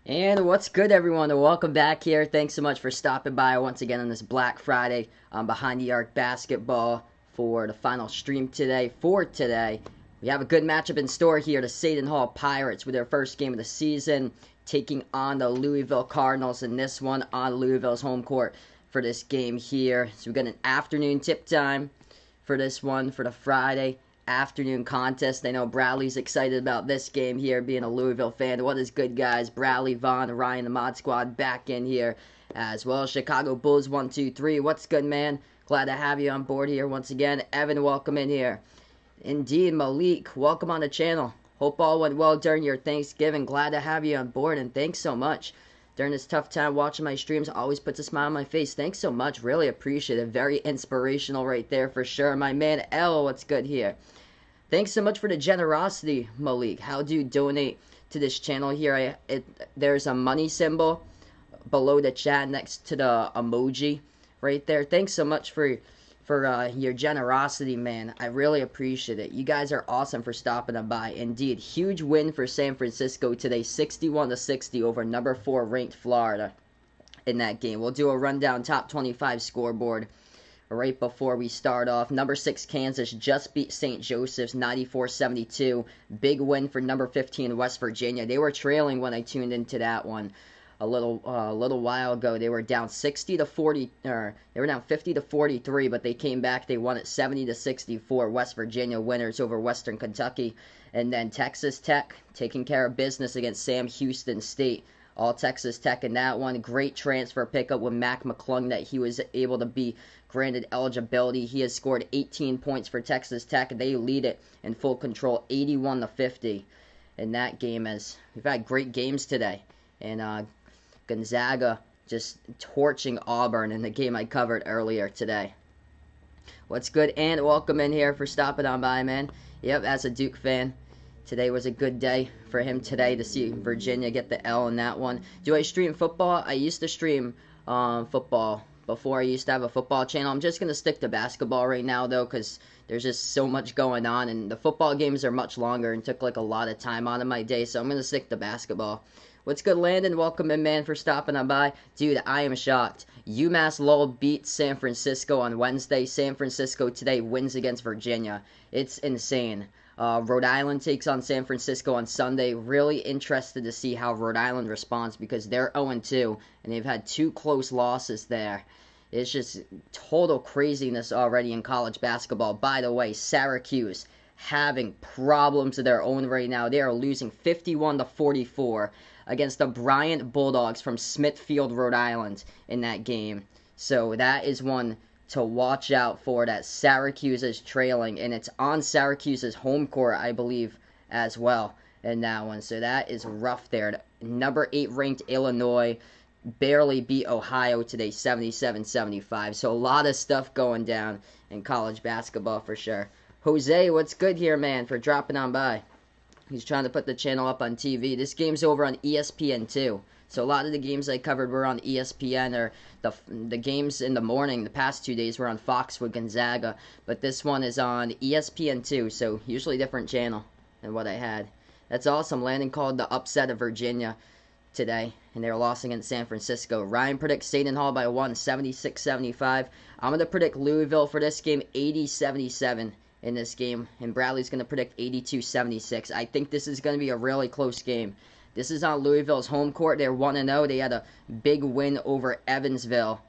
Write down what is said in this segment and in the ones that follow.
And what's good, everyone? And welcome back here. Thanks so much for stopping by once again on this Black Friday Behind the Arc basketball for the final stream today. For today, we have a good matchup in store here. The Seton Pirates with their first game of the season, taking on the Louisville Cardinals in this one on Louisville's home court for this game here. So we've got an afternoon tip time for this one for the Friday afternoon contest. I know Bradley's excited about this game here, being a Louisville fan. What is good, guys? Bradley, Vaughn, Ryan, the Mod Squad back in here as well. Chicago Bulls 123. What's good, man? Glad to have you on board here once again. Evan, welcome in here. Indeed, Malik, welcome on the channel. Hope all went well during your Thanksgiving. Glad to have you on board, and thanks so much. During this tough time, watching my streams always puts a smile on my face. Thanks so much. Really appreciate it. Very inspirational right there for sure. My man L, what's good here? Thanks so much for the generosity, Malik. How do you donate to this channel here? There's a money symbol below the chat next to the emoji right there. Thanks so much for your generosity, man. I really appreciate it. You guys are awesome for stopping by. Indeed, huge win for San Francisco today, 61-60 over number 4 ranked Florida in that game. We'll do a rundown top 25 scoreboard right before we start off. Number 6 Kansas just beat St. Joseph's 94-72. Big win for number 15 West Virginia. They were trailing when I tuned into that one a little while ago. They were down 60 to 40, or they were down 50 to 43, but they came back. They won it 70 to 64. West Virginia winners over Western Kentucky, and then Texas Tech taking care of business against Sam Houston State. All Texas Tech in that one. Great transfer pickup with Mac McClung that he was able to be granted eligibility. He has scored 18 points for Texas Tech. They lead it in full control, 81-50 in that game. As we've had great games today, and Gonzaga just torching Auburn in the game I covered earlier today. What's good? And welcome in here for stopping on by, man. Yep, as a Duke fan, today was a good day for him today to see Virginia get the L in that one. Do I stream football? I used to stream football before. I used to have a football channel. I'm just going to stick to basketball right now, though, because there's just so much going on, and the football games are much longer and took like a lot of time out of my day, so I'm going to stick to basketball. What's good, Landon? Welcome in, man, for stopping on by. Dude, I am shocked. UMass Lowell beat San Francisco on Wednesday. San Francisco today wins against Virginia. It's insane. Rhode Island takes on San Francisco on Sunday. Really interested to see how Rhode Island responds because they're 0-2, and they've had 2 close losses there. It's just total craziness already in college basketball. By the way, Syracuse having problems of their own right now. They are losing 51-44 against the Bryant Bulldogs from Smithfield, Rhode Island in that game. So that is one to watch out for, that Syracuse is trailing, and it's on Syracuse's home court, I believe, as well in that one. So that is rough there. Number 8 ranked Illinois barely beat Ohio today, 77-75. So a lot of stuff going down in college basketball for sure. Jose, what's good here, man, for dropping on by? He's trying to put the channel up on TV. This game's over on ESPN too. So a lot of the games I covered were on ESPN, or the games in the morning the past 2 days were on Fox with Gonzaga. But this one is on ESPN too, so usually different channel than what I had. That's awesome. Landon called the upset of Virginia today, and they were lost against San Francisco. Ryan predicts Seton Hall by 1, 76-75. I'm going to predict Louisville for this game, 80-77 in this game, and Bradley's going to predict 82-76. I think this is going to be a really close game. This is on Louisville's home court. They're 1-0. They had a big win over Evansville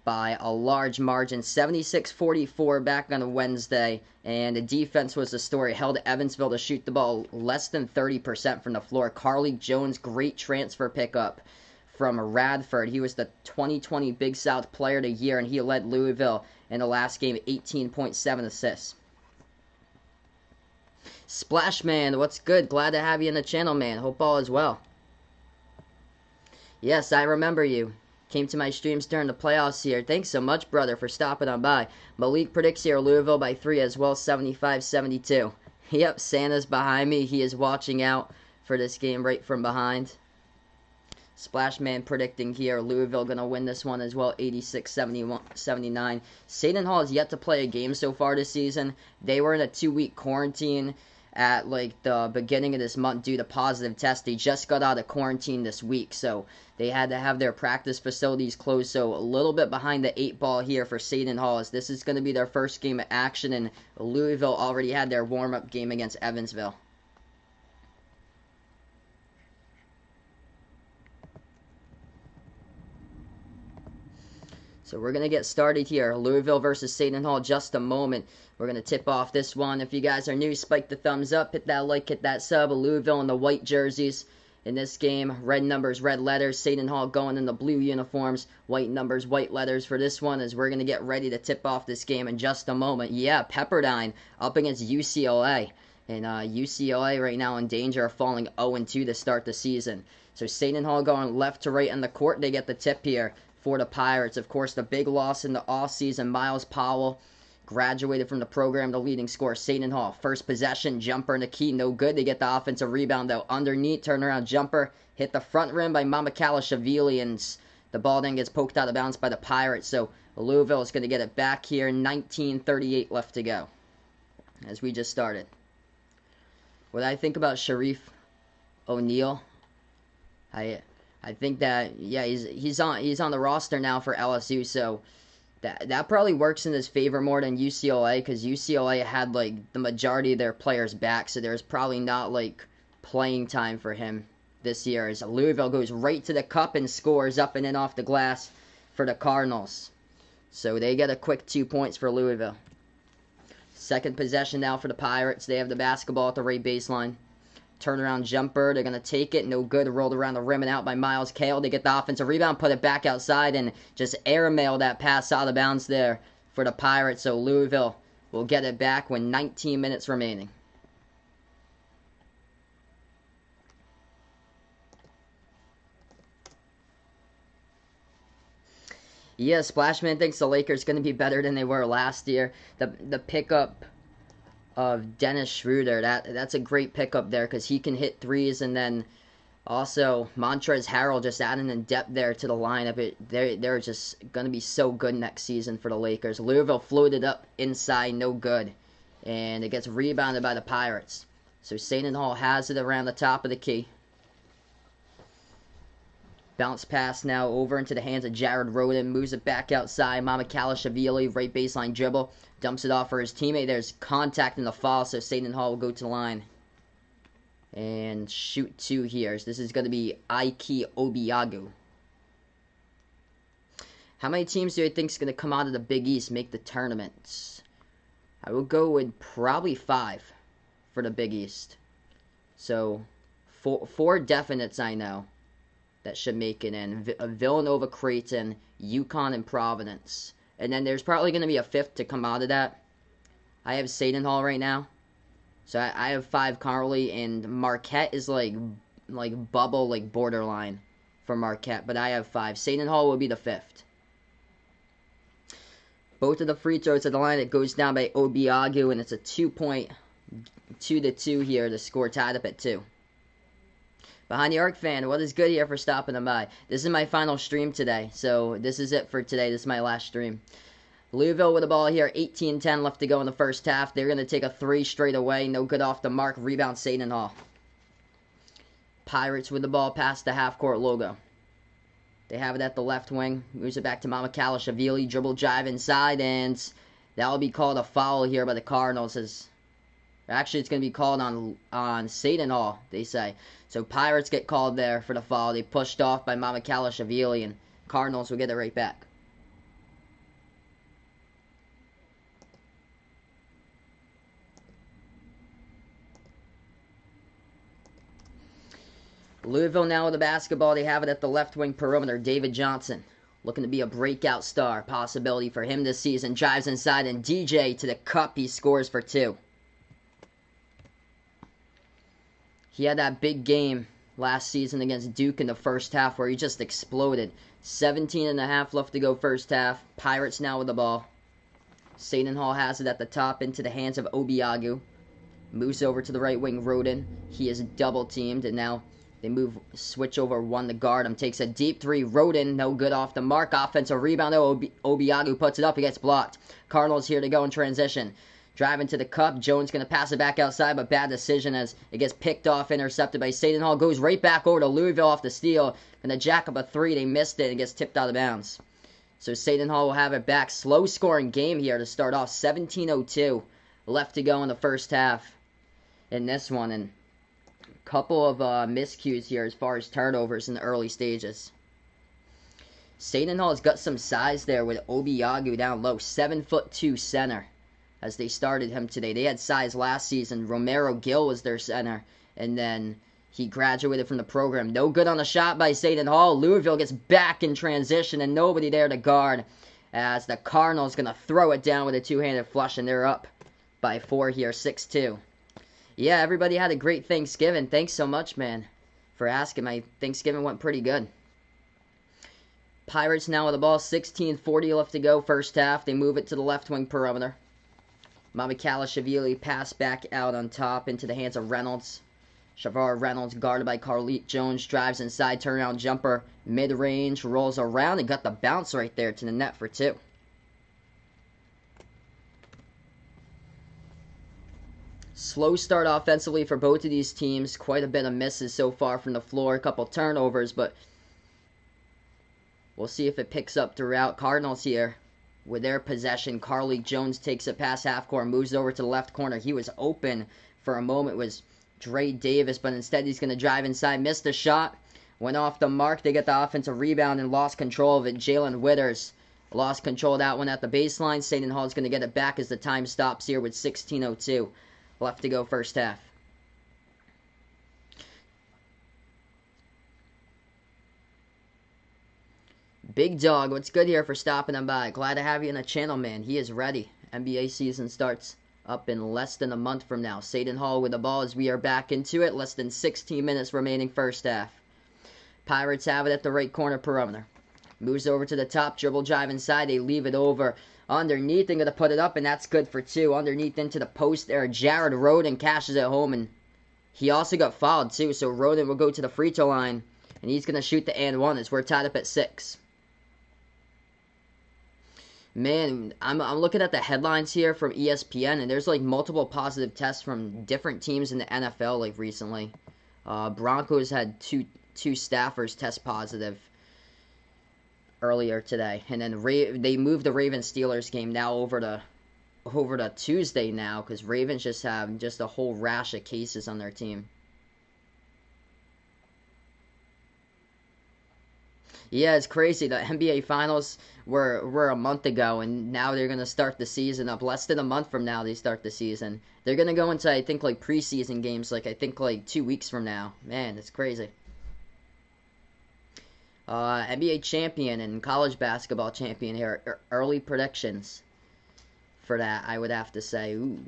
by a large margin, 76-44 back on a Wednesday, and the defense was the story. Held Evansville to shoot the ball less than 30% from the floor. Carlik Jones, great transfer pickup from Radford. He was the 2020 Big South Player of the Year, and he led Louisville in the last game, 18.7 assists. Splash Man, what's good? Glad to have you in the channel, man. Hope all is well. Yes, I remember you. Came to my streams during the playoffs here. Thanks so much, brother, for stopping on by. Malik predicts here Louisville by 3 as well, 75-72. Yep, Santa's behind me. He is watching out for this game right from behind. Splash Man predicting here Louisville going to win this one as well, 86-79. Seton Hall has yet to play a game so far this season. They were in a 2-week quarantine at like the beginning of this month due to positive tests. They just got out of quarantine this week, so they had to have their practice facilities closed. So a little bit behind the 8 ball here for Seton Hall, as this is going to be their first game of action, and Louisville already had their warm-up game against Evansville. So we're going to get started here. Louisville versus Seton Hall, just a moment. We're going to tip off this one. If you guys are new, spike the thumbs up, hit that like, hit that sub. Louisville in the white jerseys in this game. Red numbers, red letters. Seton Hall going in the blue uniforms. White numbers, white letters for this one, as we're going to get ready to tip off this game in just a moment. Yeah, Pepperdine up against UCLA. And UCLA right now in danger of falling 0-2 to start the season. So Seton Hall going left to right on the court. They get the tip here for the Pirates. Of course, the big loss in the offseason, Miles Powell graduated from the program, the leading scorer. Seton Hall, first possession, jumper in the key, no good. They get the offensive rebound, though. Underneath, turnaround jumper, hit the front rim by Mamakalashavili, and the ball then gets poked out of bounds by the Pirates. So Louisville is going to get it back here. 19:38 left to go, as we just started. What I think about Sharif O'Neal, I think that, yeah, he's on the roster now for LSU, so that probably works in his favor more than UCLA, because UCLA had like the majority of their players back, so there's probably not like playing time for him this year. As Louisville goes right to the cup and scores up and in off the glass for the Cardinals, so they get a quick 2 points for Louisville. Second possession now for the Pirates. They have the basketball at the right baseline. Turnaround jumper, they're going to take it, no good, rolled around the rim and out by Miles Cale. They get the offensive rebound, put it back outside, and just airmail that pass out of bounds there for the Pirates. So Louisville will get it back with 19 minutes remaining. Yeah, Splashman thinks the Lakers going to be better than they were last year. The pickup of Dennis Schroeder, that's a great pickup there, because he can hit threes, and then also Montrezl Harrell just adding in depth there to the lineup. They're just going to be so good next season for the Lakers. Louisville floated up inside, no good, and it gets rebounded by the Pirates. So Seton Hall has it around the top of the key. Bounce pass now over into the hands of Jared Rhoden. Moves it back outside. Mamakalashavili, right baseline dribble. Dumps it off for his teammate. There's contact in the foul, so Seton Hall will go to the line and shoot two here. So this is going to be Ike Obiagu. How many teams do you think is going to come out of the Big East, make the tournament? I will go with probably 5 for the Big East. So four definites I know that should make it in. Villanova, Creighton, UConn, and Providence. And then there's probably going to be a 5th to come out of that. I have Seton Hall right now. So I have 5 currently, and Marquette is like bubble, like borderline for Marquette. But I have 5. Seton Hall will be the 5th. Both of the free throws at the line, it goes down by Obiagu, and it's a 2-point, 2-2 here. The score tied up at 2. Behind the Arc fan, what is good here for stopping them by? This is my final stream today, so this is it for today. This is my last stream. Louisville with the ball here, 18-10 left to go in the first half. They're going to take a 3 straight away. No good off the mark. Rebound, Seton Hall. Pirates with the ball past the half-court logo. They have it at the left wing. Moves it back to Mamakalashavili. Dribble drive inside, and that will be called a foul here by the Cardinals. Actually, it's going to be called on Seton Hall, they say. So Pirates get called there for the foul. They pushed off by Mamakalashavili, and Cardinals will get it right back. Louisville now with the basketball. They have it at the left wing perimeter. David Johnson looking to be a breakout star. Possibility for him this season. Drives inside, and DJ to the cup. He scores for 2. He had that big game last season against Duke in the first half where he just exploded. 17.5 left to go first half. Pirates now with the ball. Seton Hall has it at the top into the hands of Obiagu. Moves over to the right wing, Rhoden. He is double teamed, and now they switch over one to guard him. Takes a deep 3. Rhoden, no good off the mark. Offensive rebound, though. Obiagu puts it up. He gets blocked. Cardinals here to go in transition. Driving to the cup. Jones going to pass it back outside, but bad decision as it gets picked off, intercepted by Seton Hall. Goes right back over to Louisville off the steal. Going to jack up a three. They missed it and gets tipped out of bounds. So Seton Hall will have it back. Slow scoring game here to start off. 17:02 left to go in the first half in this one. And a couple of miscues here as far as turnovers in the early stages. Seton Hall's got some size there with Obiagu down low. 7'2" center as they started him today. They had size last season. Romero Gill was their center. And then he graduated from the program. No good on the shot by Seton Hall. Louisville gets back in transition and nobody there to guard as the Cardinals going to throw it down with a two-handed flush, and they're up by 4 here, 6-2. Yeah, everybody had a great Thanksgiving. Thanks so much, man, for asking. My Thanksgiving went pretty good. Pirates now with the ball. 16:40 left to go, first half. They move it to the left wing perimeter. Mamikala-Shavili pass back out on top into the hands of Reynolds. Shavar Reynolds guarded by Carlik Jones. Drives inside, turnaround jumper. Mid-range, rolls around and got the bounce right there to the net for 2. Slow start offensively for both of these teams. Quite a bit of misses so far from the floor. A couple turnovers, but we'll see if it picks up throughout. Cardinals here with their possession. Carlik Jones takes it past half court, moves over to the left corner. He was open for a moment, was Dre Davis, but instead he's going to drive inside. Missed the shot. Went off the mark. They get the offensive rebound and lost control of it. Jalen Witters lost control of that one at the baseline. Seton Hall is going to get it back as the time stops here with 16:02 left to go, first half. Big Dog, what's good here for stopping him by? Glad to have you on the channel, man. He is ready. NBA season starts up in less than a month from now. Seton Hall with the ball as we are back into it. Less than 16 minutes remaining first half. Pirates have it at the right corner perimeter. Moves over to the top, dribble drive inside. They leave it over underneath. They're going to put it up, and that's good for 2. Underneath into the post there. Jared Roden cashes it home, and he also got fouled too. So Roden will go to the free throw line, and he's going to shoot the and one as we're tied up at 6. Man, I'm looking at the headlines here from ESPN, and there's like multiple positive tests from different teams in the NFL like recently. Broncos had two staffers test positive earlier today, and then they moved the Ravens-Steelers game now over to Tuesday now because Ravens just have just a whole rash of cases on their team. Yeah, it's crazy. The NBA Finals were a month ago, and now they're going to start the season up. Less than a month from now, they start the season. They're going to go into, I think, like preseason games, like 2 weeks from now. Man, it's crazy. NBA champion and college basketball champion here. Early predictions for that, I would have to say. Ooh.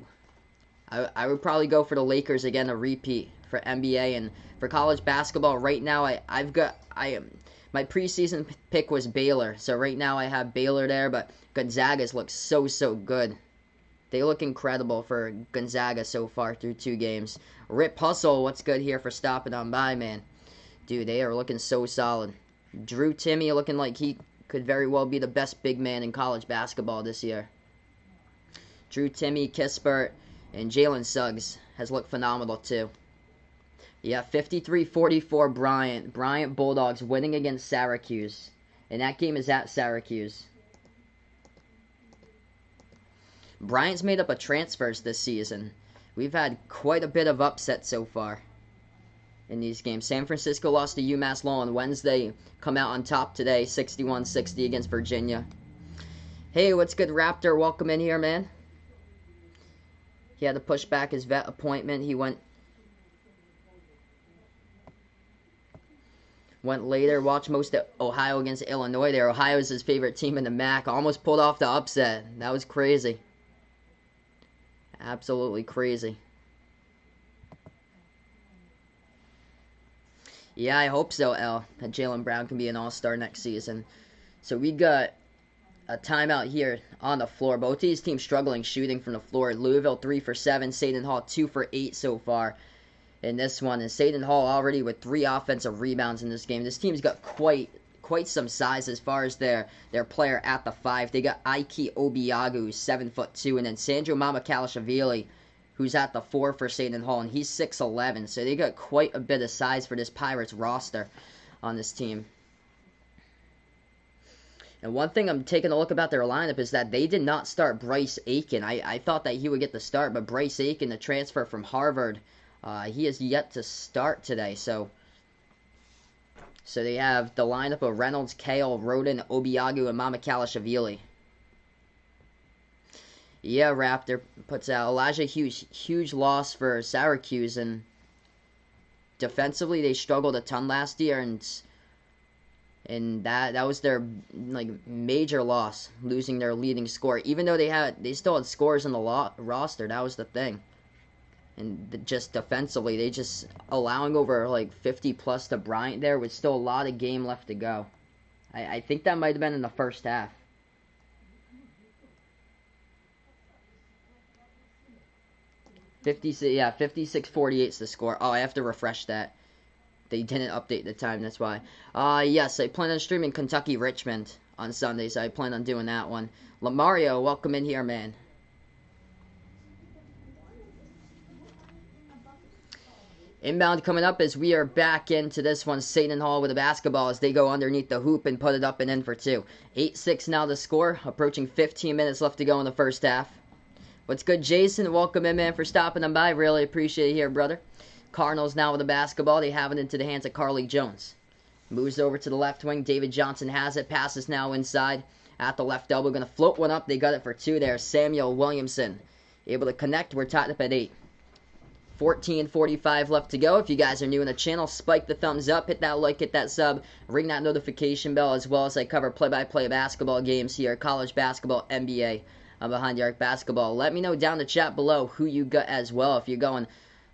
I would probably go for the Lakers again, a repeat for NBA. And for college basketball, right now, my preseason pick was Baylor, so right now I have Baylor there, but Gonzaga's look so good. They look incredible for Gonzaga so far through 2 games. Rip Hustle, what's good here for stopping on by, man? Dude, they are looking so solid. Drew Timme looking like he could very well be the best big man in college basketball this year. Drew Timme, Kispert, and Jalen Suggs has looked phenomenal too. Yeah, 53-44 Bryant Bulldogs winning against Syracuse. And that game is at Syracuse. Bryant's made up of transfers this season. We've had quite a bit of upset so far in these games. San Francisco lost to UMass Lowell on Wednesday. Come out on top today, 61-60 against Virginia. Hey, what's good, Raptor? Welcome in here, man. He had to push back his vet appointment. He went later. Watch most of Ohio against Illinois there. Ohio's his favorite team in the MAC. Almost pulled off the upset. That was crazy. Absolutely crazy. Yeah, I hope so, L. That Jaylen Brown can be an all-star next season. So we got a timeout here on the floor. Both these teams struggling shooting from the floor. Louisville 3 for 7. Seton Hall 2 for 8 so far in this one. And Seton Hall already with 3 offensive rebounds in this game. This team's got quite quite some size as far as their player at the 5. They got Ike Obiagu, who's 7'2", and then Sandro Mamakashvili, who's at the 4 for Seton Hall, and he's 6'11". So they got quite a bit of size for this Pirates roster on this team. And one thing I'm taking a look about their lineup is that they did not start Bryce Aiken. I thought that he would get the start, but Bryce Aiken, the transfer from Harvard, he is yet to start today. So they have the lineup of Reynolds, Kale, Roden, Obiagu, and Mamakashvili. Yeah, Raptor puts out Elijah Hughes, huge loss for Syracuse, and defensively they struggled a ton last year, and that was their major loss, losing their leading scorer. Even though they still had scores on the roster, that was the thing. And just defensively, they just allowing over 50 plus to Bryant there with still a lot of game left to go. I think that might have been in the first half. 56-48 is the score. Oh, I have to refresh that. They didn't update the time, that's why. Yes, I plan on streaming Kentucky-Richmond on Sunday, so I plan on doing that one. Lamario, welcome in here, man. Inbound coming up as we are back into this one. Seton Hall with a basketball as they go underneath the hoop and put it up and in for 2. 8-6 now the score. Approaching 15 minutes left to go in the first half. What's good, Jason? Welcome in, man, for stopping by. Really appreciate it here, brother. Cardinals now with the basketball. They have it into the hands of Carly Jones. Moves over to the left wing. David Johnson has it. Passes now inside at the left elbow. Going to float one up. They got it for 2 there. Samuel Williamson able to connect. We're tied up at 8. 14:45 left to go. If you guys are new in the channel, spike the thumbs up, hit that like, hit that sub, ring that notification bell, as well as I cover play-by-play basketball games here, college basketball, NBA, Behind the Arc basketball. Let me know down in the chat below who you got as well. If you're going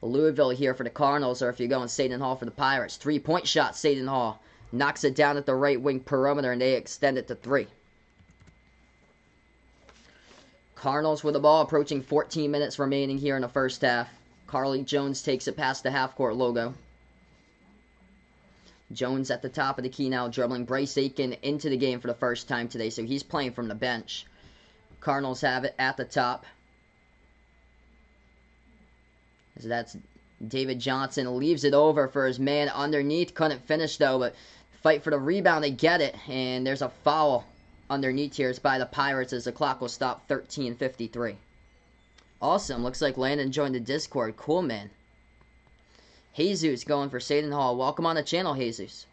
Louisville here for the Cardinals, or if you're going Seton Hall for the Pirates. 3-point shot, Seton Hall knocks it down at the right wing perimeter, and they extend it to 3. Cardinals with the ball, approaching 14 minutes remaining here in the first half. Carly Jones takes it past the half-court logo. Jones at the top of the key now, dribbling Bryce Aiken into the game for the first time today, so he's playing from the bench. Cardinals have it at the top. So that's David Johnson, leaves it over for his man underneath. Couldn't finish, though, but fight for the rebound. They get it, and there's a foul underneath here. It's by the Pirates as the clock will stop 13:53. Awesome. Looks like Landon joined the Discord. Cool, man. Jesus going for Seton Hall. Welcome on the channel, Jesus.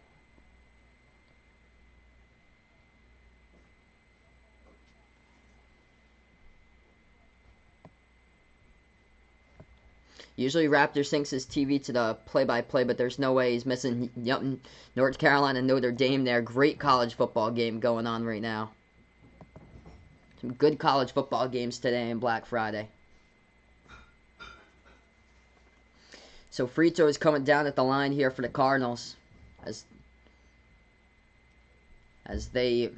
Usually Raptor syncs his TV to the play-by-play, but there's no way he's missing North Carolina and Notre Dame there. Great college football game going on right now. Some good college football games today and Black Friday. So free throw is coming down at the line here for the Cardinals as they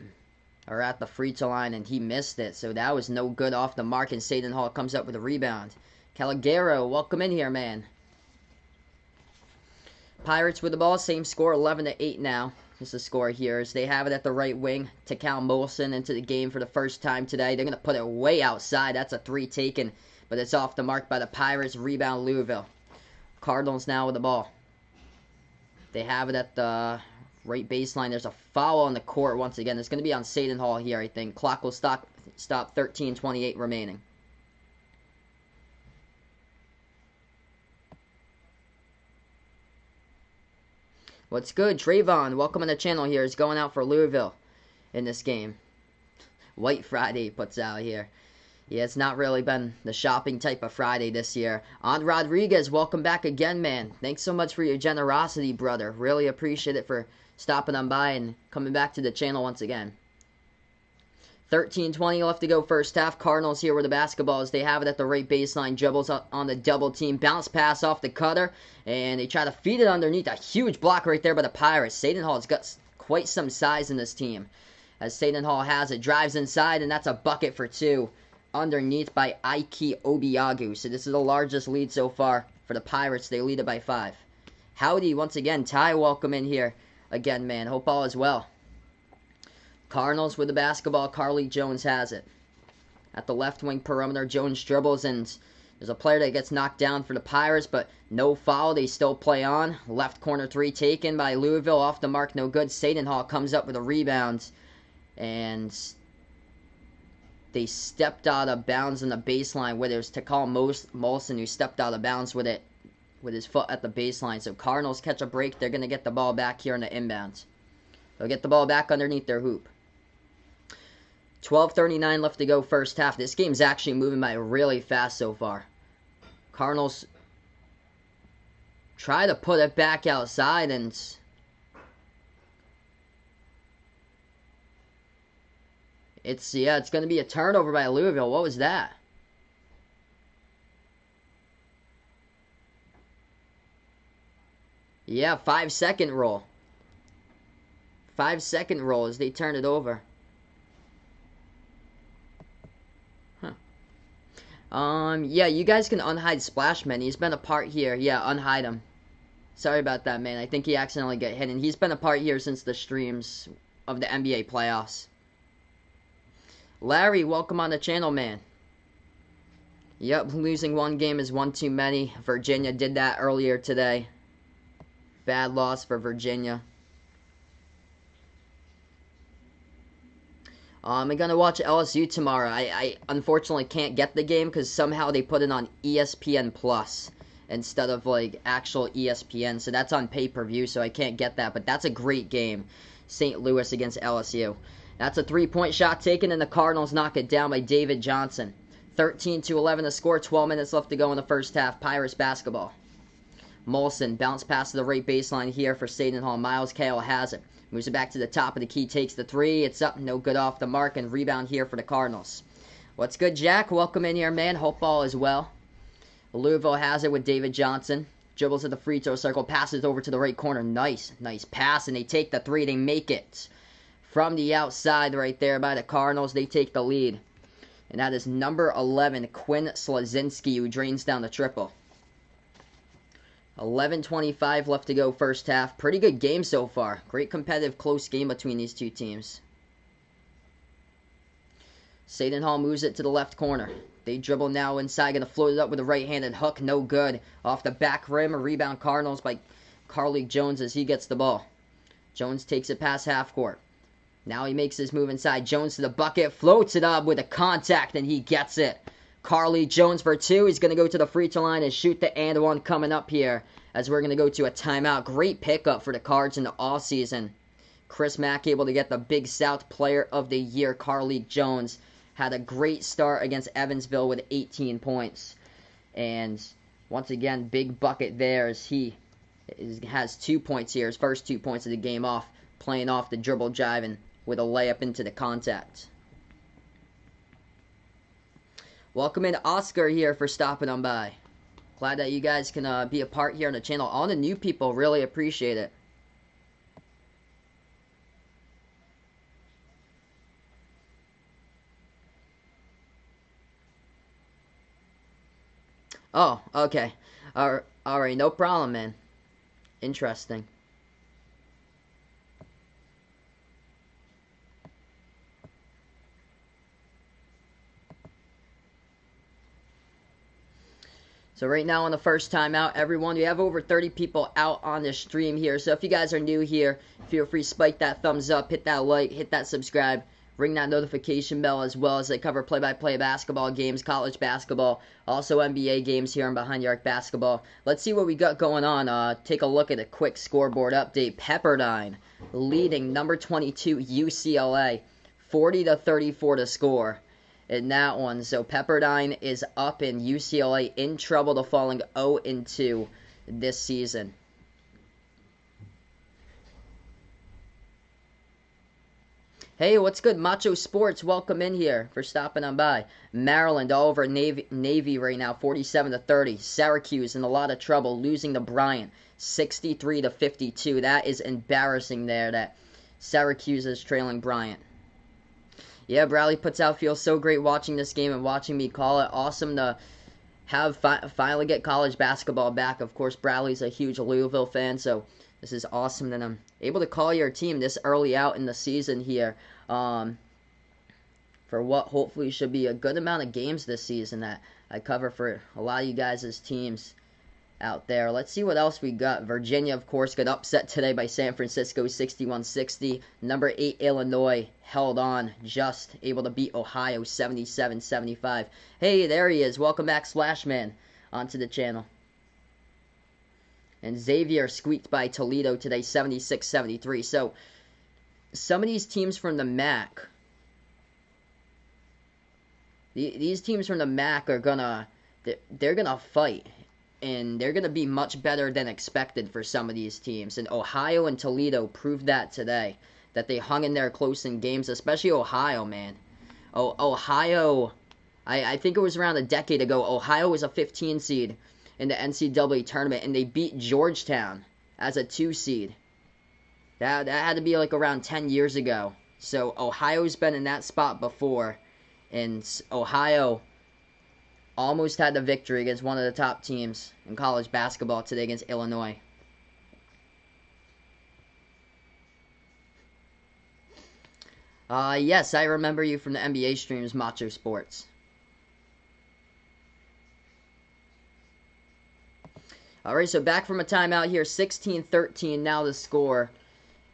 are at the free throw line, and he missed it. So that was no good off the mark, and Seton Hall comes up with a rebound. Calagero, welcome in here, man. Pirates with the ball, same score, 11-8 now. Is the score here as they have it at the right wing. Takal Molson into the game for the first time today. They're going to put it way outside. That's a 3 taken, but it's off the mark by the Pirates. Rebound Louisville. Cardinals now with the ball. They have it at the right baseline. There's a foul on the court once again. It's going to be on Seton Hall here, I think. Clock will stop 13:28 remaining. What's good? Trayvon, welcome on the channel here. Is going out for Louisville in this game. White Friday puts out here. Yeah, it's not really been the shopping type of Friday this year. Ant Rodriguez, welcome back again, man. Thanks so much for your generosity, brother. Really appreciate it for stopping on by and coming back to the channel once again. 13:20 left to go first half. Cardinals here with the basketball as they have it at the right baseline. Dribbles up on the double team. Bounce pass off the cutter. And they try to feed it underneath. A huge block right there by the Pirates. Seton Hall's got quite some size in this team. As Seton Hall has it. Drives inside, and that's a bucket for 2. Underneath by Ike Obiagu. So this is the largest lead so far for the Pirates. They lead it by 5. Howdy once again. Ty, welcome in here again, man. Hope all is well. Cardinals with the basketball. Carly Jones has it. At the left wing perimeter, Jones dribbles, and there's a player that gets knocked down for the Pirates, but no foul. They still play on. Left corner three taken by Louisville. Off the mark, no good. Seton comes up with a rebound, and they stepped out of bounds in the baseline, where there's Takal Molson, who stepped out of bounds with it, with his foot at the baseline. So Cardinals catch a break. They're going to get the ball back here in the inbounds. They'll get the ball back underneath their hoop. 12:39 left to go first half. This game's actually moving by really fast so far. Cardinals try to put it back outside, and it's going to be a turnover by Louisville. What was that? Yeah, 5-second rule. 5-second rule as they turn it over. Yeah, you guys can unhide Splashman. He's been a part here. Yeah, unhide him. Sorry about that, man. I think he accidentally got hit, and he's been a part here since the streams of the NBA playoffs. Larry, welcome on the channel, man. Yep, losing one game is one too many. Virginia did that earlier today. Bad loss for Virginia. I'm going to watch LSU tomorrow. I unfortunately can't get the game because somehow they put it on ESPN Plus instead of like actual ESPN. So that's on pay-per-view, so I can't get that. But that's a great game. St. Louis against LSU. That's a three-point shot taken, and the Cardinals knock it down by David Johnson. 13-11 to score. 12 minutes left to go in the first half. Pirates basketball. Molson bounce pass to the right baseline here for Seton Hall. Miles Kale has it. Moves it back to the top of the key, takes the three. It's up, no good off the mark, and rebound here for the Cardinals. What's good, Jack? Welcome in here, man. Hope all is well. Louisville has it with David Johnson. Dribbles at the free throw circle, passes over to the right corner. Nice pass, and they take the three. They make it. From the outside right there by the Cardinals, they take the lead. And that is number 11, Quinn Slazinski, who drains down the triple. 11:25 left to go first half. Pretty good game so far. Great competitive, close game between these two teams. Seton Hall moves it to the left corner. They dribble now inside, going to float it up with a right-handed hook. No good. Off the back rim, a rebound Cardinals by Carly Jones as he gets the ball. Jones takes it past half court. Now he makes his move inside. Jones to the bucket, floats it up with a contact, and he gets it. Carly Jones for two. He's going to go to the free throw line and shoot the and one coming up here as we're going to go to a timeout. Great pickup for the Cards in the offseason. Chris Mack able to get the Big South Player of the Year. Carly Jones had a great start against Evansville with 18 points. And once again, big bucket there as he has 2 points here. His first 2 points of the game off, playing off the dribble jiving with a layup into the contact. Welcome in Oscar here for stopping on by. Glad that you guys can be a part here on the channel. All the new people, really appreciate it. Oh, okay. Alright, no problem, man. Interesting. So right now on the first timeout, everyone, we have over 30 people out on this stream here. So if you guys are new here, feel free to spike that thumbs up, hit that like, hit that subscribe, ring that notification bell as well as they cover play-by-play basketball games, college basketball, also NBA games here on Behind the Arc Basketball. Let's see what we got going on. Take a look at a quick scoreboard update. Pepperdine leading number 22 UCLA, 40-34 to score in that one. So Pepperdine is up and UCLA in trouble to falling 0-2 this season. Hey, what's good? Macho Sports, welcome in here for stopping on by. Maryland all over Navy right now, 47-30. Syracuse in a lot of trouble, losing to Bryant, 63-52. That is embarrassing there that Syracuse is trailing Bryant. Yeah, Bradley puts out, feels so great watching this game and watching me call it. Awesome to have finally get college basketball back. Of course, Bradley's a huge Louisville fan, so This is awesome that I'm able to call your team this early out in the season here. For what hopefully should be a good amount of games this season that I cover for a lot of you guys' teams out there. Let's see what else we got. Virginia, of course, got upset today by San Francisco 61-60. Number 8 Illinois held on, just able to beat Ohio 77-75. Hey, there he is. Welcome back, Splashman, onto the channel. And Xavier squeaked by Toledo today 76-73. So some of these teams from the MAC, these teams from the MAC are they're gonna fight, and they're gonna be much better than expected for some of these teams. And Ohio and Toledo proved that today, that they hung in there close in games, especially Ohio, man. Ohio, I think it was around a decade ago, Ohio was a 15 seed in the NCAA tournament, and they beat Georgetown as a 2 seed. That had to be like around 10 years ago. So Ohio's been in that spot before, and Ohio almost had the victory against one of the top teams in college basketball today against Illinois. Yes, I remember you from the NBA streams, Macho Sports. Alright, so back from a timeout here, 16-13 now the score,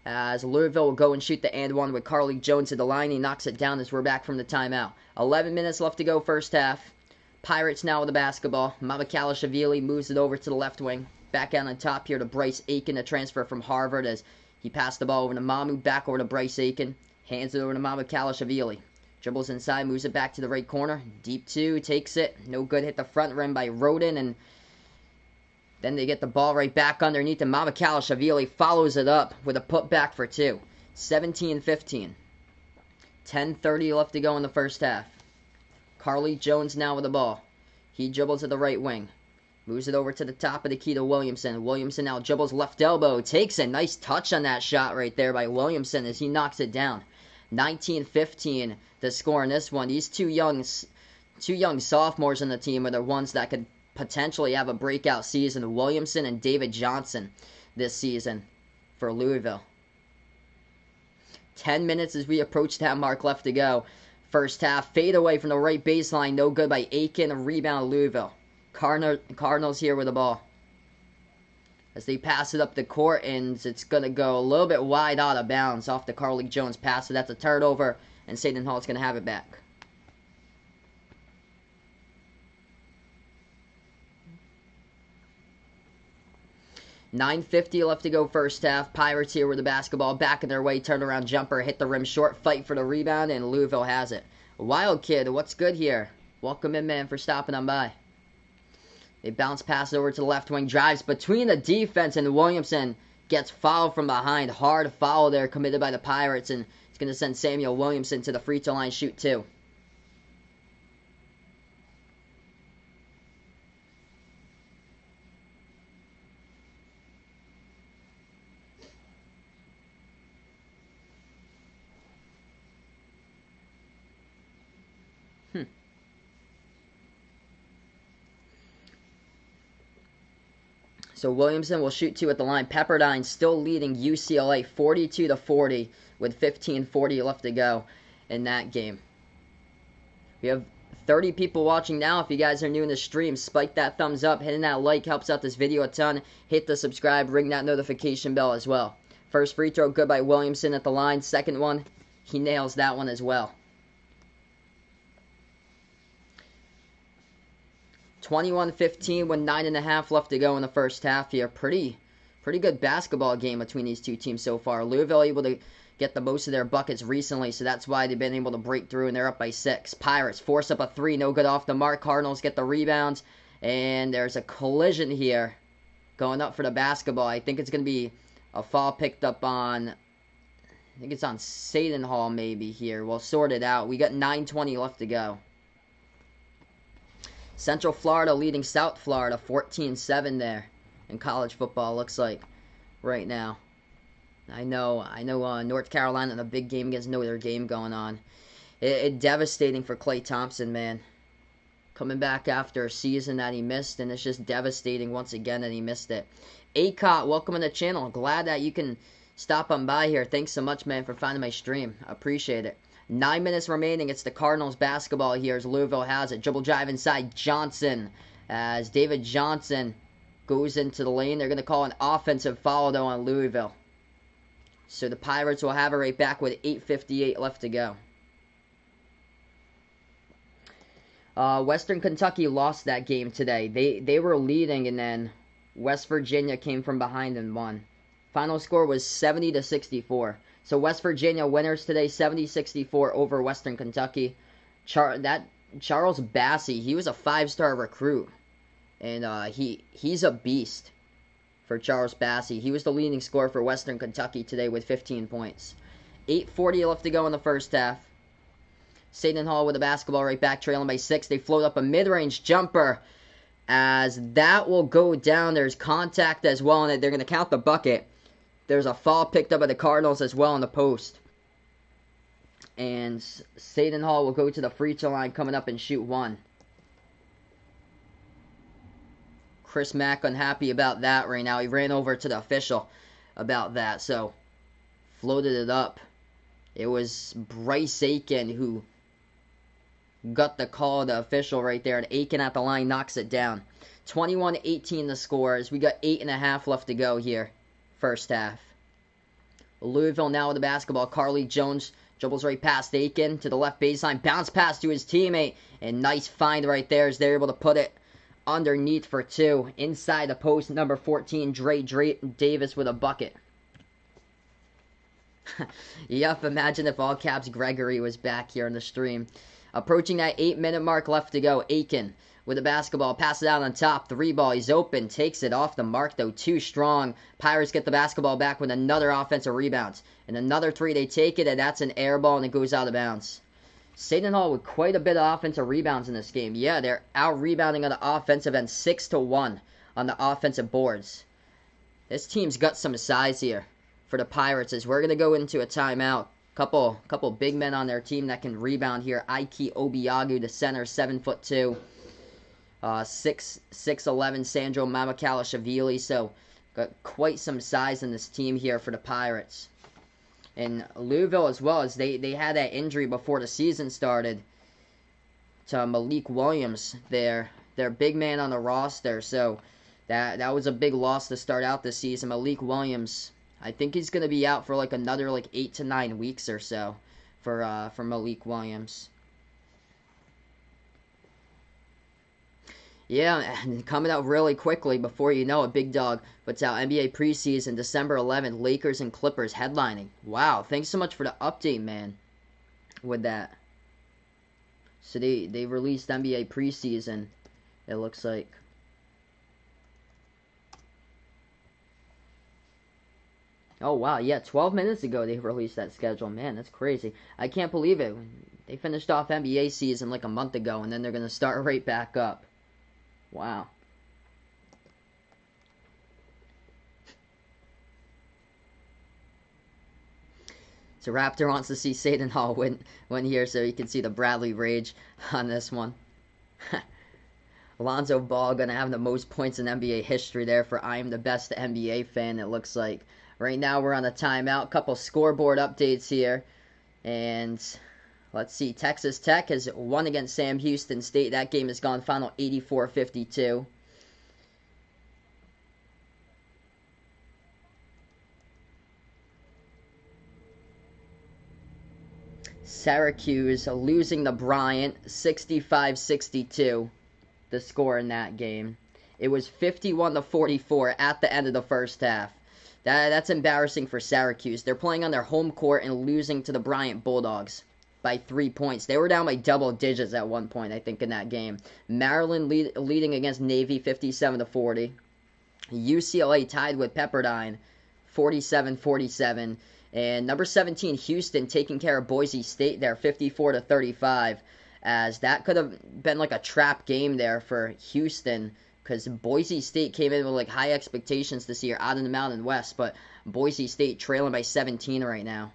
as Louisville will go and shoot the and one with Carly Jones at the line. He knocks it down as we're back from the timeout. 11 minutes left to go first half. Pirates now with the basketball. Mamakhalashvili moves it over to the left wing. Back out on top here to Bryce Aiken, a transfer from Harvard, as he passed the ball over to Mamu. Back over to Bryce Aiken. Hands it over to Mamakhalashvili. Dribbles inside, moves it back to the right corner. Deep 2, takes it. No good, hit the front rim by Roden, and then they get the ball right back underneath, and Mamakhalashvili follows it up with a putback for 2. 17-15. 10:30 left to go in the first half. Carly Jones now with the ball. He dribbles to the right wing. Moves it over to the top of the key to Williamson. Williamson now dribbles left elbow. Takes a nice touch on that shot right there by Williamson as he knocks it down. 19-15 the score in this one. These two young sophomores on the team are the ones that could potentially have a breakout season. Williamson and David Johnson this season for Louisville. 10 minutes as we approach that mark left to go. First half, fade away from the right baseline, no good by Aiken, a rebound Louisville. Cardinals here with the ball. As they pass it up the court, and it's going to go a little bit wide out of bounds off the Carly Jones pass, so that's a turnover, and Seton Hall's going to have it back. $9:50 left to go first half. Pirates here with the basketball. Back in their way. Turnaround jumper. Hit the rim short. Fight for the rebound. And Louisville has it. Wild Kid. What's good here? Welcome in, man, for stopping on by. They bounce pass over to the left wing. Drives between the defense. And Williamson gets fouled from behind. Hard foul there committed by the Pirates. And it's going to send Samuel Williamson to the free throw line. Shoot 2. So Williamson will shoot 2 at the line. Pepperdine still leading UCLA 42-40 with 15:40 left to go in that game. We have 30 people watching now. If you guys are new in the stream, spike that thumbs up. Hitting that like helps out this video a ton. Hit the subscribe. Ring that notification bell as well. First free throw good by Williamson at the line. Second one, he nails that one as well. 21-15 with 9.5 left to go in the first half here. Pretty good basketball game between these two teams so far. Louisville able to get the most of their buckets recently, so that's why they've been able to break through, and they're up by 6. Pirates force up a 3, no good off the mark. Cardinals get the rebounds, and there's a collision here going up for the basketball. I think it's going to be a foul picked up on, I think it's on Seton Hall maybe here. We'll sort it out. We got 9:20 left to go. Central Florida leading South Florida 14-7 there in college football, looks like, right now. I know North Carolina in a big game against Notre Dame going on. It's devastating for Klay Thompson, man. Coming back after a season that he missed, and it's just devastating once again that he missed it. Acot, welcome to the channel. Glad that you can stop on by here. Thanks so much, man, for finding my stream. Appreciate it. 9 minutes remaining. It's the Cardinals basketball here as Louisville has it. Dribble drive inside Johnson as David Johnson goes into the lane. They're going to call an offensive foul, though, on Louisville. So the Pirates will have it right back with 8:58 left to go. Western Kentucky lost that game today. They were leading, and then West Virginia came from behind and won. Final score was 70-64. So West Virginia winners today, 70-64 over Western Kentucky. Charles Bassey, he was a 5-star recruit, and he's a beast for Charles Bassey. He was the leading scorer for Western Kentucky today with 15 points. 8:40 left to go in the first half. Seton Hall with the basketball right back, trailing by 6. They float up a mid-range jumper as that will go down. There's contact as well, and they're going to count the bucket. There's a foul picked up by the Cardinals as well in the post. And Seton Hall will go to the free throw line coming up and shoot one. Chris Mack unhappy about that right now. He ran over to the official about that, so floated it up. It was Bryce Aiken who got the call, the official right there, and Aiken at the line knocks it down. 21-18 the score as we got 8.5 left to go here, first half. Louisville now with the basketball. Carly Jones dribbles right past Aiken to the left baseline, bounce pass to his teammate, and nice find right there as they're able to put it underneath for two. Inside the post, number 14, Dre Davis with a bucket. Yep, imagine if all caps Gregory was back here in the stream. Approaching that 8-minute mark left to go. Aiken with the basketball, passes out on top. 3-ball, he's open, takes it off the mark though, too strong. Pirates get the basketball back with another offensive rebound. And another 3, they take it, and that's an air ball, and it goes out of bounds. Seton Hall with quite a bit of offensive rebounds in this game. Yeah, they're out-rebounding on the offensive end, 6-1 on the offensive boards. This team's got some size here for the Pirates as we're going to go into a timeout. Couple big men on their team that can rebound here. Ike Obiagu, the center, 7'2". 6'11", Sandro Mamakala-Shavili. So got quite some size in this team here for the Pirates. And Louisville as well, as they had that injury before the season started to Malik Williams, their big man on the roster. So that was a big loss to start out this season. Malik Williams, I think he's going to be out for like another 8 to 9 weeks or so for Malik Williams. Yeah, and coming out really quickly before you know it, Big Dog puts out NBA preseason December 11th, Lakers and Clippers headlining. Wow, thanks so much for the update, man, with that. So they released NBA preseason, it looks like. Oh, wow, yeah, 12 minutes ago they released that schedule. Man, that's crazy. I can't believe it. They finished off NBA season like a month ago, and then they're going to start right back up. Wow. So Raptor wants to see Seton Hall win here so you can see the Bradley rage on this one. Alonzo Ball going to have the most points in NBA history there for I am the best NBA fan, it looks like. Right now we're on a timeout. Couple scoreboard updates here. And let's see. Texas Tech has won against Sam Houston State. That game has gone final 84-52. Syracuse losing to Bryant 65-62. The score in that game. It was 51-44 at the end of the first half. That's embarrassing for Syracuse. They're playing on their home court and losing to the Bryant Bulldogs by 3 points. They were down by double digits at one point, I think, in that game. Maryland leading against Navy 57-40. UCLA tied with Pepperdine 47-47. And number 17, Houston, taking care of Boise State there 54-35. As that could have been like a trap game there for Houston, because Boise State came in with high expectations this year out in the Mountain West, but Boise State trailing by 17 right now.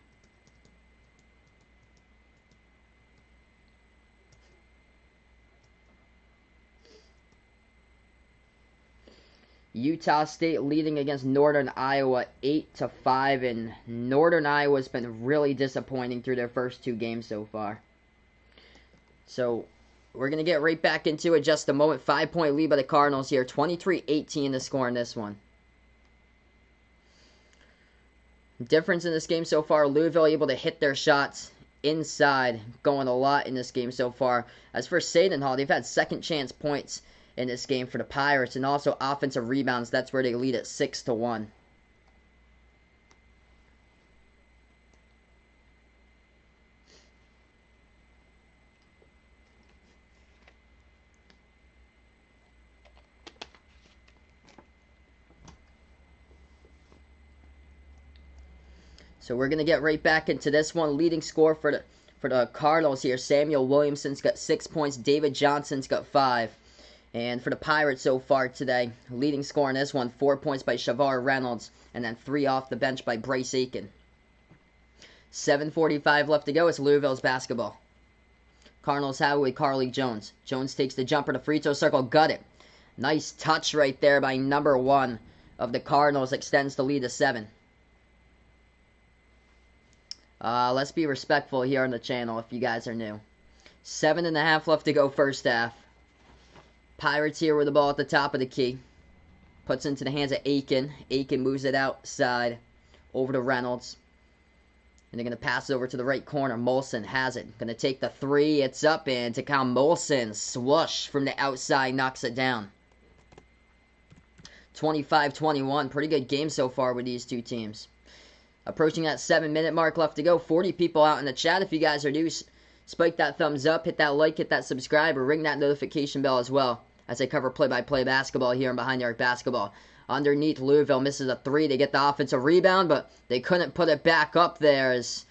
Utah State leading against Northern Iowa 8-5, and Northern Iowa's been really disappointing through their first 2 games so far. So we're going to get right back into it just a moment. 5-point lead by the Cardinals here. 23-18 the score in this one. Difference in this game so far, Louisville able to hit their shots inside, going a lot in this game so far. As for Seton, they've had second chance points in this game for the Pirates, and also offensive rebounds. That's where they lead at 6-1. So we're going to get right back into this one. Leading score for the Cardinals here, Samuel Williamson's got 6 points. David Johnson's got 5. And for the Pirates so far today, leading score in this one, 4 points by Shavar Reynolds, and then 3 off the bench by Bryce Aiken. 7:45 left to go. It's Louisville's basketball. Cardinals have it with Carly Jones. Jones takes the jumper to free throw circle, got it. Nice touch right there by number 1 of the Cardinals, extends the lead to 7. Let's be respectful here on the channel if you guys are new. 7.5 left to go first half. Pirates here with the ball at the top of the key. Puts into the hands of Aiken. Aiken moves it outside over to Reynolds. And they're going to pass it over to the right corner. Molson has it. Going to take the 3. It's up, and Takao Molson, swoosh from the outside, knocks it down. 25-21. Pretty good game so far with these two teams. Approaching that 7-minute mark left to go. 40 people out in the chat. If you guys are new, spike that thumbs up, hit that like, hit that subscribe, or ring that notification bell as well as I cover play-by-play basketball here on Behind the Arc Basketball. Underneath, Louisville misses a 3. They get the offensive rebound, but they couldn't put it back up there as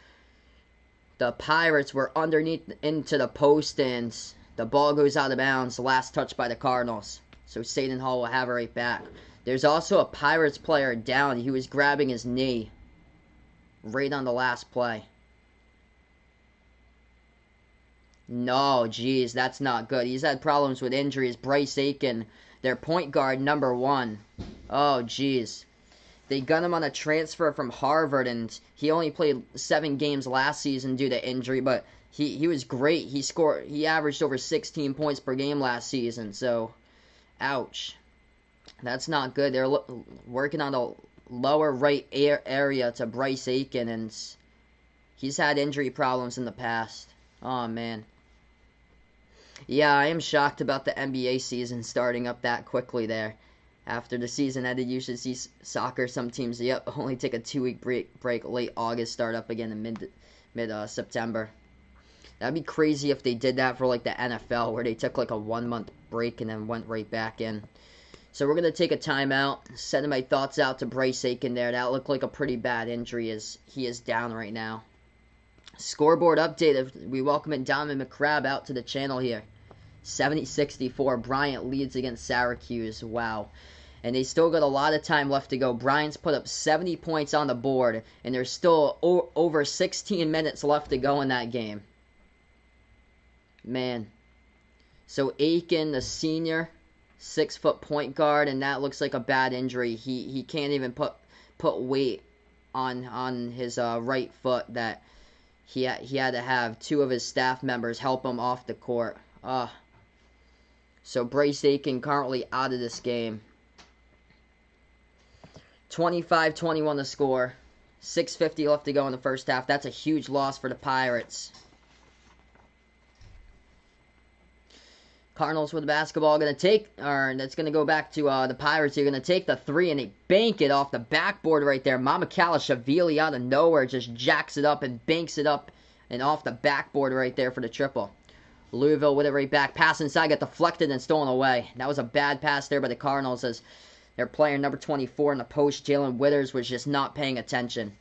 the Pirates were underneath into the post, and the ball goes out of bounds. Last touch by the Cardinals. So Seton Hall will have it right back. There's also a Pirates player down. He was grabbing his knee right on the last play. No, geez, that's not good. He's had problems with injuries. Bryce Aiken, their point guard, number 1. Oh, geez. They got him on a transfer from Harvard, and he only played 7 games last season due to injury, but he was great. He averaged over 16 points per game last season, so ouch. That's not good. They're working on the lower right area to Bryce Aiken, and he's had injury problems in the past. Oh, man. Yeah, I am shocked about the NBA season starting up that quickly there. After the season ended, you should see soccer. Some teams, only take a 2-week break, late August, start up again in mid-September. That'd be crazy if they did that for, like, the NFL, where they took, like, a 1-month break and then went right back in. So we're going to take a timeout, sending my thoughts out to Bryce Aiken there. That looked like a pretty bad injury as he is down right now. Scoreboard update. We welcome in Donovan McCrabb out to the channel here. 70-64. Bryant leads against Syracuse. Wow. And they still got a lot of time left to go. Bryant's put up 70 points on the board, and there's still over 16 minutes left to go in that game. Man. So Aiken, the senior, 6-foot point guard, and that looks like a bad injury. He can't even put weight on his right foot. That he had to have 2 of his staff members help him off the court. So Bryce Aiken currently out of this game. 25-21 the score. 6:50 left to go in the first half. That's a huge loss for the Pirates. Cardinals with the basketball going to take, or that's going to go back to the Pirates. You're going to take the 3, and they bank it off the backboard right there. Mamakalashavili out of nowhere just jacks it up and banks it up and off the backboard right there for the triple. Louisville with it right back. Pass inside, got deflected and stolen away. That was a bad pass there by the Cardinals as their player number 24 in the post, Jalen Withers, was just not paying attention.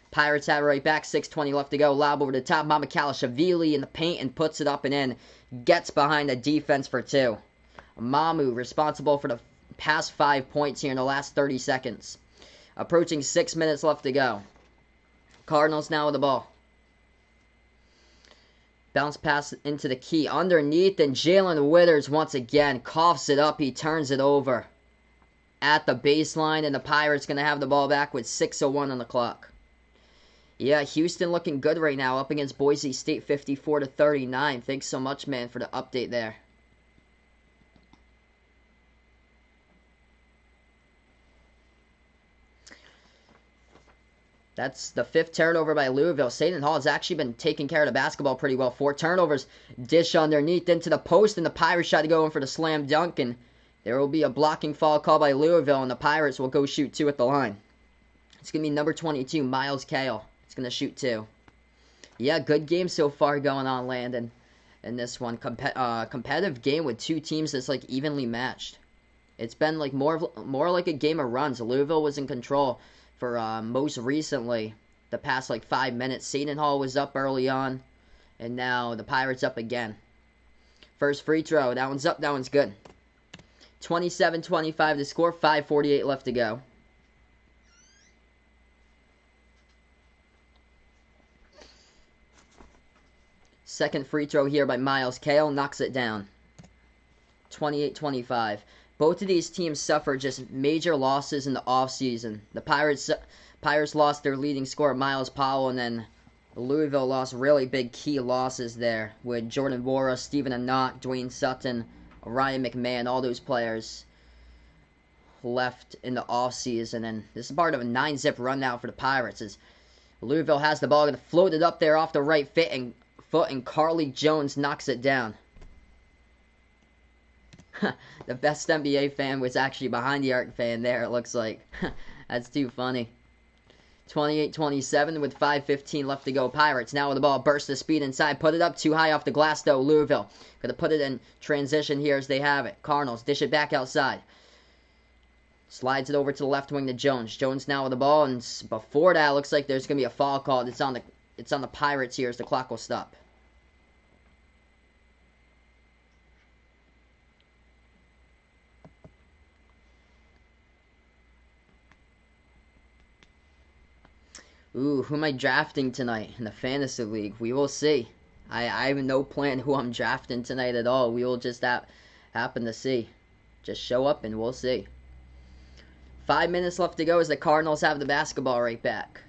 Pirates have it right back. 6:20 left to go. Lob over the top. Mamakalashavili in the paint and puts it up and in. Gets behind the defense for 2. Mamu responsible for the past 5 points here in the last 30 seconds. Approaching 6 minutes left to go. Cardinals now with the ball. Bounce pass into the key underneath, and Jalen Withers once again coughs it up. He turns it over. at the baseline, and the Pirates going to have the ball back with 6:01 on the clock. Yeah, Houston looking good right now, up against Boise State 54-39. Thanks so much, man, for the update there. That's the 5th turnover by Louisville. Seton Hall has actually been taking care of the basketball pretty well. 4 turnovers. Dish underneath into the post, and the Pirates try to go in for the slam dunk, and there will be a blocking foul call by Louisville, and the Pirates will go shoot 2 at the line. It's going to be number 22, Miles Kale. It's going to shoot 2. Yeah, good game so far going on, Landon, in this one. Competitive game with 2 teams that's like evenly matched. It's been like more like a game of runs. Louisville was in control for most recently, the past like 5 minutes. Seton Hall was up early on, and now the Pirates up again. First free throw, that one's up, that one's good. 27-25 to score, 5:48 left to go. Second free throw here by Miles Kale, knocks it down. 28-25. Both of these teams suffered just major losses in the offseason. The Pirates lost their leading scorer, Miles Powell, and then Louisville lost really big key losses there with Jordan Wara, Stephen Anott, Dwayne Sutton, Ryan McMahon, all those players left in the offseason. And this is part of a 9-zip run now for the Pirates as Louisville has the ball, going to float it up there off the right foot, and Carly Jones knocks it down. The best NBA fan was actually behind the arc fan there, it looks like. That's too funny. 28-27 with 5:15 left to go. Pirates now with the ball, burst the speed inside, put it up too high off the glass though. Louisville going to put it in transition here as they have it. Cardinals dish it back outside. Slides it over to the left wing to Jones. Jones now with the ball, and before that, looks like there's going to be a foul called. It's on the Pirates here as the clock will stop. Ooh, who am I drafting tonight in the fantasy league? We will see. I have no plan who I'm drafting tonight at all. We will just happen to see. Just show up and we'll see. 5 minutes left to go as the Cardinals have the basketball right back.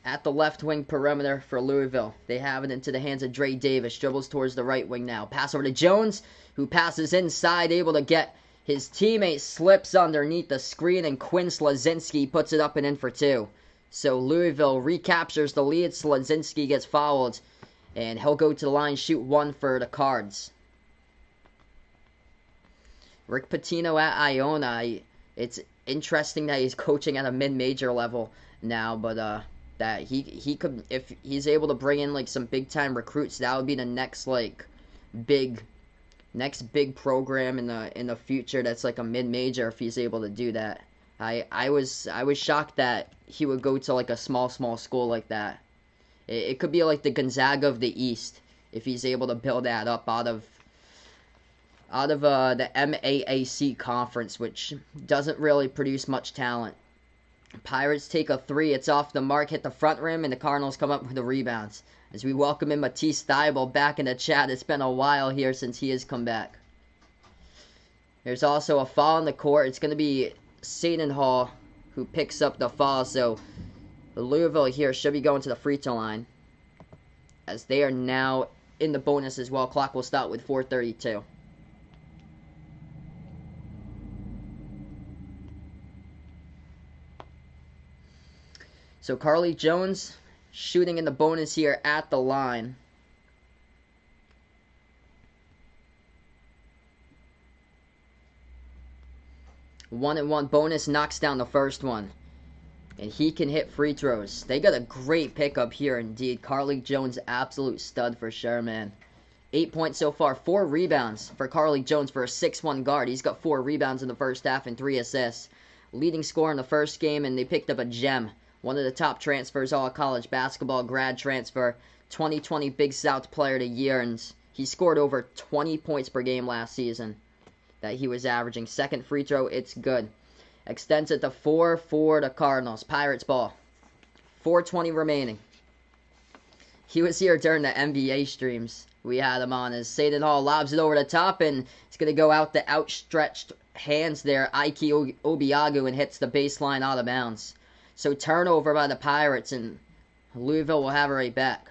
At the left wing perimeter for Louisville. They have it into the hands of Dre Davis. Dribbles towards the right wing now. Pass over to Jones, who passes inside, able to get his teammate, slips underneath the screen, and Quinn Slazinski puts it up and in for 2. So Louisville recaptures the lead. Slazinski gets fouled, and he'll go to the line, shoot 1 for the Cards. Rick Pitino at Iona. It's interesting that he's coaching at a mid-major level now, but that he could, if he's able to bring in like some big-time recruits, that would be the next like big program in the future that's like a mid-major if he's able to do that. I was shocked that he would go to like a small school like that. It could be like the Gonzaga of the East if he's able to build that up out of the MAAC conference, which doesn't really produce much talent. Pirates take a 3. It's off the mark, hit the front rim, and the Cardinals come up with the rebounds. As we welcome in Matisse Thibault back in the chat. It's been a while here since he has come back. There's also a foul in the court. It's going to be Seton Hall who picks up the foul. So Louisville here should be going to the free throw line, as they are now in the bonus as well. Clock will start with 4:32. So Carly Jones shooting in the bonus here at the line. One and one bonus, knocks down the first one. And he can hit free throws. They got a great pickup here indeed. Carly Jones, absolute stud for sure, man. 8 points so far, 4 rebounds for Carly Jones for a 6'1 guard. He's got 4 rebounds in the first half and 3 assists. Leading scorer in the first game, and they picked up a gem. One of the top transfers, all college basketball grad transfer, 2020 Big South Player of the Year, and he scored over 20 points per game last season that he was averaging. Second free throw, it's good. Extends it to 4 for the Cardinals. Pirates ball. 4:20 remaining. He was here during the NBA streams. we had him on as Seton Hall lobs it over the top, and it's going to go out the outstretched hands there. Ike Obiagu, and hits the baseline out of bounds. So turnover by the Pirates, and Louisville will have it right back.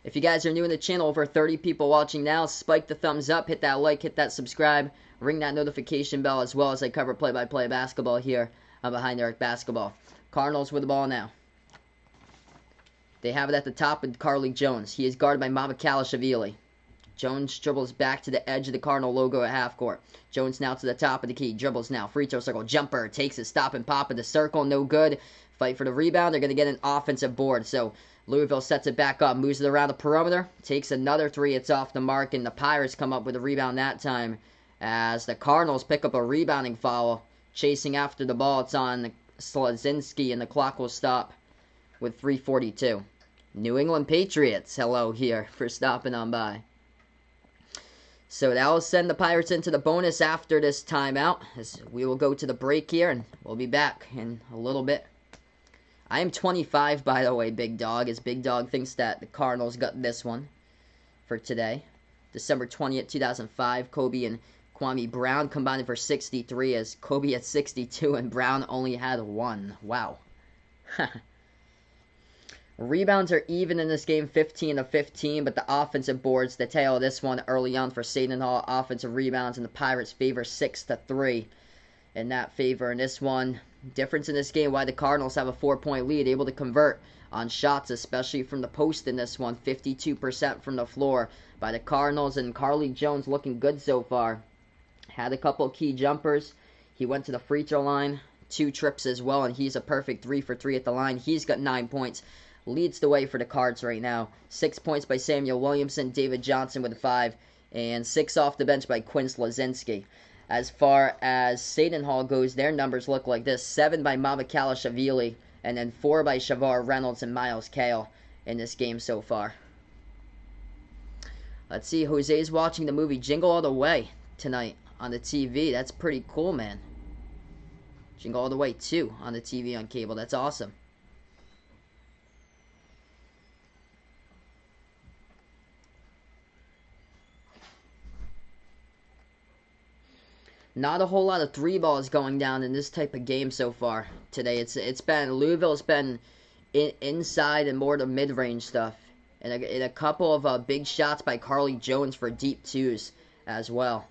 If you guys are new in the channel, over 30 people watching now, spike the thumbs up, hit that like, hit that subscribe, ring that notification bell, as well as I cover play-by-play basketball here on Behind the Arc Basketball. Cardinals with the ball now. They have it at the top with Carly Jones. He is guarded by Mamakalashavili. Jones dribbles back to the edge of the Cardinal logo at half court. Jones now to the top of the key. Dribbles now. Free throw circle. Jumper. Takes it. Stop and pop in the circle. No good. Fight for the rebound. They're going to get an offensive board. So Louisville sets it back up. Moves it around the perimeter. Takes another three. It's off the mark. And the Pirates come up with a rebound that time, as the Cardinals pick up a rebounding foul. Chasing after the ball. It's on Slazinski, and the clock will stop with 3:42. New England Patriots, hello here for stopping on by. So that will send the Pirates into the bonus after this timeout, as we will go to the break here, and we'll be back in a little bit. I am 25, by the way, Big Dog, as Big Dog thinks that the Cardinals got this one for today. December 20th, 2005, Kobe and Kwame Brown combined for 63, as Kobe had 62 and Brown only had 1. Wow. Rebounds are even in this game, 15 of 15, but the offensive boards, the tail of this one early on for Seton Hall, offensive rebounds in the Pirates' favor, 6-3 in that favor. In this one, difference in this game, why the Cardinals have a 4-point lead, able to convert on shots, especially from the post in this one, 52% from the floor by the Cardinals, and Carly Jones looking good so far. Had a couple key jumpers. He went to the free throw line, 2 trips as well, and he's a perfect 3 for 3 at the line. He's got 9 points. Leads the way for the Cards right now. 6 points by Samuel Williamson, David Johnson with 5, and 6 off the bench by Quinn Slazinski. As far as Seton Hall goes, their numbers look like this: 7 by Mamakalashavili, and then 4 by Shavar Reynolds and Miles Kale in this game so far. Let's see, Jose's watching the movie Jingle All the Way tonight on the TV. That's pretty cool, man. Jingle All the Way 2 on the TV on cable. That's awesome. Not a whole lot of 3 balls going down in this type of game so far today. It's been Louisville's been inside and more the mid-range stuff, and a couple of big shots by Carly Jones for deep 2s as well.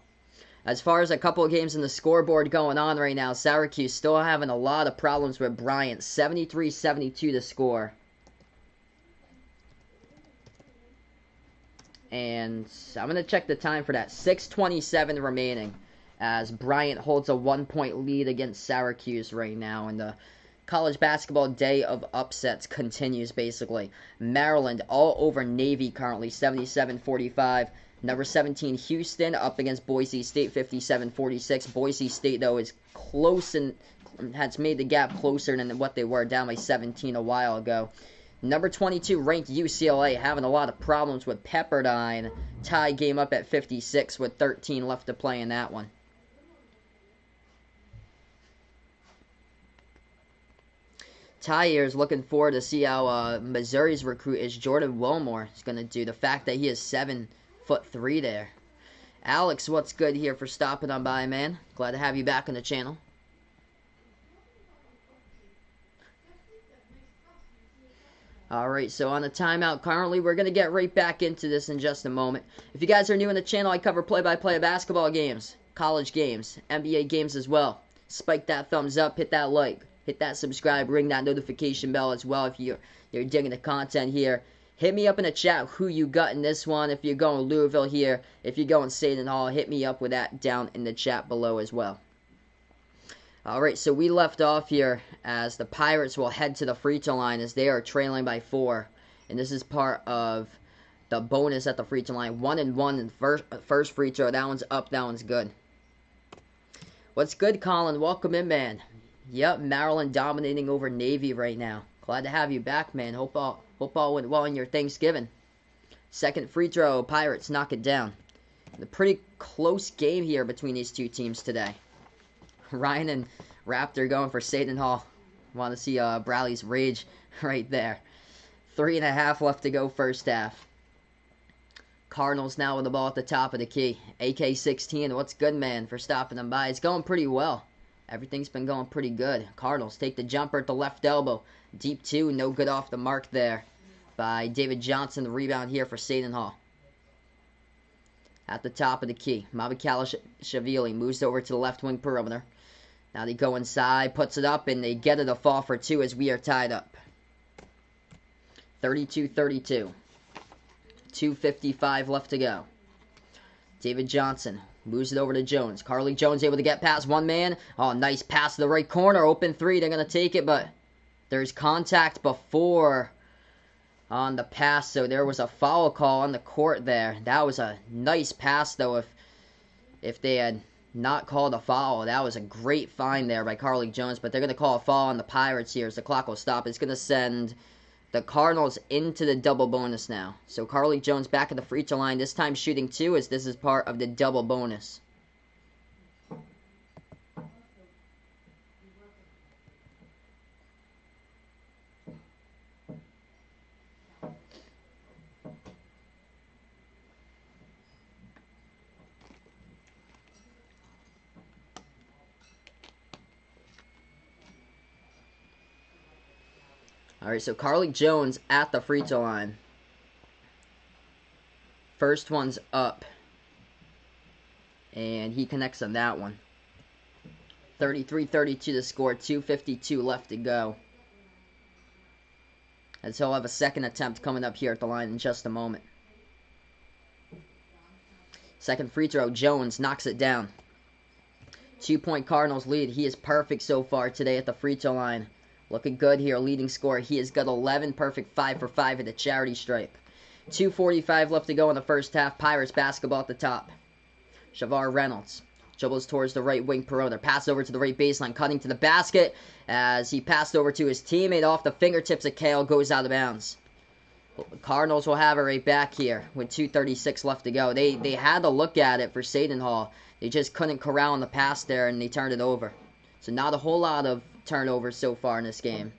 As far as a couple of games in the scoreboard going on right now, Syracuse still having a lot of problems with Bryant. 73-72 to score. And I'm going to check the time for that. 6:27 remaining, as Bryant holds a 1-point lead against Syracuse right now. And the college basketball day of upsets continues, basically. Maryland all over Navy currently, 77-45. Number 17, Houston, up against Boise State, 57-46. Boise State, though, is close and has made the gap closer than what they were, down by 17 a while ago. Number 22, ranked UCLA, having a lot of problems with Pepperdine. Tie game up at 56 with 13 left to play in that one. Ty here is looking forward to see how Missouri's recruit is Jordan Wilmore is going to do. The fact that he is 7'3" there. Alex, what's good here for stopping on by, man? Glad to have you back on the channel. Alright, so on the timeout currently, we're going to get right back into this in just a moment. If you guys are new in the channel, I cover play-by-play basketball games, college games, NBA games as well. Spike that thumbs up, hit that like, hit that subscribe, ring that notification bell as well if you're digging the content here. Hit me up in the chat who you got in this one. If you're going Louisville here, if you're going Seton Hall, hit me up with that down in the chat below as well. Alright, so we left off here as the Pirates will head to the free throw line as they are trailing by 4. And this is part of the bonus at the free throw line. 1-1 in first free throw. That one's up, that one's good. What's good, Colin? Welcome in, man. Yep, Maryland dominating over Navy right now. Glad to have you back, man. Hope all went well in your Thanksgiving. Second free throw, Pirates knock it down. A pretty close game here between these two teams today. Ryan and Raptor going for Seton Hall. Want to see Bradley's rage right there. 3.5 left to go first half. Cardinals now with the ball at the top of the key. AK-16, what's good, man, for stopping them by? It's going pretty well. Everything's been going pretty good. Cardinals take the jumper at the left elbow. Deep two, no good off the mark there by David Johnson. The rebound here for Seton Hall. At the top of the key, Mavikalashavili moves over to the left wing perimeter. Now they go inside, puts it up, and they get it a fall for two as we are tied up. 32-32. 2:55 left to go. David Johnson moves it over to Jones. Carly Jones able to get past one man. Oh, nice pass to the right corner. Open three. They're going to take it, but there's contact before on the pass, so there was a foul call on the court there. That was a nice pass, though. If they had not called a foul, that was a great find there by Carly Jones, but they're going to call a foul on the Pirates here as the clock will stop. It's going to send the Cardinals into the double bonus now. So Carly Jones back at the free throw line, this time shooting two, as this is part of the double bonus. Alright, so Carly Jones at the free throw line. First one's up. And he connects on that one. 33-32 to score. 2:52 left to go. As he'll have a second attempt coming up here at the line in just a moment. Second free throw, Jones knocks it down. 2-point Cardinals lead. He is perfect so far today at the free throw line. Looking good here, leading scorer. He has got 11, perfect 5 for 5 at the charity stripe. 2:45 left to go in the first half. Pirates basketball at the top. Shavar Reynolds dribbles towards the right wing perimeter. Pass over to the right baseline, cutting to the basket as he passed over to his teammate off the fingertips of Kale, goes out of bounds. The Cardinals will have it right back here with 2:36 left to go. They had to look at it for Seton Hall. They just couldn't corral on the pass there, and they turned it over. So not a whole lot of turnovers so far in this game.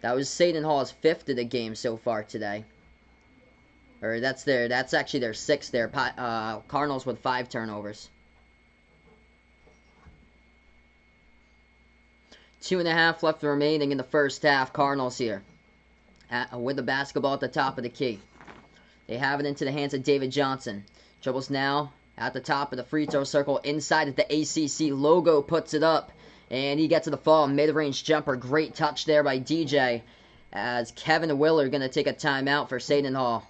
That was Seton Hall's 5th of the game so far today. Or that's actually their 6th there. Cardinals with 5 turnovers. 2.5 left remaining in the first half. Cardinals here with the basketball at the top of the key. They have it into the hands of David Johnson. Dribbles now at the top of the free throw circle. Inside at the ACC logo, puts it up. And he gets to the fall. Mid-range jumper. Great touch there by DJ. As Kevin Willard going to take a timeout for Seton Hall.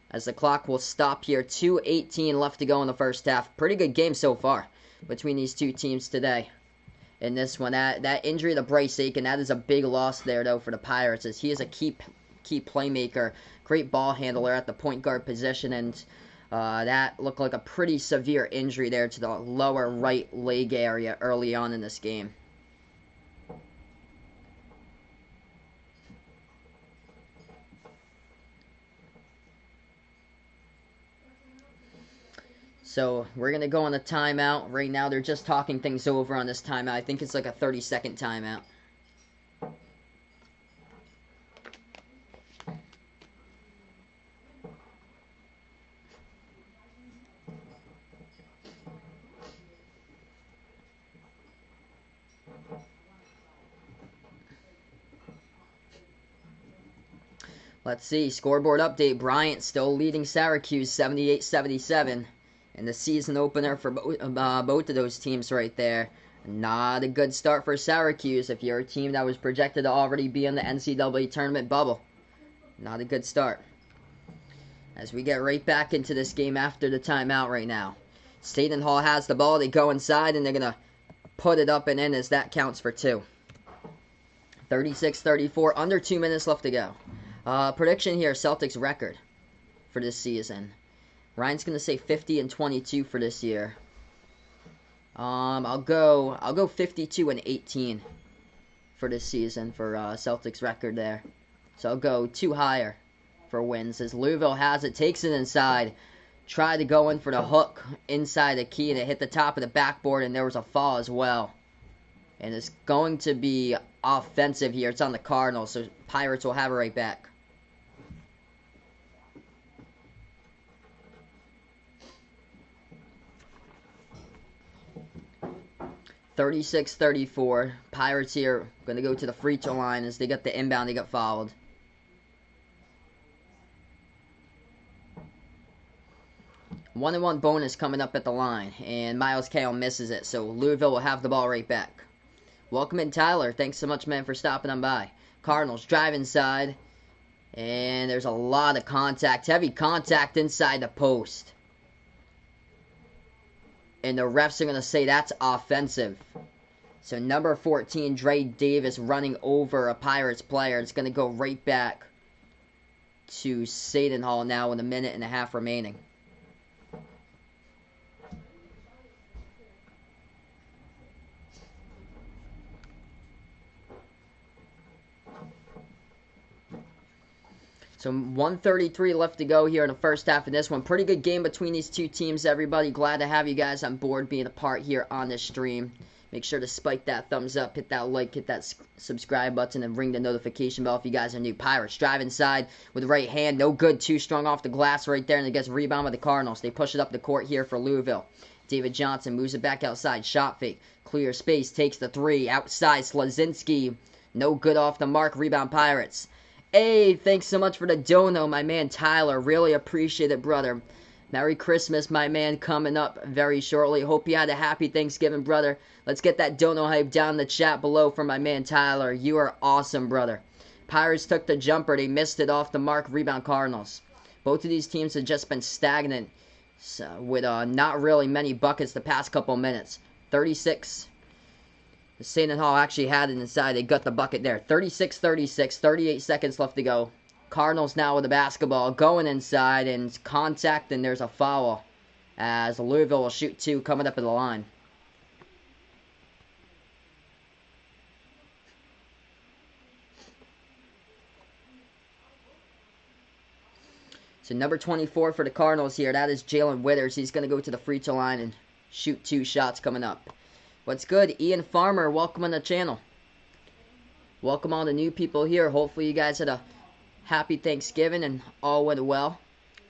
As the clock will stop here. 2:18 left to go in the first half. Pretty good game so far between these two teams today. In this one, that injury to Bryce Aiken, that is a big loss there, though, for the Pirates, as he is a key playmaker. Great ball handler at the point guard position, and that looked like a pretty severe injury there to the lower right leg area early on in this game. So we're going to go on a timeout. Right now they're just talking things over on this timeout. I think it's like a 30-second timeout. Let's see. Scoreboard update. Bryant still leading Syracuse 78-77. And the season opener for both of those teams right there. Not a good start for Syracuse if you're a team that was projected to already be in the NCAA tournament bubble. Not a good start. As we get right back into this game after the timeout right now. Seton Hall has the ball. They go inside and they're going to put it up and in as that counts for 2. 36-34. Under 2 minutes left to go. Prediction here, Celtics record for this season. Ryan's gonna say 50-22 for this year. I'll go 52-18 for this season for Celtics record there. So I'll go 2 higher for wins as Louisville has it, takes it inside, tried to go in for the hook inside the key, and it hit the top of the backboard, and there was a fall as well. And it's going to be offensive here. It's on the Cardinals, so Pirates will have it right back. 36-34. Pirates here going to go to the free throw line as they get the inbound. They got fouled. One and one bonus coming up at the line, and Miles Kale misses it, so Louisville will have the ball right back. Welcome in, Tyler. Thanks so much, man, for stopping on by. Cardinals drive inside, and there's a lot of contact, heavy contact inside the post. And the refs are going to say that's offensive. So number 14, Dre Davis, running over a Pirates player. It's going to go right back to Seton Hall now with a minute and a half remaining. So 1:33 left to go here in the first half of this one. Pretty good game between these two teams, everybody. Glad to have you guys on board being a part here on this stream. Make sure to spike that thumbs up, hit that like, hit that subscribe button, and ring the notification bell if you guys are new. Pirates drive inside with the right hand. No good. Too strong off the glass right there, and it gets rebound by the Cardinals. They push it up the court here for Louisville. David Johnson moves it back outside. Shot fake. Clear space. Takes the three. Outside. Slazinski. No good off the mark. Rebound Pirates. Hey, thanks so much for the dono, my man Tyler. Really appreciate it, brother. Merry Christmas, my man, coming up very shortly. Hope you had a happy Thanksgiving, brother. Let's get that dono hype down in the chat below for my man Tyler. You are awesome, brother. Pirates took the jumper. They missed it off the mark. Rebound Cardinals. Both of these teams have just been stagnant with not really many buckets the past couple minutes. 36. Seton Hall actually had it inside. They got the bucket there. 36-36. 38 seconds left to go. Cardinals now with the basketball. Going inside and contact, and there's a foul. As Louisville will shoot two coming up at the line. So number 24 for the Cardinals here. That is Jalen Withers. He's going to go to the free throw line and shoot two shots coming up. What's good? Ian Farmer, welcome on the channel. Welcome all the new people here. Hopefully you guys had a happy Thanksgiving and all went well.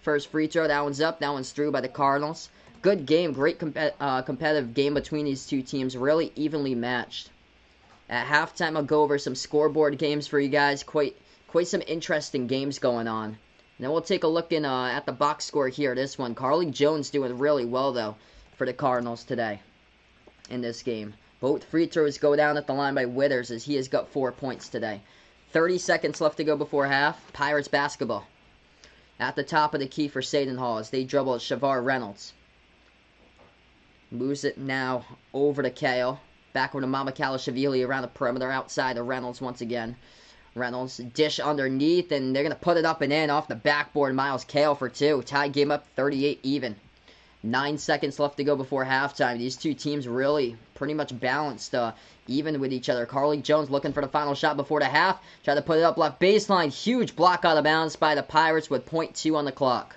First free throw, that one's up. That one's through by the Cardinals. Good game. Great competitive game between these two teams. Really evenly matched. At halftime, I'll go over some scoreboard games for you guys. Quite some interesting games going on. And then we'll take a look in at the box score here. This one. Carly Jones doing really well, though, for the Cardinals today. In this game. Both free throws go down at the line by Withers as he has got 4 points today. 30 seconds left to go before half. Pirates basketball. At the top of the key for Seton Hall as they dribble at Shavar Reynolds. Moves it now over to Kale. Back over to Mamakalashvili around the perimeter outside of Reynolds once again. Reynolds dish underneath and they're going to put it up and in off the backboard. Miles Kale for two. Tie game up 38 even. 9 seconds left to go before halftime. These two teams really pretty much balanced even with each other. Carly Jones looking for the final shot before the half. Try to put it up left baseline. Huge block out of bounds by the Pirates with .2 on the clock.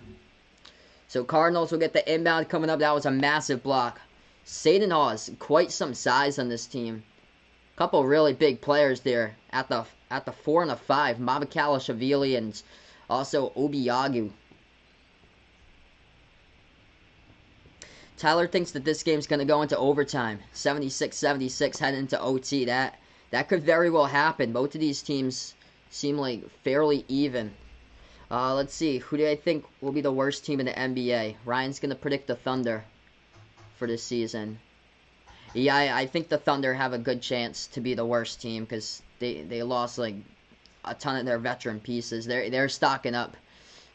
So Cardinals will get the inbound coming up. That was a massive block. Seton Hall has quite some size on this team. Couple really big players there at the 4 and the 5. Mamakalashvili and also Obiagu. Tyler thinks that this game's going to go into overtime. 76-76 heading into OT. That could very well happen. Both of these teams seem like fairly even. Let's see. Who do I think will be the worst team in the NBA? Ryan's going to predict the Thunder for this season. Yeah, I think the Thunder have a good chance to be the worst team because they lost like a ton of their veteran pieces. They're stocking up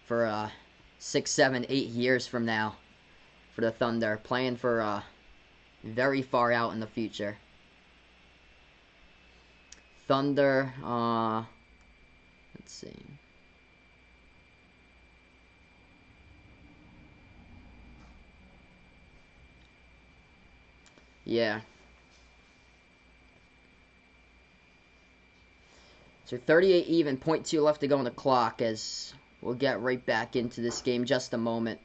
for 6, 7, 8 years from now. For the Thunder, playing for very far out in the future. Thunder, let's see. Yeah. So 38 even, .2 left to go on the clock as we'll get right back into this game just a moment.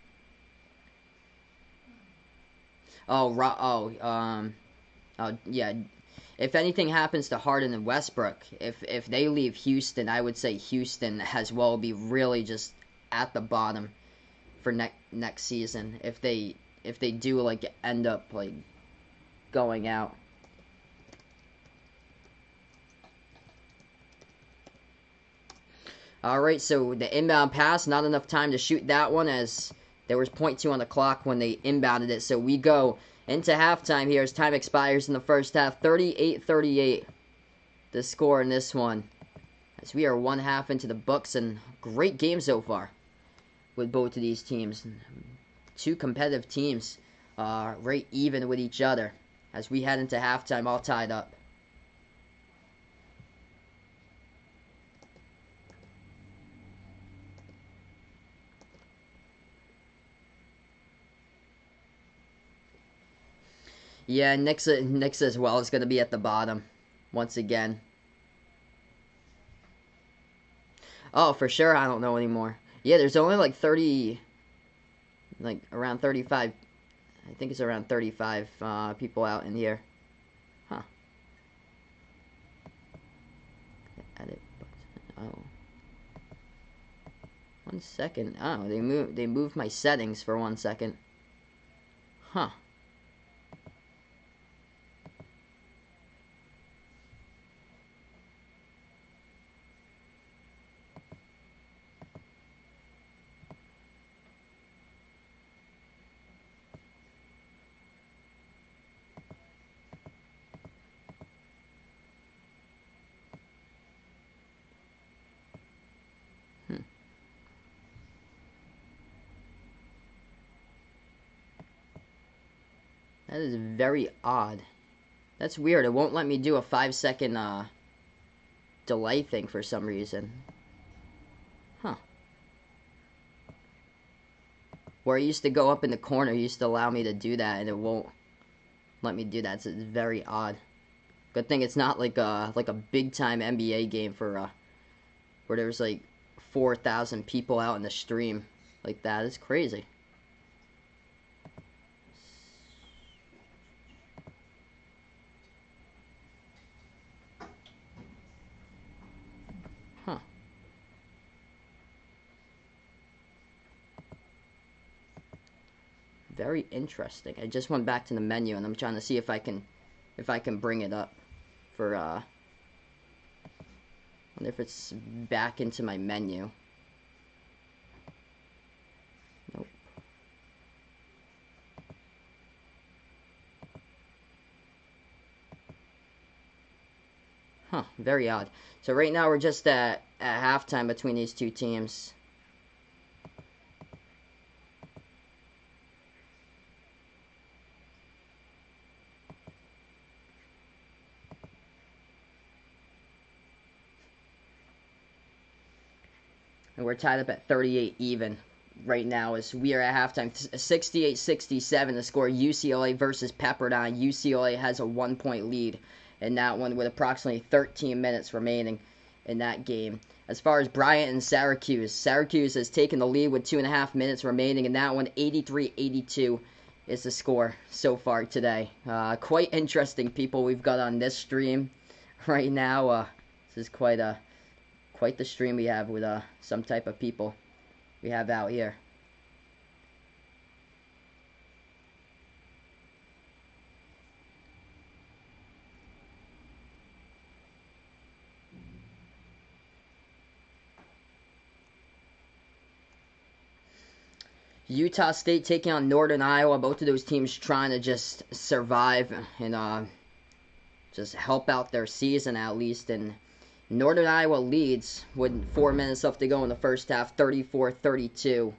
Yeah. If anything happens to Harden and Westbrook, if they leave Houston, I would say Houston as well will be really just at the bottom for next season. If they do like end up like going out. All right, so the inbound pass, not enough time to shoot that one as there was .2 on the clock when they inbounded it. So we go into halftime here as time expires in the first half. 38-38 the score in this one. As we are one half into the books, and great game so far with both of these teams. Two competitive teams right even with each other as we head into halftime all tied up. Yeah, Knicks as well is going to be at the bottom once again. Oh, for sure, I don't know anymore. Yeah, there's only like 30, like around 35, I think it's around 35 people out in here. Huh. Edit button. Oh. 1 second. Oh, they moved my settings for 1 second. Huh. That is very odd. That's weird. It won't let me do a 5-second delay thing for some reason. Huh. Where I used to go up in the corner, used to allow me to do that, and it won't let me do that. So it's very odd. Good thing it's not like a big time NBA game for where there's like 4,000 people out in the stream like that. It's crazy. Huh. Very interesting. I just went back to the menu and I'm trying to see if I can bring it up for I wonder if it's back into my menu. Nope. Huh, very odd. So right now we're just at halftime between these two teams. And we're tied up at 38 even right now as we are at halftime. 68-67 the score. UCLA versus Pepperdine. UCLA has a 1-point lead in that one with approximately 13 minutes remaining in that game. As far as Bryant and Syracuse, Syracuse has taken the lead with 2.5 minutes remaining in that one. 83-82 is the score so far today. Quite interesting people we've got on this stream right now. This is quite the stream we have with some type of people we have out here. Utah State taking on Northern Iowa. Both of those teams trying to just survive and just help out their season at least. And Northern Iowa leads with 4 minutes left to go in the first half. 34-32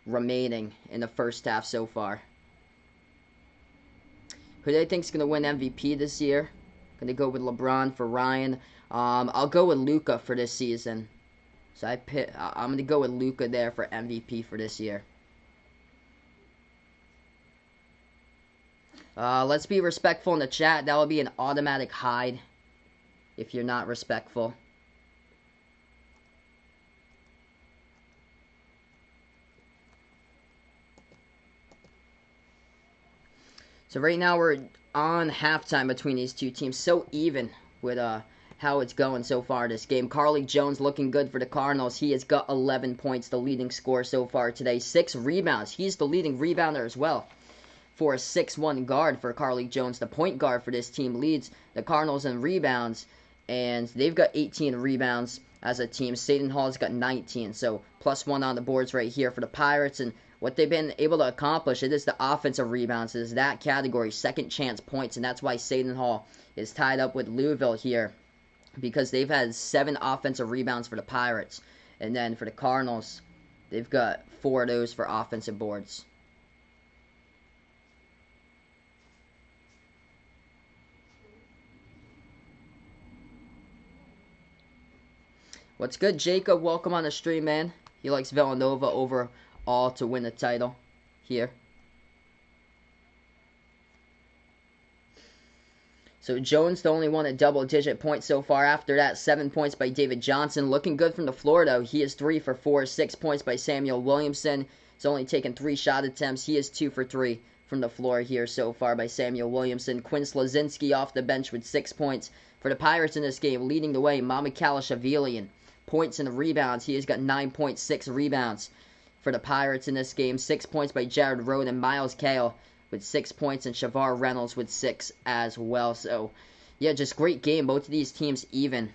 remaining in the first half so far. Who do you think is going to win MVP this year? Going to go with LeBron for Ryan. I'll go with Luka for this season. So I'm going to go with Luka there for MVP for this year. Let's be respectful in the chat. That will be an automatic hide if you're not respectful. So right now we're on halftime between these two teams. So even with how it's going so far this game. Carly Jones looking good for the Cardinals. He has got 11 points, the leading scorer so far today. 6 rebounds. He's the leading rebounder as well for a 6'1 guard for Carly Jones. The point guard for this team leads the Cardinals in rebounds, and they've got 18 rebounds as a team. Seton Hall's got 19, so +1 on the boards right here for the Pirates. And what they've been able to accomplish, it is the offensive rebounds. It is that category, second chance points, and that's why Seton Hall is tied up with Louisville here, because they've had 7 offensive rebounds for the Pirates. And then for the Cardinals, they've got 4 of those for offensive boards. What's good, Jacob? Welcome on the stream, man. He likes Villanova overall to win the title here. So Jones, the only one at double-digit points so far. After that, 7 points by David Johnson. Looking good from the floor, though. He is 3 for 4. 6 points by Samuel Williamson. He's only taken 3 shot attempts. He is 2 for 3 from the floor here so far by Samuel Williamson. Quinn Slazinski off the bench with 6 points for the Pirates in this game. Leading the way, Mamikalishavilian. Points and rebounds. He has got 9.6 rebounds for the Pirates in this game. 6 points by Jared Roden and Miles Kale with 6 points, and Shavar Reynolds with 6 as well. So, yeah, just great game. Both of these teams even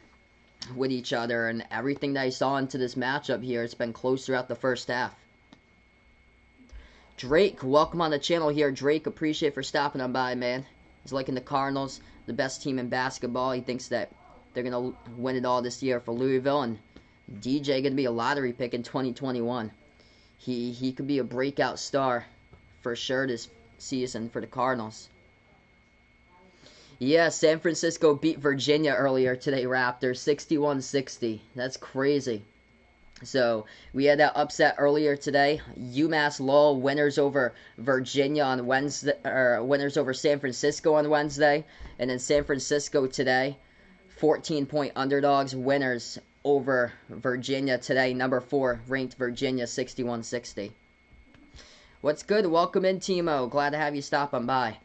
with each other, and everything that I saw into this matchup here, it's been close throughout the first half. Drake, welcome on the channel here. Drake, appreciate for stopping on by, man. He's liking the Cardinals, the best team in basketball. He thinks that they're going to win it all this year for Louisville, and DJ going to be a lottery pick in 2021. He could be a breakout star for sure this season for the Cardinals. Yeah, San Francisco beat Virginia earlier today, Raptors, 61-60. That's crazy. So, we had that upset earlier today. UMass Lowell winners over Virginia on Wednesday, or winners over San Francisco on Wednesday, and then San Francisco today, 14-point underdogs, winners over Virginia today. Number 4 ranked Virginia, 61-60. What's good? Welcome in, Timo. Glad to have you stop on by.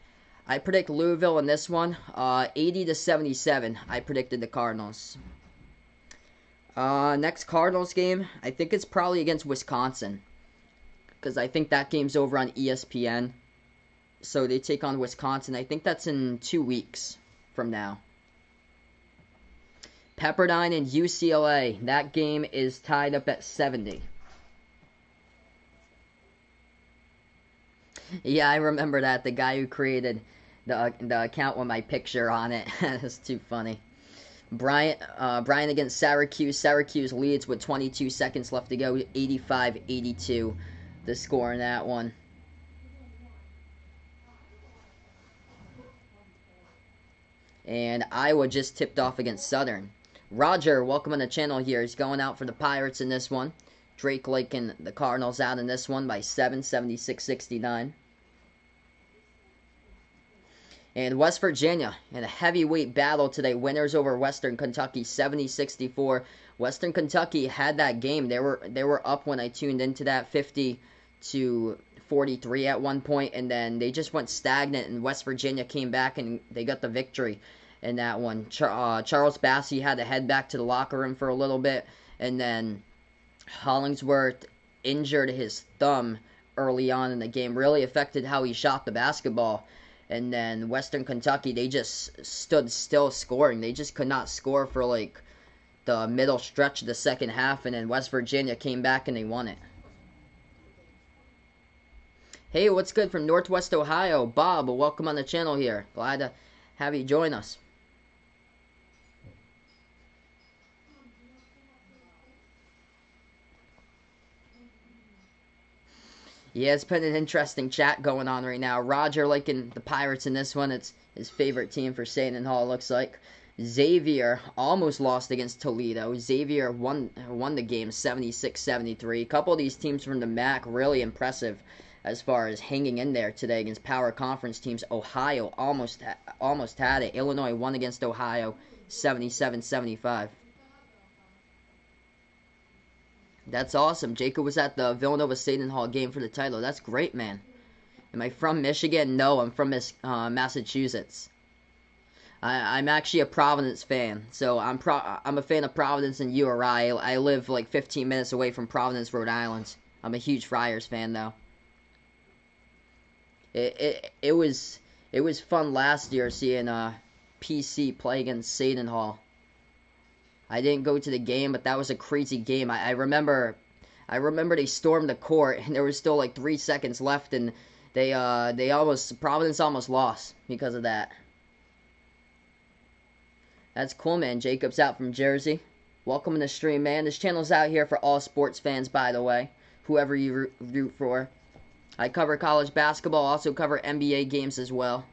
I predict Louisville in this one, 80-77. I predicted the Cardinals. Next Cardinals game, I think it's probably against Wisconsin, because I think that game's over on ESPN. So they take on Wisconsin. I think that's in 2 weeks from now. Pepperdine and UCLA. That game is tied up at 70. Yeah, I remember that. The guy who created the account with my picture on it. That's too funny. Bryant against Syracuse. Syracuse leads with 22 seconds left to go. 85-82 the score in that one. And Iowa just tipped off against Southern. Roger, welcome on the channel here. He's going out for the Pirates in this one. Drake liking the Cardinals out in this one by 7, 76-69. And West Virginia in a heavyweight battle today. Winners over Western Kentucky, 70-64. Western Kentucky had that game. They were up when I tuned into that, 50-43 at one point, and then they just went stagnant, and West Virginia came back and they got the victory in that one. Charles Bassey had to head back to the locker room for a little bit, and then Hollingsworth injured his thumb early on in the game. Really affected how he shot the basketball. And then Western Kentucky, they just stood still scoring. They just could not score for like the middle stretch of the second half, and then West Virginia came back and they won it. Hey, what's good from Northwest Ohio? Bob, welcome on the channel here. Glad to have you join us. Yeah, it's been an interesting chat going on right now. Roger liking the Pirates in this one. It's his favorite team for Seton Hall, looks like. Xavier almost lost against Toledo. Xavier won the game 76-73. A couple of these teams from the MAC really impressive as far as hanging in there today against power conference teams. Ohio almost had it. Illinois won against Ohio 77-75. That's awesome. Jacob was at the Villanova Seton Hall game for the title. That's great, man. Am I from Michigan? No, I'm from Massachusetts. I'm actually a Providence fan. So I'm a fan of Providence and URI. I live like 15 minutes away from Providence, Rhode Island. I'm a huge Friars fan, though. It was fun last year seeing PC play against Seton Hall. I didn't go to the game, but that was a crazy game. I remember they stormed the court, and there was still like 3 seconds left, and Providence almost lost because of that. That's cool, man. Jacob's out from Jersey. Welcome to the stream, man. This channel's out here for all sports fans, by the way. Whoever you root for. I cover college basketball, also cover NBA games as well.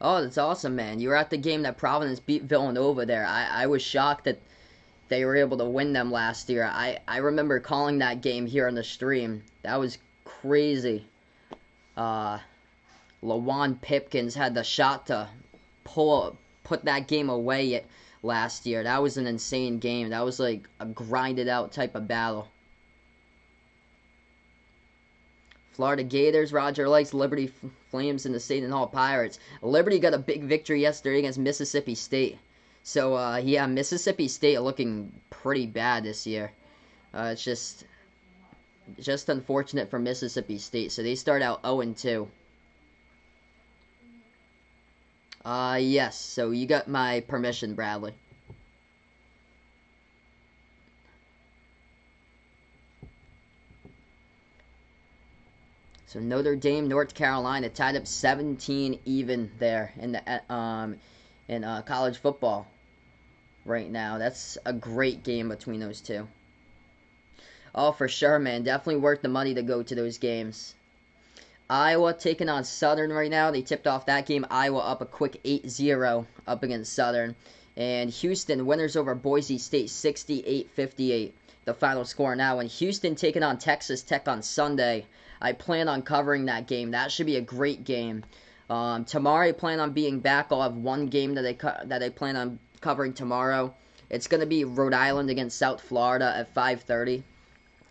Oh, that's awesome, man. You were at the game that Providence beat Villanova there. I was shocked that they were able to win them last year. I remember calling that game here on the stream. That was crazy. Lawan Pipkins had the shot to put that game away last year. That was an insane game. That was like a grinded out type of battle. Florida Gators, Roger likes Liberty Flames and the Seton Hall Pirates. Liberty got a big victory yesterday against Mississippi State. So, yeah, Mississippi State looking pretty bad this year. It's just unfortunate for Mississippi State. So they start out 0-2. Yes. So you got my permission, Bradley. So Notre Dame, North Carolina tied up 17 even there in the college football right now. That's a great game between those two. Oh, for sure, man. Definitely worth the money to go to those games. Iowa taking on Southern right now. They tipped off that game. Iowa up a quick 8-0 up against Southern. And Houston, winners over Boise State, 68-58. The final score now. And Houston taking on Texas Tech on Sunday. I plan on covering that game. That should be a great game. Tomorrow I plan on being back. I'll have one game that I plan on covering tomorrow. It's going to be Rhode Island against South Florida at 5:30.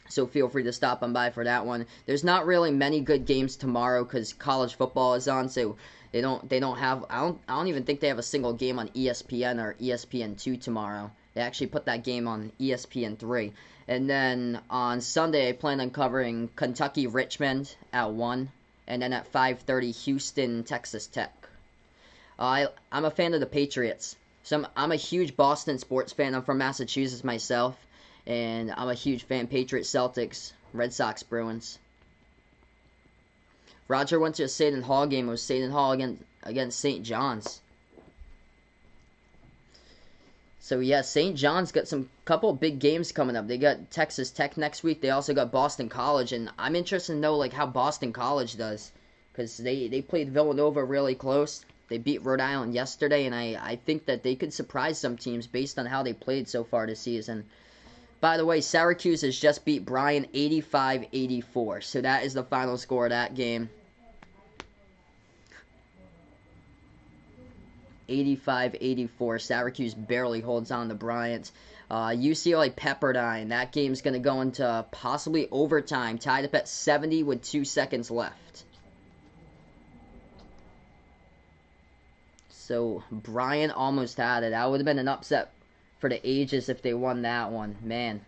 So feel free to stop on by for that one. There's not really many good games tomorrow because college football is on, so they don't have. I don't even think they have a single game on ESPN or ESPN2 tomorrow. They actually put that game on ESPN3. And then on Sunday, I plan on covering Kentucky Richmond at 1, and then at 5:30 Houston Texas Tech. I'm a fan of the Patriots. So I'm a huge Boston sports fan. I'm from Massachusetts myself. And I'm a huge fan. Patriots, Celtics, Red Sox, Bruins. Roger went to a Seton Hall game. It was Seton Hall against St. John's. So, yeah, St. John's got some couple big games coming up. They got Texas Tech next week. They also got Boston College. And I'm interested to know, like, how Boston College does. Because they played Villanova really close. They beat Rhode Island yesterday. And I think that they could surprise some teams based on how they played so far this season. By the way, Syracuse has just beat Bryan 85-84. So that is the final score of that game. 85-84. Syracuse barely holds on to Bryant. UCLA Pepperdine. That game's going to go into possibly overtime. Tied up at 70 with 2 seconds left. So Bryant almost had it. That would have been an upset for the ages if they won that one. Man.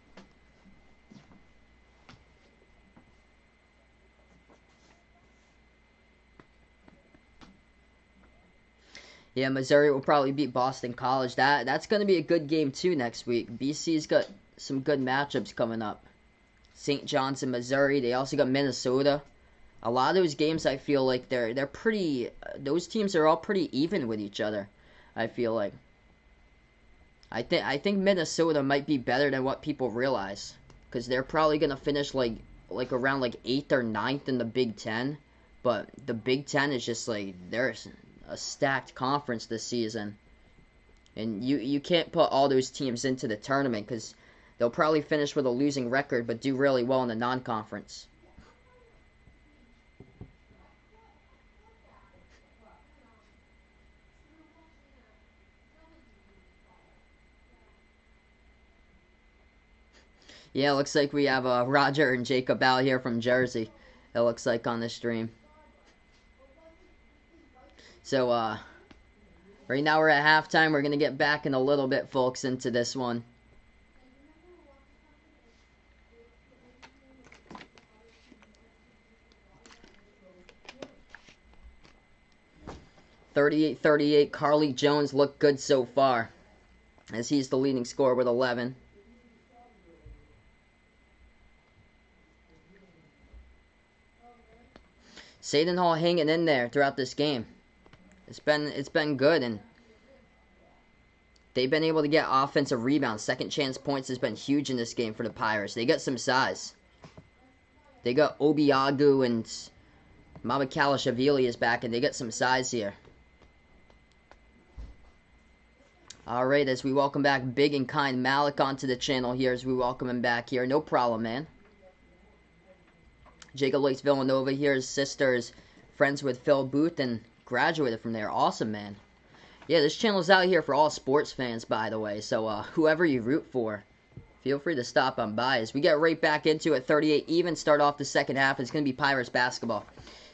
Yeah, Missouri will probably beat Boston College. That's going to be a good game too next week. BC's got some good matchups coming up. St. John's and Missouri. They also got Minnesota. A lot of those games I feel like they're pretty. Those teams are all pretty even with each other. I feel like. I think Minnesota might be better than what people realize, because they're probably gonna finish like around like 8th or 9th in the Big Ten, but the Big Ten is just like they're a stacked conference this season, and you can't put all those teams into the tournament because they'll probably finish with a losing record but do really well in the non-conference. Yeah, looks like we have Roger and Jacob out here from Jersey. It looks like on the stream. So, right now we're at halftime. We're going to get back in a little bit, folks, into this one. (38-38). Carly Jones looked good so far, as he's the leading scorer with 11. Seton Hall hanging in there throughout this game. It's been good, and they've been able to get offensive rebounds. Second chance points has been huge in this game for the Pirates. They got some size. They got Obiagu and Mamakala is back, and they got some size here. Alright, as we welcome back Big and Kind Malik onto the channel here, as we welcome him back here. No problem, man. Jacob Lakes Villanova here. His sister is friends with Phil Booth and graduated from there. Awesome, man. Yeah, this channel's out here for all sports fans, by the way. So, whoever you root for, feel free to stop on by. As we get right back into it, 38 even. Start off the second half. It's going to be Pirates basketball.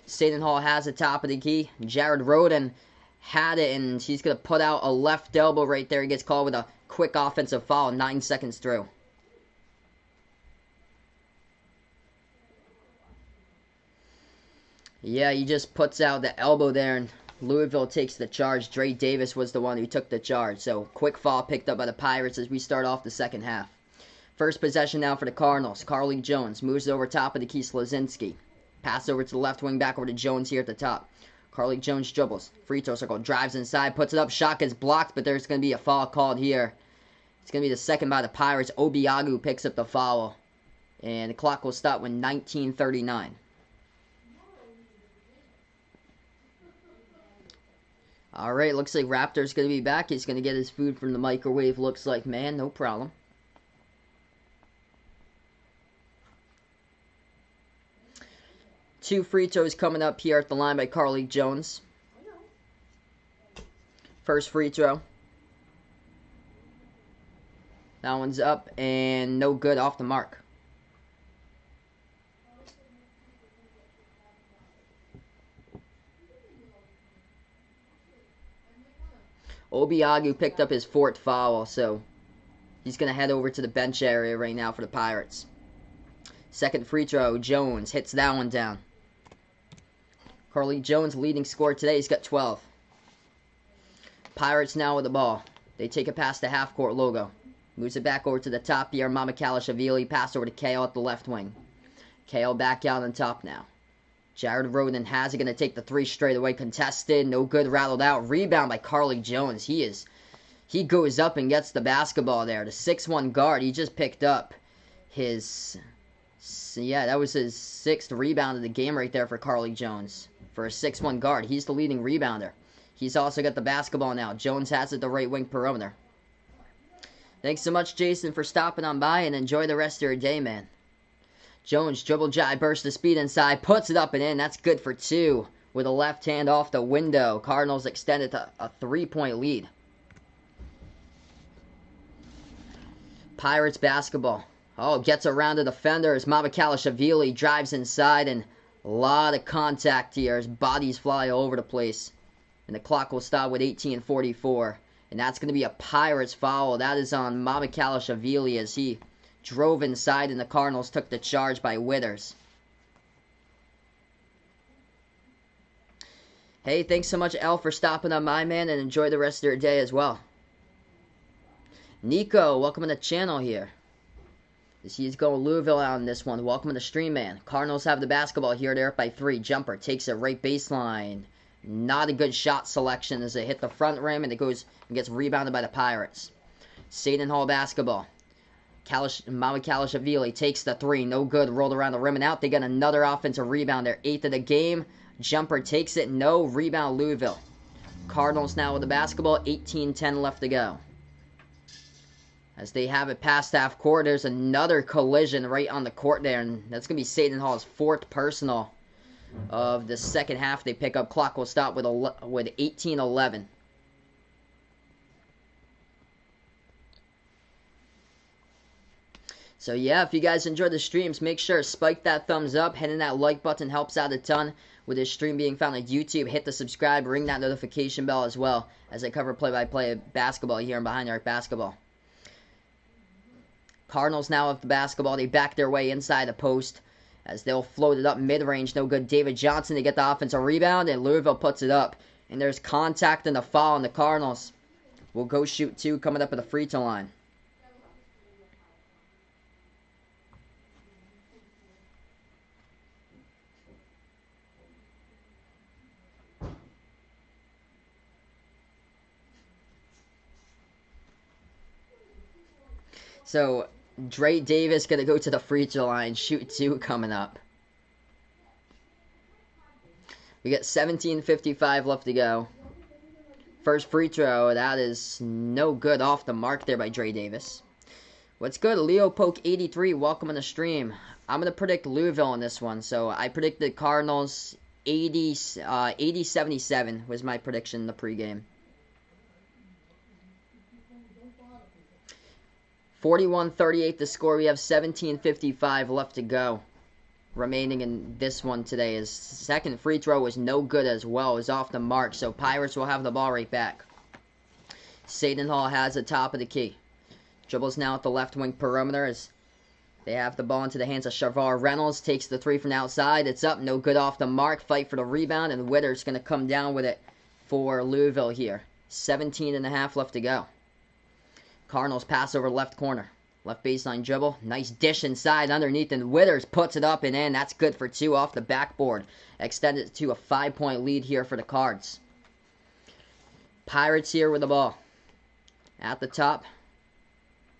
Seton Hall has the top of the key. Jared Roden had it, and he's going to put out a left elbow right there. He gets called with a quick offensive foul 9 seconds through. Yeah, he just puts out the elbow there, and Louisville takes the charge. Dre Davis was the one who took the charge. So, quick foul picked up by the Pirates as we start off the second half. First possession now for the Cardinals. Carly Jones moves over top of the key. Slazinski. Pass over to the left wing, back over to Jones here at the top. Carly Jones dribbles. Free throw circle. Drives inside. Puts it up. Shot gets blocked, but there's going to be a foul called here. It's going to be the second by the Pirates. Obiagu picks up the foul. And the clock will stop when 19:39. Alright, looks like Raptor's going to be back. He's going to get his food from the microwave, looks like, man. No problem. Two free throws coming up here at the line by Carly Jones. First free throw. That one's up and no good, off the mark. Obiagu picked up his fourth foul, so he's going to head over to the bench area right now for the Pirates. Second free throw, Jones hits that one down. Carly Jones, leading scorer today, he's got 12. Pirates now with the ball. They take it past the half-court logo. Moves it back over to the top here. Mamakala pass over to Kale at the left wing. Kale back out on top now. Jared Roden has it, going to take the three straight away. Contested, no good, rattled out. Rebound by Carly Jones. He goes up and gets the basketball there. The 6'1" guard, he just picked up his, yeah, that was his 6th rebound of the game right there for Carly Jones. For a 6'1" guard, he's the leading rebounder. He's also got the basketball now. Jones has it the right wing perimeter. Thanks so much, Jason, for stopping on by, and enjoy the rest of your day, man. Jones, dribble jive, burst of speed inside, puts it up and in. That's good for 2 with a left hand off the window. Cardinals extended to a 3-point lead. Pirates basketball. Oh, gets around the defender as Mamakala drives inside, and a lot of contact here as bodies fly all over the place. And the clock will stop with 18:44. And that's going to be a Pirates foul. That is on Mamakala as he drove inside, and the Cardinals took the charge by Withers. Hey, thanks so much, El, for stopping on my man, and enjoy the rest of your day as well. Nico, welcome to the channel here. He's going Louisville out in this one. Welcome to the stream, man. Cardinals have the basketball here. They're up by 3. Jumper takes it right baseline. Not a good shot selection as they hit the front rim, and it goes and gets rebounded by the Pirates. Seton Hall basketball. Mamakala takes the 3. No good. Rolled around the rim and out. They got another offensive rebound. Their 8th of the game. Jumper takes it. No. Rebound Louisville. Cardinals now with the basketball. 18:10 left to go. As they have it past half court, there's another collision right on the court there. And that's going to be Seton Hall's 4th personal of the second half. They pick up. Clock will stop with 18:11. So yeah, if you guys enjoy the streams, make sure to spike that thumbs up. Hitting that like button helps out a ton. with this stream being found on YouTube. Hit the subscribe, ring that notification bell as well as I cover play-by-play basketball here in Behind the Arc Basketball. Cardinals now have the basketball. They back their way inside the post as they'll float it up mid-range. No good. David Johnson to get the offensive rebound, and Louisville puts it up. And there's contact and a foul, and the Cardinals will go shoot two coming up at the free throw line. So, Dre Davis going to go to the free throw line, shoot two coming up. We got 17:55 left to go. First free throw, that is no good, off the mark there by Dre Davis. What's good? Leo Poke 83, welcome on the stream. I'm going to predict Louisville in this one. So I predicted Cardinals 80-77 was my prediction in the pregame. 41-38 the score. We have 17:55 left to go remaining in this one today. His second free throw was no good as well. It was off the mark, so Pirates will have the ball right back. Seton has the top of the key. Dribbles now at the left wing perimeter as they have the ball into the hands of Shavar Reynolds. Takes the three from the outside. It's up, no good, off the mark. Fight for the rebound, and Witter's going to come down with it for Louisville here. 17.5 left to go. Cardinals pass over left corner. Left baseline dribble. Nice dish inside underneath, and Withers puts it up and in. That's good for two off the backboard. Extended to a 5-point lead here for the Cards. Pirates here with the ball. At the top.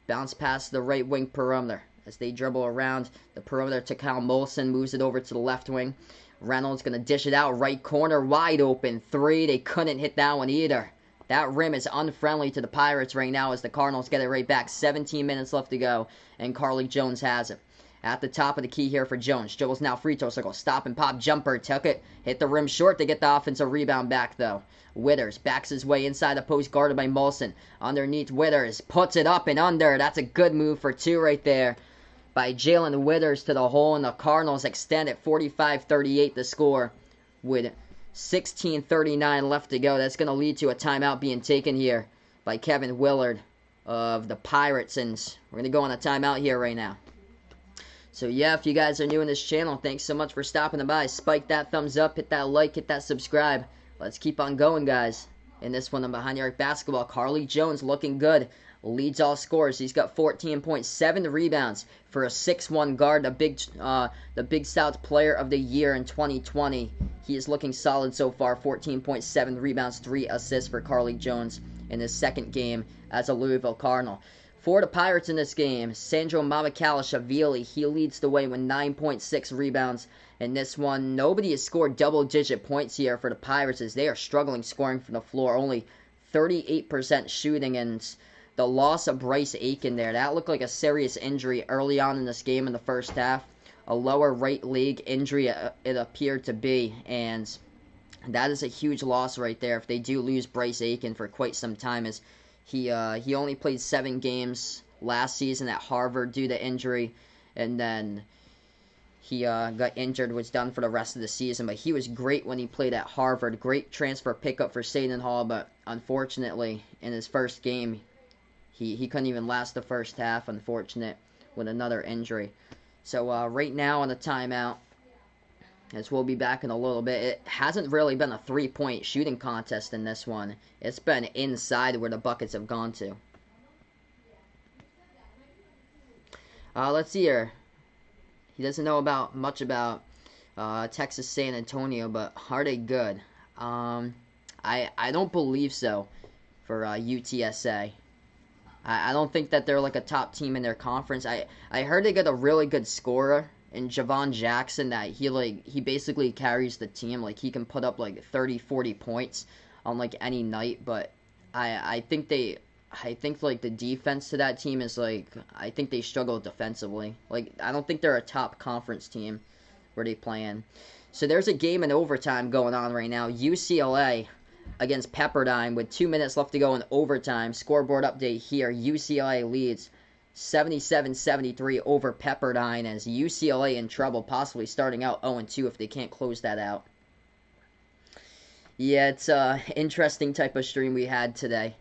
Bounce past the right wing perimeter. As they dribble around the perimeter to Kyle Molson. Moves it over to the left wing. Reynolds going to dish it out. Right corner. Wide open. Three. They couldn't hit that one either. That rim is unfriendly to the Pirates right now as the Cardinals get it right back. 17 minutes left to go, and Carly Jones has it. At the top of the key here for Jones. Dribbles now free throw circle. Stop and pop jumper. Took it. Hit the rim short to get the offensive rebound back, though. Withers backs his way inside the post, guarded by Molson. Underneath Withers. Puts it up and under. That's a good move for two right there by Jalen Withers to the hole, and the Cardinals extend it 45-38 the score with 16:39 left to go. That's going to lead to a timeout being taken here by Kevin Willard of the Pirates, and we're going to go on a timeout here right now. So yeah, if you guys are new in this channel, thanks so much for stopping by. Spike that thumbs up, hit that like, hit that subscribe. Let's keep on going, guys. In this one, on Behind the Arc Basketball, Carly Jones looking good. Leads all scorers. He's got 14.7 rebounds for a 6'1 guard, the Big South Player of the Year in 2020. He is looking solid so far. 14.7 rebounds, 3 assists for Carly Jones in his second game as a Louisville Cardinal. For the Pirates in this game, Sandro Mamakalashavili, he leads the way with 9.6 rebounds. In this one, nobody has scored double-digit points here for the Pirates as they are struggling scoring from the floor. Only 38% shooting, and the loss of Bryce Aiken there, that looked like a serious injury early on in this game in the first half. A lower right leg injury it appeared to be, and that is a huge loss right there if they do lose Bryce Aiken for quite some time, as he only played 7 games last season at Harvard due to injury, and then he got injured, was done for the rest of the season. But he was great when he played at Harvard. Great transfer pickup for Seton Hall, but unfortunately in his first game he couldn't even last the first half, unfortunate, with another injury. So right now on the timeout, as we'll be back in a little bit, it hasn't really been a three-point shooting contest in this one. It's been inside where the buckets have gone to. Let's see here. He doesn't know much about Texas San Antonio, but are they good? I don't believe so for UTSA. I don't think that they're like a top team in their conference. I heard they got a really good scorer in Javon Jackson, that he basically carries the team. Like, he can put up like 30-40 points on like any night, but I think like the defense to that team is like, I think they struggle defensively. Like, I don't think they're a top conference team where they play in. So there's a game in overtime going on right now. UCLA against Pepperdine with 2 minutes left to go in overtime. Scoreboard update here. UCLA leads 77-73 over Pepperdine, as UCLA in trouble, possibly starting out 0-2 if they can't close that out. Yeah, it's a interesting type of stream we had today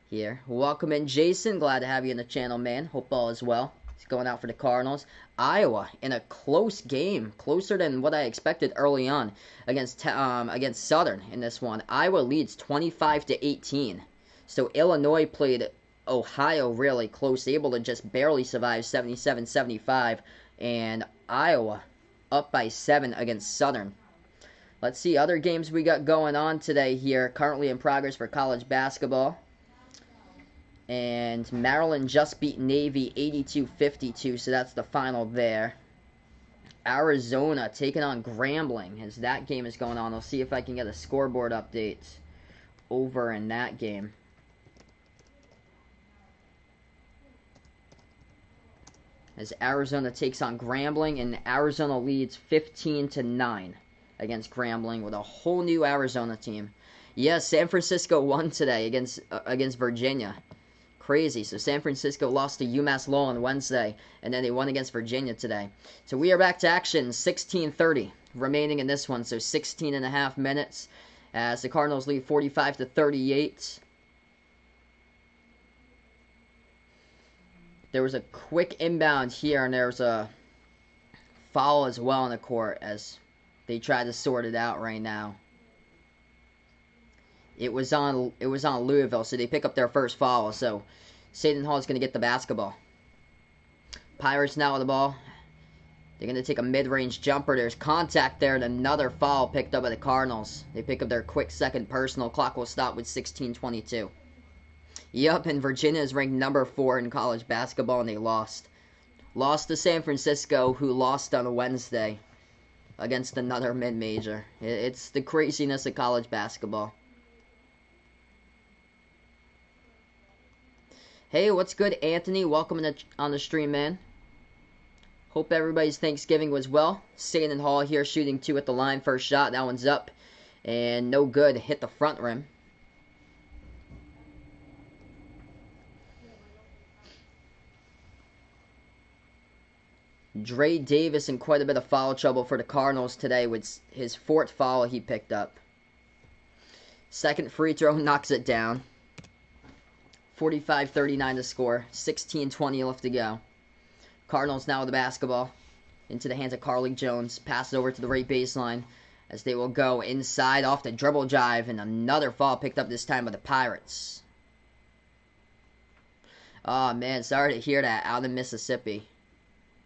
here. Welcome in, Jason. Glad to have you in the channel, man. Hope all is well. He's going out for the Cardinals. Iowa in a close game, closer than what I expected early on against Southern in this one. Iowa leads 25-18. So Illinois played Ohio really close, able to just barely survive 77-75, and Iowa up by 7 against Southern. Let's see other games we got going on today here, currently in progress for college basketball. And Maryland just beat Navy 82-52, so that's the final there. Arizona taking on Grambling as that game is going on. I'll see if I can get a scoreboard update over in that game. As Arizona takes on Grambling, and Arizona leads 15-9 against Grambling with a whole new Arizona team. Yes, San Francisco won today against Virginia. Crazy. So San Francisco lost to UMass Lowell on Wednesday, and then they won against Virginia today. So we are back to action, 16:30 remaining in this one, so 16 and a half minutes as the Cardinals lead 45-38. There was a quick inbound here, and there was a foul as well in the court as they tried to sort it out right now. It was on Louisville, so they pick up their first foul. So Seton Hall is going to get the basketball. Pirates now with the ball. They're going to take a mid-range jumper. There's contact there, and another foul picked up by the Cardinals. They pick up their quick second personal. Clock will stop with 16:22. Yup, and Virginia is ranked number 4 in college basketball, and they lost. Lost to San Francisco, who lost on a Wednesday against another mid-major. It's the craziness of college basketball. Hey, what's good, Anthony? Welcome on the stream, man. Hope everybody's Thanksgiving was well. Seton Hall here shooting 2 at the line. First shot, that one's up. And no good. Hit the front rim. Dre Davis in quite a bit of foul trouble for the Cardinals today with his 4th foul he picked up. Second free throw, knocks it down. 45-39 to score. 16:20 left to go. Cardinals now with the basketball. Into the hands of Carly Jones. Pass it over to the right baseline as they will go inside off the dribble drive. And another foul picked up this time by the Pirates. Oh, man. Sorry to hear that out of Mississippi.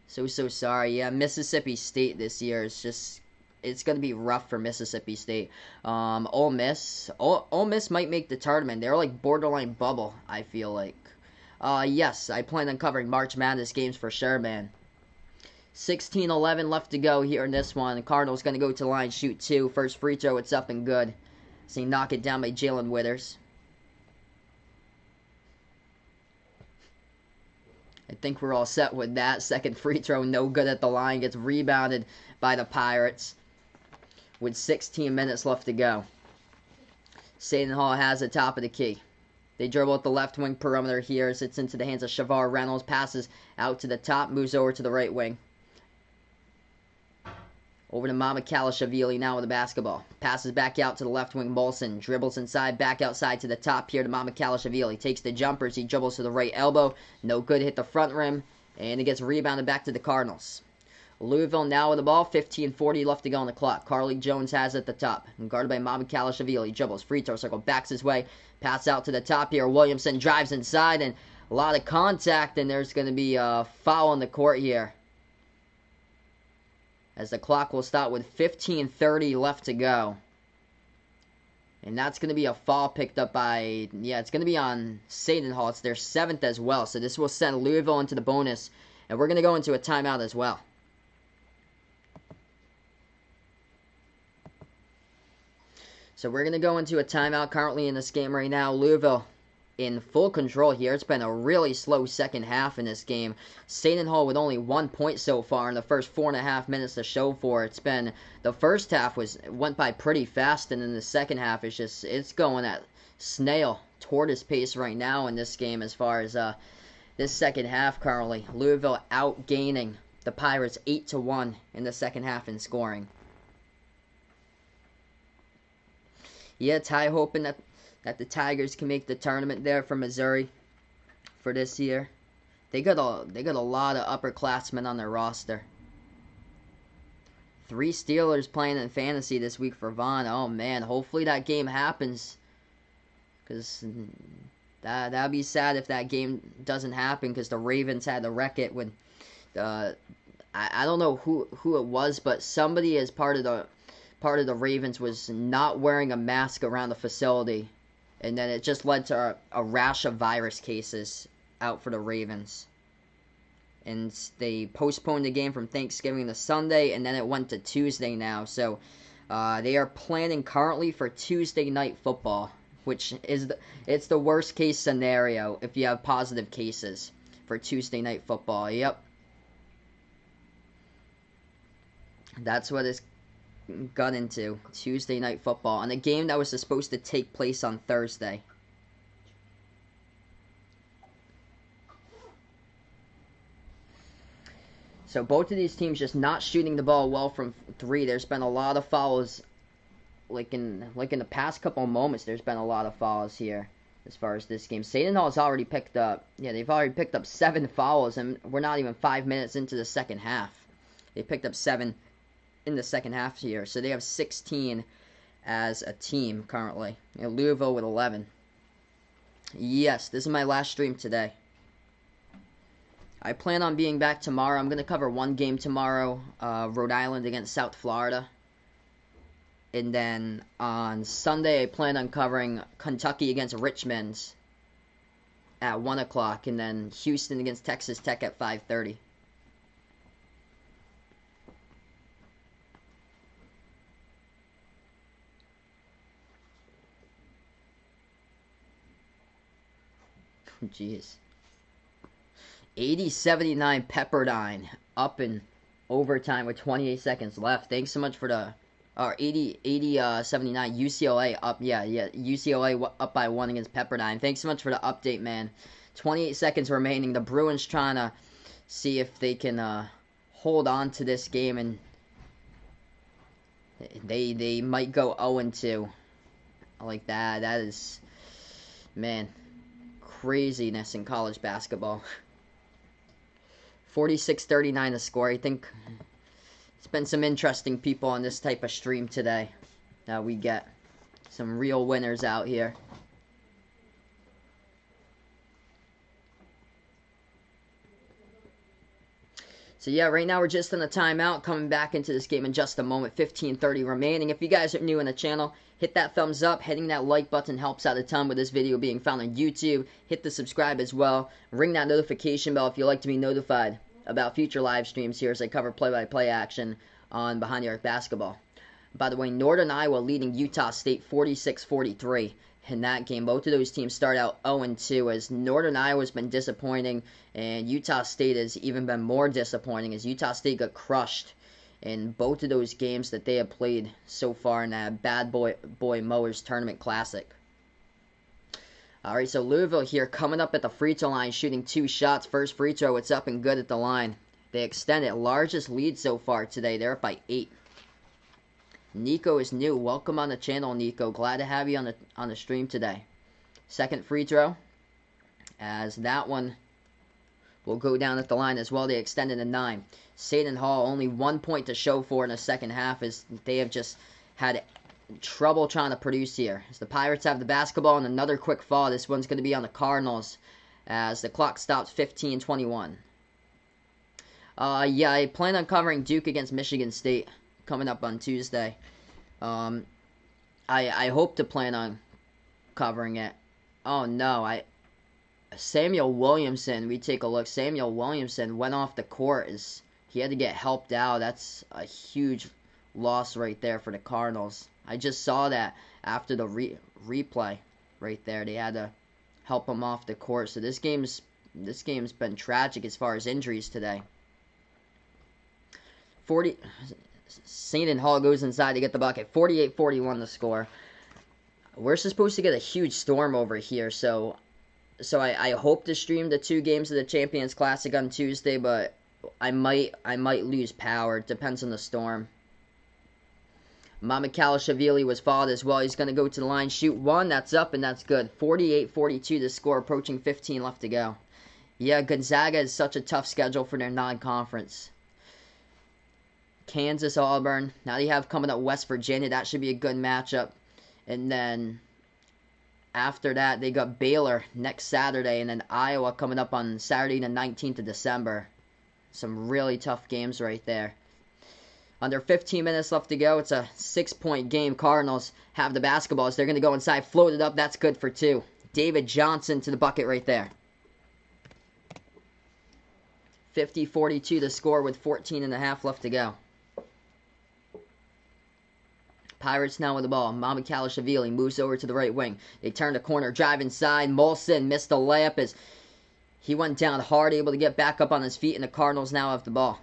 So sorry. Yeah, Mississippi State this year is just... It's going to be rough for Mississippi State. Ole Miss might make the tournament. They're like borderline bubble, I feel like. Yes, I plan on covering March Madness games for sure, man. 16:11 left to go here in this one. The Cardinals going to go to the line, shoot 2. First free throw, it's up and good. So you knock it down by Jalen Withers. I think we're all set with that. Second free throw, no good at the line. Gets rebounded by the Pirates with 16 minutes left to go. Seton Hall has the top of the key. They dribble at the left wing perimeter here. Sits into the hands of Shavar Reynolds. Passes out to the top. Moves over to the right wing. Over to Mamakala-Shavili now with the basketball. Passes back out to the left wing. Molson dribbles inside. Back outside to the top here to Mamakala-Shavili. Takes the jumpers. He dribbles to the right elbow. No good. Hit the front rim. And it gets rebounded back to the Cardinals. Louisville now with the ball. 15:40 left to go on the clock. Carly Jones has it at the top. And guarded by Mamakala-Shavili. Dribbles. Free throw circle. Backs his way. Pass out to the top here. Williamson drives inside. And a lot of contact. And there's going to be a foul on the court here. As the clock will stop with 15:30 left to go. And that's going to be a foul picked up by... Yeah, it's going to be on Seton Hall. It's their 7th as well. So this will send Louisville into the bonus. And we're going to go into a timeout as well. So we're going to go into a timeout currently in this game right now. Louisville in full control here. It's been a really slow second half in this game. Seton Hall with only 1 point so far in the first 4.5 minutes to show for. It's been... The first half went by pretty fast, and then the second half is just... It's going at snail tortoise pace right now in this game as far as this second half currently. Louisville outgaining the Pirates 8-1 in the second half in scoring. Yeah, Ty hoping that the Tigers can make the tournament there for Missouri for this year. They got a lot of upperclassmen on their roster. 3 Steelers playing in fantasy this week for Vaughn. Oh man, hopefully that game happens, because that'd be sad if that game doesn't happen, because the Ravens had to wreck it when I don't know who it was, but somebody as part of the Ravens was not wearing a mask around the facility, and then it just led to a rash of virus cases out for the Ravens. And they postponed the game from Thanksgiving to Sunday, and then it went to Tuesday now. So they are planning currently for Tuesday night football, which is it's the worst case scenario if you have positive cases for Tuesday night football. Yep. That's what it's got into, Tuesday night football, on a game that was supposed to take place on Thursday. So both of these teams just not shooting the ball well from 3. There's been a lot of fouls, like in the past couple of moments. There's been a lot of fouls here as far as this game. Seton has already picked up. Yeah, they've already picked up 7 fouls, and we're not even 5 minutes into the second half. They picked up 7 in the second half here, so they have 16 as a team currently. Louisville with 11. Yes, this is my last stream today. I plan on being back tomorrow. I'm going to cover one game tomorrow, Rhode Island against South Florida. And then on Sunday, I plan on covering Kentucky against Richmond at 1 o'clock. And then Houston against Texas Tech at 5:30. Jeez. 80-79 Pepperdine up in overtime with 28 seconds left. Thanks so much for the 79 UCLA up. Yeah, UCLA up by 1 against Pepperdine. Thanks so much for the update, man. 28 seconds remaining. The Bruins trying to see if they can hold on to this game, and they might go 0-2. Like that. That is, man, craziness in college basketball. 46-39 the score. I think it's been some interesting people on this type of stream today. Now we get some real winners out here. So yeah, right now we're just in a timeout. Coming back into this game in just a moment. 15:30 remaining. If you guys are new in the channel, hit that thumbs up. Hitting that like button helps out a ton with this video being found on YouTube. Hit the subscribe as well. Ring that notification bell if you'd like to be notified about future live streams here as I cover play-by-play action on Behind the Arc Basketball. By the way, Northern Iowa leading Utah State 46-43 in that game. Both of those teams start out 0-2 as Northern Iowa's been disappointing, and Utah State has even been more disappointing as Utah State got crushed in both of those games that they have played so far in that Bad Boy Mowers Tournament Classic. Alright, so Louisville here coming up at the free throw line, shooting 2 shots. First free throw, it's up and good at the line. They extend it. Largest lead so far today. They're up by 8. Nico is new. Welcome on the channel, Nico. Glad to have you on the stream today. Second free throw, as that one will go down at the line as well. They extended to 9. Seton Hall only 1 point to show for in the second half as they have just had trouble trying to produce here. As the Pirates have the basketball and another quick fall. This one's going to be on the Cardinals as the clock stops 15:21. Yeah, I plan on covering Duke against Michigan State coming up on Tuesday. I hope to plan on covering it. Oh no, Samuel Williamson, we take a look. Samuel Williamson went off the court as he had to get helped out. That's a huge loss right there for the Cardinals. I just saw that after the replay right there. They had to help him off the court. So this game's been tragic as far as injuries today. Seton Hall goes inside to get the bucket. 48-41 the score. We're supposed to get a huge storm over here, so I hope to stream the 2 games of the Champions Classic on Tuesday, but I might lose power. It depends on the storm. Mamakalashavili was fouled as well. He's going to go to the line, shoot one. That's up, and that's good. 48-42 the score, approaching 15 left to go. Yeah, Gonzaga is such a tough schedule for their non-conference. Kansas, Auburn. Now you have coming up West Virginia. That should be a good matchup. And then after that, they got Baylor next Saturday, and then Iowa coming up on Saturday the 19th of December. Some really tough games right there. Under 15 minutes left to go. It's a 6-point game. Cardinals have the basketballs. They're going to go inside, float it up. That's good for 2. David Johnson to the bucket right there. 50-42 the score with 14.5 left to go. Pirates now with the ball. Mamakalashavili moves over to the right wing. They turn the corner, drive inside. Molson missed the layup as he went down hard, able to get back up on his feet, and the Cardinals now have the ball.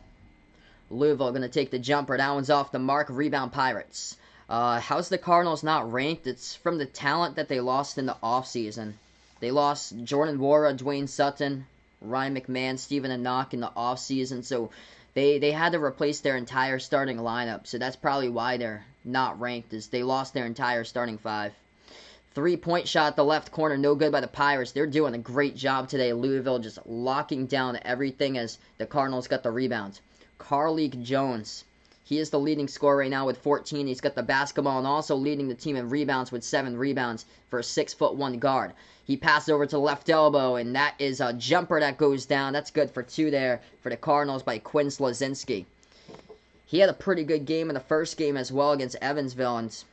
Louisville going to take the jumper. That one's off the mark. Rebound Pirates. How's the Cardinals not ranked? It's from the talent that they lost in the offseason. They lost Jordan Nwora, Dwayne Sutton, Ryan McMahon, Stephen Enoch in the offseason. So they had to replace their entire starting lineup. So that's probably why they're not ranked, is they lost their entire starting 5. 3-point shot at the left corner, no good by the Pirates. They're doing a great job today. Louisville just locking down everything as the Cardinals got the rebound. Carleek Jones, he is the leading scorer right now with 14. He's got the basketball and also leading the team in rebounds with 7 rebounds for a 6'1" guard. He passes over to the left elbow, and that is a jumper that goes down. That's good for 2 there for the Cardinals by Quinn Slazinski. He had a pretty good game in the first game as well against Evansville, and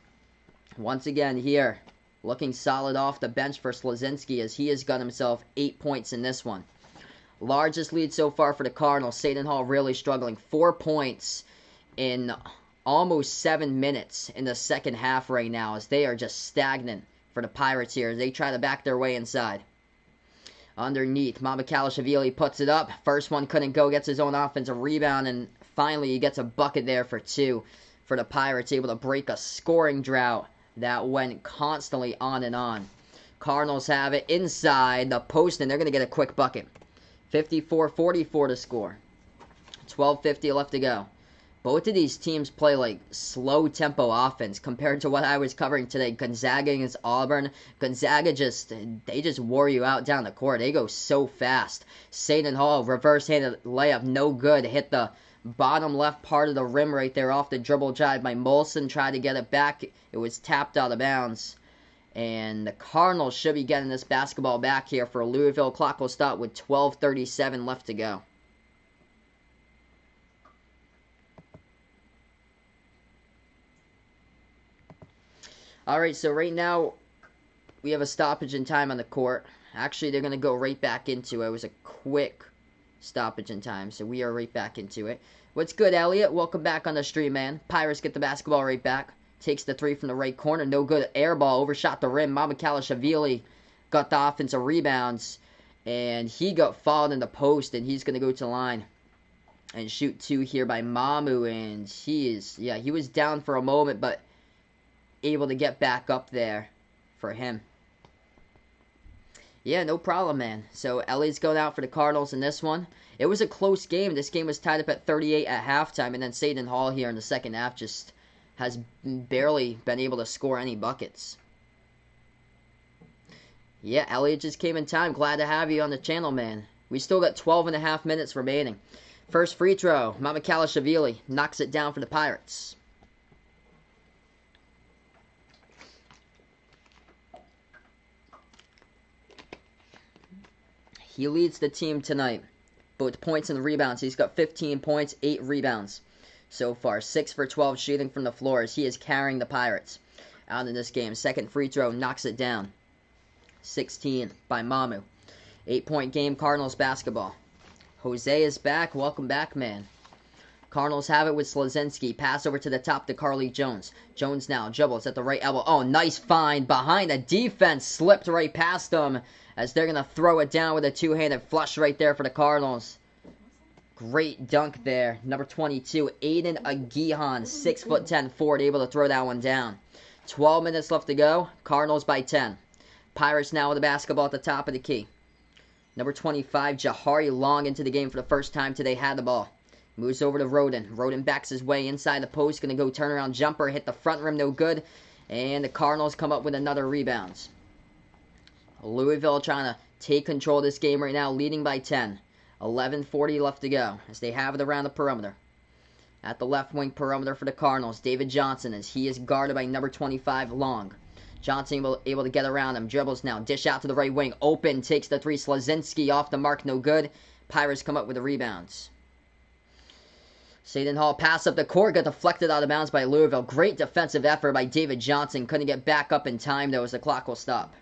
once again here, looking solid off the bench for Slazinski as he has got himself 8 points in this one. Largest lead so far for the Cardinals. Seton Hall really struggling. 4 points in almost 7 minutes in the second half right now as they are just stagnant for the Pirates here as they try to back their way inside. Underneath, Mamakalashavili puts it up. First one couldn't go, gets his own offensive rebound, and finally he gets a bucket there for 2 for the Pirates, able to break a scoring drought that went constantly on and on. Cardinals have it inside the post, and they're going to get a quick bucket. 54-44 to score. 12:50 left to go. Both of these teams play like slow tempo offense compared to what I was covering today. Gonzaga against Auburn. Gonzaga they just wore you out down the court. They go so fast. Seton Hall, reverse-handed layup, no good. Hit the bottom left part of the rim right there off the dribble drive by Molson. Tried to get it back. It was tapped out of bounds. And the Cardinals should be getting this basketball back here for Louisville. Clock will stop with 12:37 left to go. Alright, so right now we have a stoppage in time on the court. Actually, they're going to go right back into it. It was a quick stoppage in time, so we are right back into it. What's good, Elliot? Welcome back on the stream, man. Pirates get the basketball right back. Takes the 3 from the right corner. No good. Air ball. Overshot the rim. Mamakalashavili got the offensive rebounds. And he got fouled in the post. And he's going to go to the line and shoot 2 here by Mamu. And he was down for a moment, but able to get back up there for him. Yeah, no problem, man. So Ellie's going out for the Cardinals in this one. It was a close game. This game was tied up at 38 at halftime. And then Seton Hall here in the second half just has barely been able to score any buckets. Yeah, Elliot just came in time. Glad to have you on the channel, man. We still got 12.5 minutes remaining. First free throw. Mamakalashavili knocks it down for the Pirates. He leads the team tonight. Both points and rebounds. He's got 15 points, 8 rebounds so far. 6 for 12 shooting from the floor as he is carrying the Pirates out in this game. Second free throw knocks it down. 16 by Mamu. 8-point game, Cardinals basketball. Jose is back. Welcome back, man. Cardinals have it with Slazinski. Pass over to the top to Carleek Jones. Jones now dribbles at the right elbow. Oh, nice find behind the defense. Slipped right past them as they're going to throw it down with a two-handed flush right there for the Cardinals. Great dunk there. Number 22, Aiden Agihan, 6'10" forward, able to throw that one down. 12 minutes left to go. Cardinals by 10. Pirates now with the basketball at the top of the key. Number 25, Jahari Long into the game for the first time today. Had the ball. Moves over to Roden. Roden backs his way inside the post. Going to go turnaround jumper. Hit the front rim, no good. And the Cardinals come up with another rebound. Louisville trying to take control of this game right now, leading by 10. 11:40 left to go as they have it around the perimeter. At the left wing perimeter for the Cardinals, David Johnson, as he is guarded by number 25, Long. Johnson able to get around him. Dribbles now. Dish out to the right wing. Open. Takes the three. Slazinski off the mark. No good. Pirates come up with the rebounds. Seton Hall pass up the court. Got deflected out of bounds by Louisville. Great defensive effort by David Johnson. Couldn't get back up in time, though, as the clock will stop.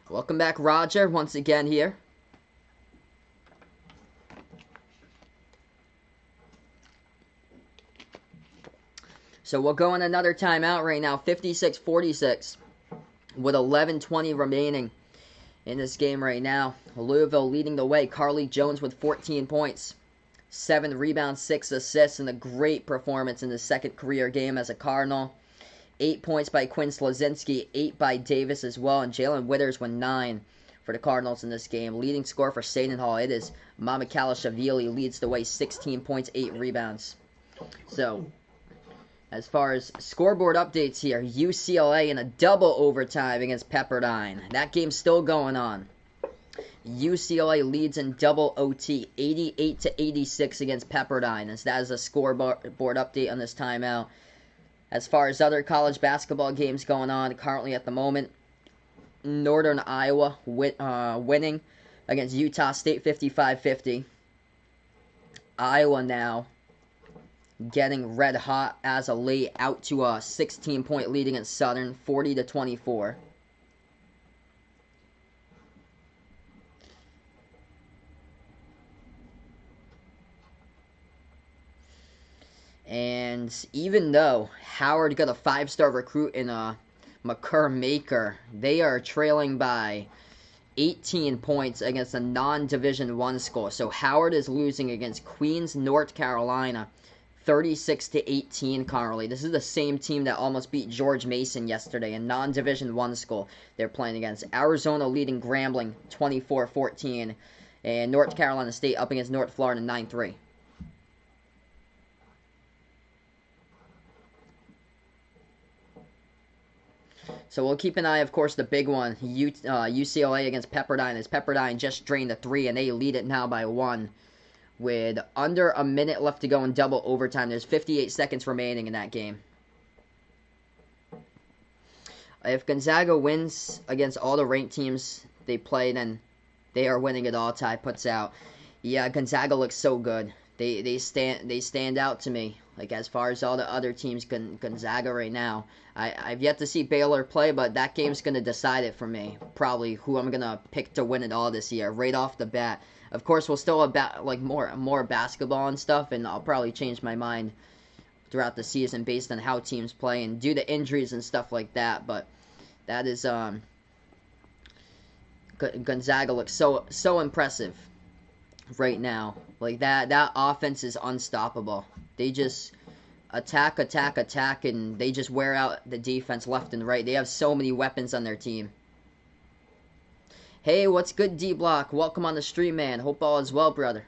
Welcome back, Roger, once again here. So we'll go in another timeout right now, 56-46, with 11:20 remaining in this game right now. Louisville leading the way. Carly Jones with 14 points, 7 rebounds, 6 assists, and a great performance in his second career game as a Cardinal. 8 points by Quinn Slazinski, 8 by Davis as well, and Jalen Withers with 9 for the Cardinals in this game. Leading scorer for Seton Hall, it is Mamakalashavili, leads the way, 16 points, 8 rebounds. So, as far as scoreboard updates here, UCLA in a double overtime against Pepperdine. That game's still going on. UCLA leads in double OT, 88-86 against Pepperdine. As that is a scoreboard update on this timeout. As far as other college basketball games going on currently at the moment, Northern Iowa winning against Utah State 55-50. Iowa now getting red hot as of late, out to a 16-point lead against Southern, 40-24. And even though Howard got a 5-star recruit in McCurr Maker, they are trailing by 18 points against a non-Division I school. So Howard is losing against Queens, North Carolina, 36-18 currently. This is the same team that almost beat George Mason yesterday, a non-Division I school they're playing against. Arizona leading Grambling 24-14, and North Carolina State up against North Florida 9-3. So we'll keep an eye, of course, the big one, UCLA against Pepperdine, as Pepperdine just drained the 3, and they lead it now by 1. With under a minute left to go in double overtime. There's 58 seconds remaining in that game. If Gonzaga wins against all the ranked teams they play, then they are winning it all. Ty puts out. Yeah, Gonzaga looks so good. They stand out to me. Like, as far as all the other teams, Gonzaga right now. I've yet to see Baylor play, but that game's going to decide it for me. Probably who I'm going to pick to win it all this year, right off the bat. Of course, we'll still have more basketball and stuff, and I'll probably change my mind throughout the season based on how teams play and due to injuries and stuff like that. But that is Gonzaga looks so impressive right now. Like that offense is unstoppable. They just attack, and they just wear out the defense left and right. They have so many weapons on their team. Hey, what's good, D-Block? Welcome on the stream, man. Hope all is well, brother.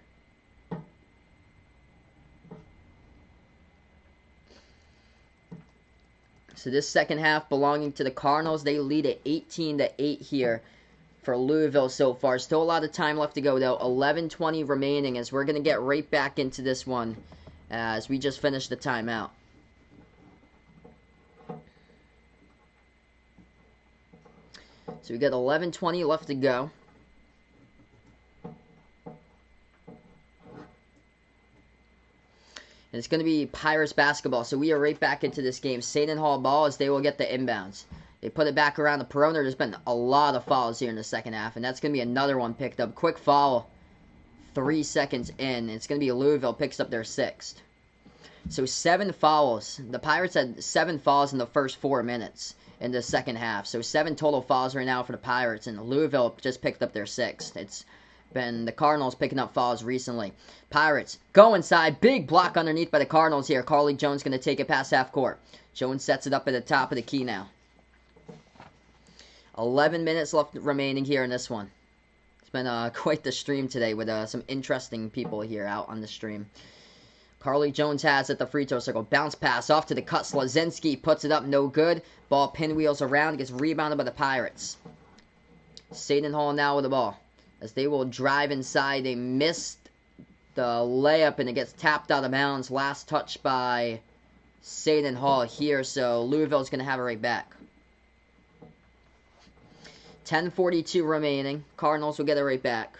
So this second half belonging to the Cardinals. They lead at 18-8 here for Louisville so far. Still a lot of time left to go, though. 11:20 remaining as we're going to get right back into this one as we just finished the timeout. So we got 11:20 left to go. And it's going to be Pirates basketball. So we are right back into this game. Seton Hall ball as they will get the inbounds. They put it back around the perimeter. There's been a lot of fouls here in the second half. And that's going to be another one picked up. Quick foul. 3 seconds in. It's going to be Louisville picks up their 6th. So 7 fouls. The Pirates had 7 fouls in the first 4 minutes in the second half. So 7 total fouls right now for the Pirates, and Louisville just picked up their 6th. It's been the Cardinals picking up fouls recently. Pirates go inside. Big block underneath by the Cardinals here. Carly Jones going to take it past half court. Jones sets it up at the top of the key now. 11 minutes left remaining here in this one. It's been quite the stream today with some interesting people here out on the stream. Carly Jones has at the free throw circle. Bounce pass off to the cut. Slazinski puts it up, no good. Ball pinwheels around, gets rebounded by the Pirates. Seton Hall now with the ball. As they will drive inside, they missed the layup and it gets tapped out of bounds. Last touch by Seton Hall here, so Louisville's going to have it right back. 10:42 remaining. Cardinals will get it right back.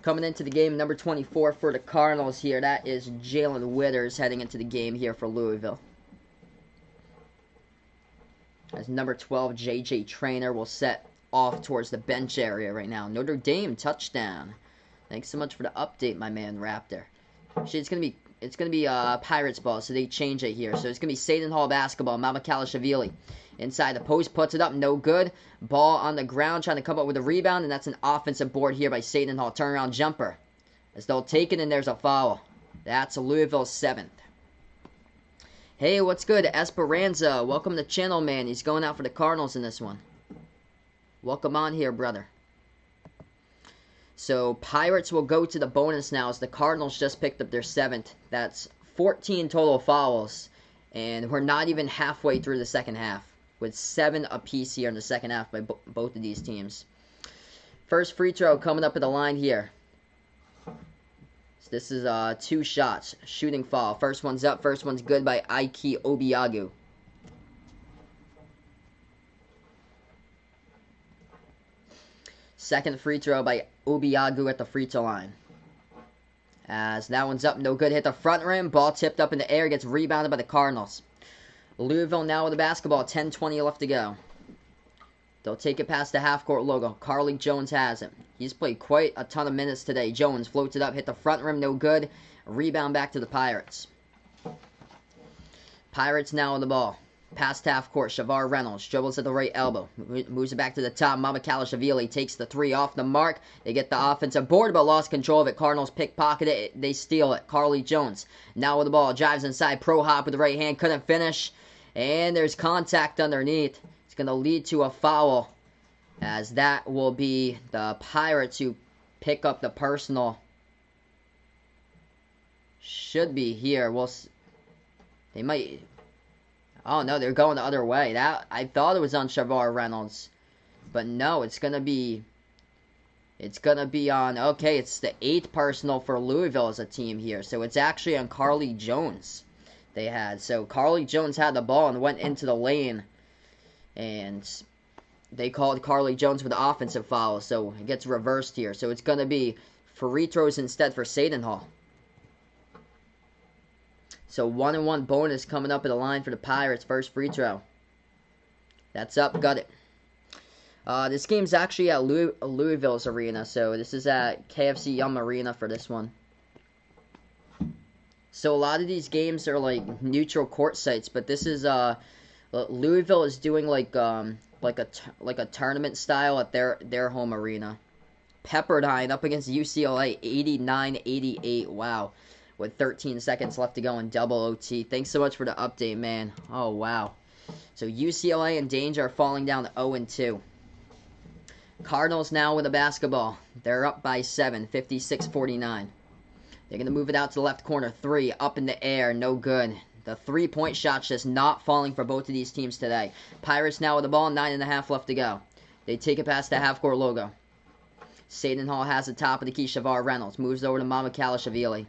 Coming into the game, number 24 for the Cardinals here. That is Jalen Witters heading into the game here for Louisville. As number 12, J.J. Traynor will set off towards the bench area right now. Notre Dame touchdown. Thanks so much for the update, my man Raptor. Actually, it's gonna be Pirates ball, so they change it here. So it's gonna be Seton Hall basketball. Mamakhalashvili inside the post, puts it up, no good. Ball on the ground, trying to come up with a rebound, and that's an offensive board here by Seton Hall. Turnaround jumper. As they'll take it, and there's a foul. That's Louisville's 7th. Hey, what's good? Esperanza, welcome to the channel, man. He's going out for the Cardinals in this one. Welcome on here, brother. So, Pirates will go to the bonus now as the Cardinals just picked up their 7th. That's 14 total fouls. And we're not even halfway through the second half, with 7 apiece here in the second half by both of these teams. First free throw coming up at the line here. So this is 2 shots. Shooting foul. First one's up. First one's good by Ike Obiagu. Second free throw by Obiagu at the free throw line. As that one's up, no good. Hit the front rim. Ball tipped up in the air. Gets rebounded by the Cardinals. Louisville now with the basketball. 10:20 left to go. They'll take it past the half-court logo. Carly Jones has it. He's played quite a ton of minutes today. Jones floats it up. Hit the front rim. No good. Rebound back to the Pirates. Pirates now with the ball. Past half court, Shavar Reynolds dribbles at the right elbow, moves it back to the top. Mamakhalashvili takes the 3 off the mark. They get the offensive board, but lost control of it. Cardinals pickpocket it. They steal it. Carly Jones now with the ball, drives inside, pro hop with the right hand, couldn't finish, and there's contact underneath. It's going to lead to a foul, as that will be the Pirates who pick up the personal. Should be here. They might. Oh, no, they're going the other way. I thought it was on Shavar Reynolds. But no, it's going to be on, okay, it's the 8th personal for Louisville as a team here. So it's actually on Carly Jones they had. So Carly Jones had the ball and went into the lane. And they called Carly Jones for the offensive foul. So it gets reversed here. So it's going to be free throws instead for Seton Hall. So 1-and-1 bonus coming up at the line for the Pirates. First free throw. That's up. Got it. This game's actually at Louisville's arena. So this is at KFC Yum Arena for this one. So a lot of these games are like neutral court sites. But this is Louisville is doing like a tournament style at their home arena. Pepperdine up against UCLA 89-88. Wow. With 13 seconds left to go in double OT. Thanks so much for the update, man. Oh, wow. So UCLA and Danger are falling down to 0-2. Cardinals now with the basketball. They're up by 7, 56-49. They're going to move it out to the left corner. 3, up in the air, no good. The 3-point shot's just not falling for both of these teams today. Pirates now with the ball, 9.5 left to go. They take it past the half-court logo. Seton Hall has the top of the key. Shavar Reynolds moves over to Mamakhalashvili.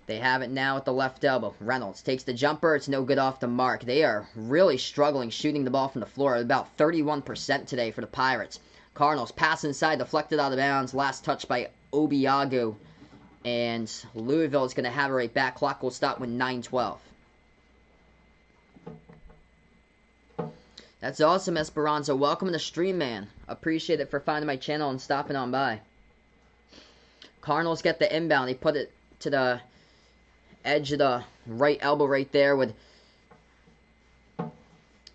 They have it now at the left elbow. Reynolds takes the jumper. It's no good off the mark. They are really struggling shooting the ball from the floor. About 31% today for the Pirates. Cardinals pass inside, deflected out of bounds. Last touch by Obiagu. And Louisville is going to have it right back. Clock will stop with 9:12. That's awesome, Esperanza. Welcome to the stream, man. Appreciate it for finding my channel and stopping on by. Cardinals get the inbound. They put it to the edge of the right elbow right there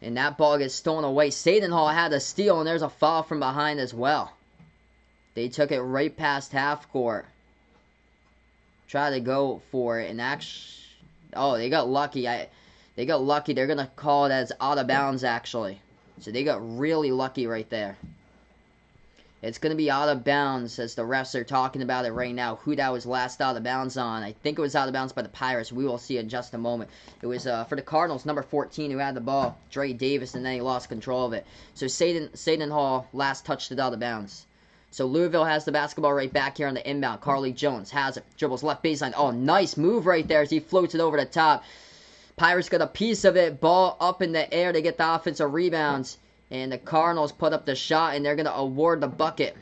and that ball gets stolen away. Seton Hall had a steal, and there's a foul from behind as well. They took it right past half court. try to go for it. And actually, oh, they got lucky. They got lucky. They're going to call it as out of bounds, actually. So they got really lucky right there. It's going to be out of bounds as the refs are talking about it right now. Who that was last out of bounds on. I think it was out of bounds by the Pirates. We will see in just a moment. It was for the Cardinals, number 14, who had the ball, Dre Davis, and then he lost control of it. So Seton Hall last touched it out of bounds. So Louisville has the basketball right back here on the inbound. Carly Jones has it. Dribbles left baseline. Oh, nice move right there as he floats it over the top. Pirates got a piece of it. Ball up in the air to get the offensive rebounds. And the Cardinals put up the shot, and they're going to award the bucket.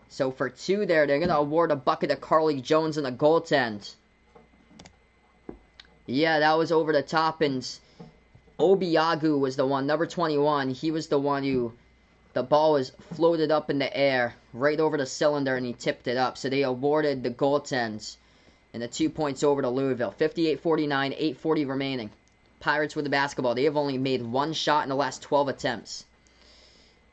So for 2 there, they're going to award a bucket to Carly Jones and a goaltend. Yeah, that was over the top, and Obiagu was the one, number 21. He was the one who, the ball was floated up in the air, right over the cylinder, and he tipped it up. So they awarded the goaltends, and the 2 points over to Louisville. 58-49, 8:40 remaining. Pirates with the basketball. They have only made 1 shot in the last 12 attempts.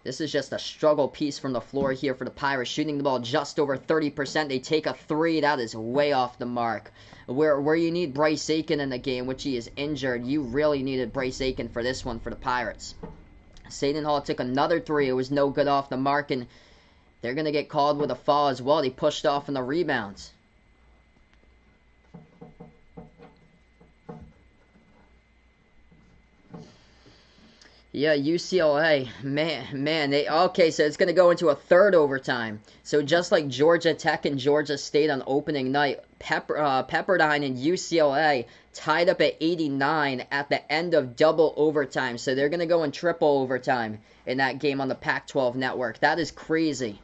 This is just a struggle piece from the floor here for the Pirates. Shooting the ball just over 30%. They take a 3. That is way off the mark. Where you need Bryce Aiken in the game, which he is injured, you really needed Bryce Aiken for this one for the Pirates. Seton Hall took another 3. It was no good off the mark, and they're going to get called with a foul as well. They pushed off in the rebounds. Yeah, UCLA, man, okay, so it's going to go into a 3rd overtime. So just like Georgia Tech and Georgia State on opening night, Pepperdine and UCLA tied up at 89 at the end of double overtime. So they're going to go in triple overtime in that game on the Pac-12 network. That is crazy.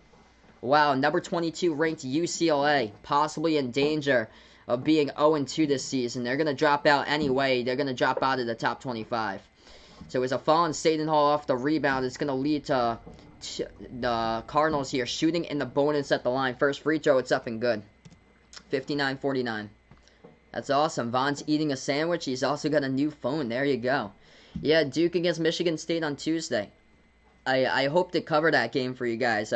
Wow, number 22 ranked UCLA, possibly in danger of being 0-2 this season. They're going to drop out anyway. They're going to drop out of the top 25. So it's a foul on Seton Hall off the rebound. It's going to lead to the Cardinals here shooting in the bonus at the line. First free throw, it's up and good. 59-49. That's awesome. Vaughn's eating a sandwich. He's also got a new phone. There you go. Yeah, Duke against Michigan State on Tuesday. I hope to cover that game for you guys.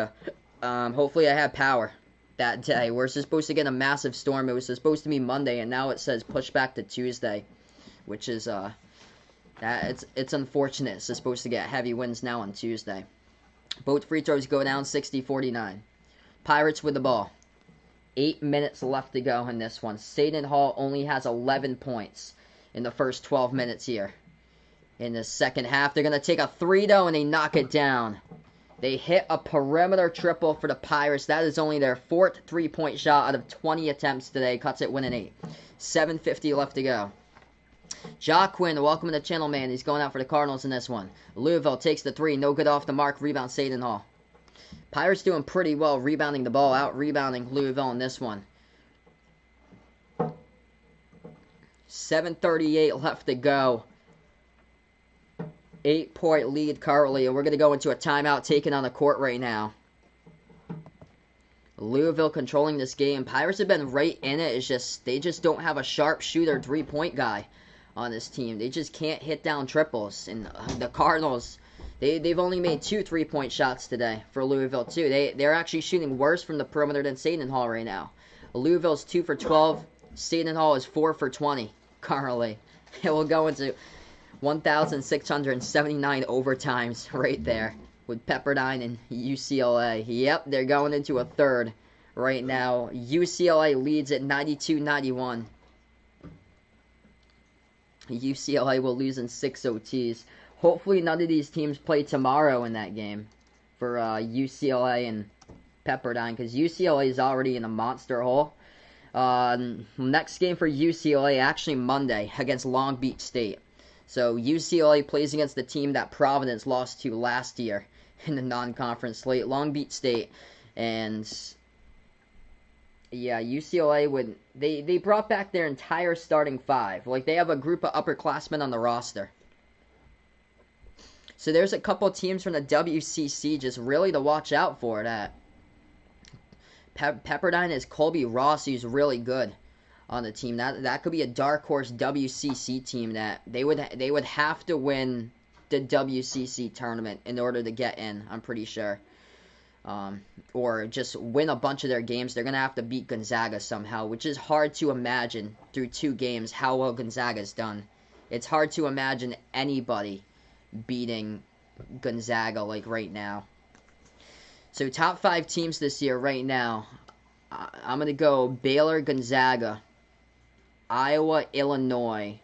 Hopefully I have power that day. We're supposed to get a massive storm. It was supposed to be Monday, and now it says push back to Tuesday, which is it's unfortunate. It's supposed to get heavy winds now on Tuesday. Both free throws go down 60-49. Pirates with the ball. 8 minutes left to go in this one. Seton Hall only has 11 points in the first 12 minutes here. In the second half, they're going to take a 3 though, and they knock it down. They hit a perimeter triple for the Pirates. That is only their 4th 3-point shot out of 20 attempts today. Cuts it winning 8. 7:50 left to go. Jock Quinn, welcome to the channel, man. He's going out for the Cardinals in this one. Louisville takes the 3. No good off the mark. Rebound Seton Hall. Pirates doing pretty well rebounding the ball. Out-rebounding Louisville in this one. 7:38 left to go. 8-point lead currently. And we're going to go into a timeout taken on the court right now. Louisville controlling this game. Pirates have been right in it. It's just they just don't have a sharp shooter 3-point guy on this team. They just can't hit down triples. And the Cardinals, they've only made 2 3-point shots today for Louisville too. They're actually shooting worse from the perimeter than Seton Hall right now. Louisville's 2 for 12. Seton Hall is 4 for 20 currently. It will go into 1,679 overtimes right there with Pepperdine and UCLA. Yep, they're going into a 3rd right now. UCLA leads at 92-91. UCLA will lose in 6 OTs. Hopefully none of these teams play tomorrow in that game for UCLA and Pepperdine, because UCLA is already in a monster hole. Next game for UCLA, actually Monday, against Long Beach State. So UCLA plays against the team that Providence lost to last year in the non-conference slate, Long Beach State. And yeah, UCLA would they brought back their entire starting 5. Like, they have a group of upperclassmen on the roster. So there's a couple teams from the WCC just really to watch out for. That Pepperdine is Colby Ross, who's really good on the team. That could be a dark horse WCC team that they would have to win the WCC tournament in order to get in, I'm pretty sure. or just win a bunch of their games, they're going to have to beat Gonzaga somehow, which is hard to imagine through 2 games how well Gonzaga's done. It's hard to imagine anybody beating Gonzaga like right now. So top 5 teams this year right now, I'm going to go Baylor, Gonzaga, Iowa, Illinois,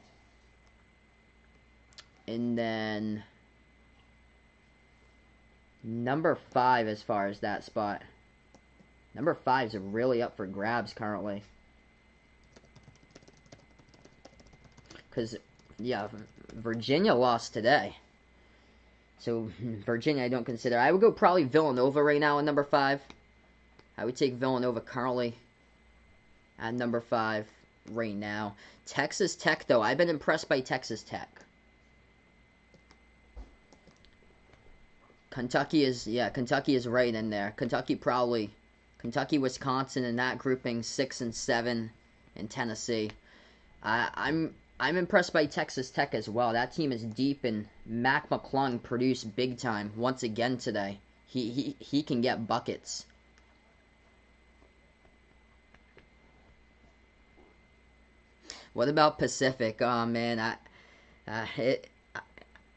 and then number 5 as far as that spot. Number 5 is really up for grabs currently. Because, yeah, Virginia lost today. So, Virginia I don't consider. I would go probably Villanova right now at number 5. I would take Villanova currently at number 5 right now. Texas Tech, though. I've been impressed by Texas Tech. Kentucky is right in there. Kentucky, Wisconsin in that grouping, 6 and 7, and Tennessee. I'm impressed by Texas Tech as well. That team is deep, and Mac McClung produced big time once again today. He can get buckets. What about Pacific? Oh man,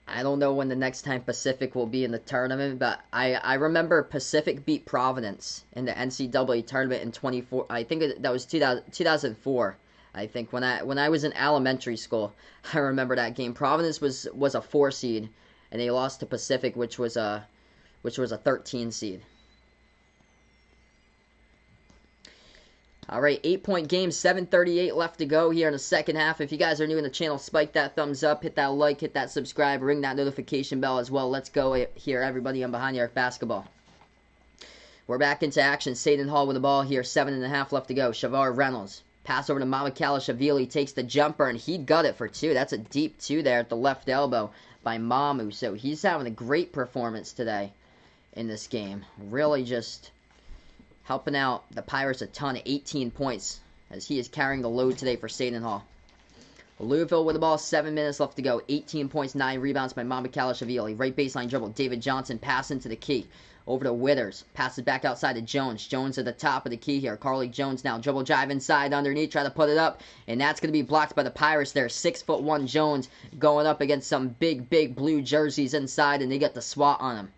I don't know when the next time Pacific will be in the tournament, but I remember Pacific beat Providence in the NCAA tournament in 24. I think that was 2004. I think when I was in elementary school, I remember that game. Providence was a 4 seed, and they lost to Pacific, which was a 13 seed. All right, 8-point game, 7:38 left to go here in the second half. If you guys are new in the channel, spike that thumbs up, hit that like, hit that subscribe, ring that notification bell as well. Let's go here, everybody, on Behind the Arc Basketball. We're back into action. Seton Hall with the ball here, 7.5 left to go. Shavar Reynolds. Pass over to Mamakalashavili, takes the jumper, and he got it for 2. That's a deep 2 there at the left elbow by Mamu. So he's having a great performance today in this game. Really just helping out the Pirates a ton, 18 points, as he is carrying the load today for Seton Hall. Louisville with the ball, 7 minutes left to go. 18 points, 9 rebounds by Mamakalashavili. Right baseline dribble. David Johnson pass into the key. Over to Withers. Passes back outside to Jones. Jones at the top of the key here. Carly Jones now. Dribble drive inside underneath. Try to put it up. And that's going to be blocked by the Pirates there. 6'1" Jones going up against some big blue jerseys inside. And they get the swat on him.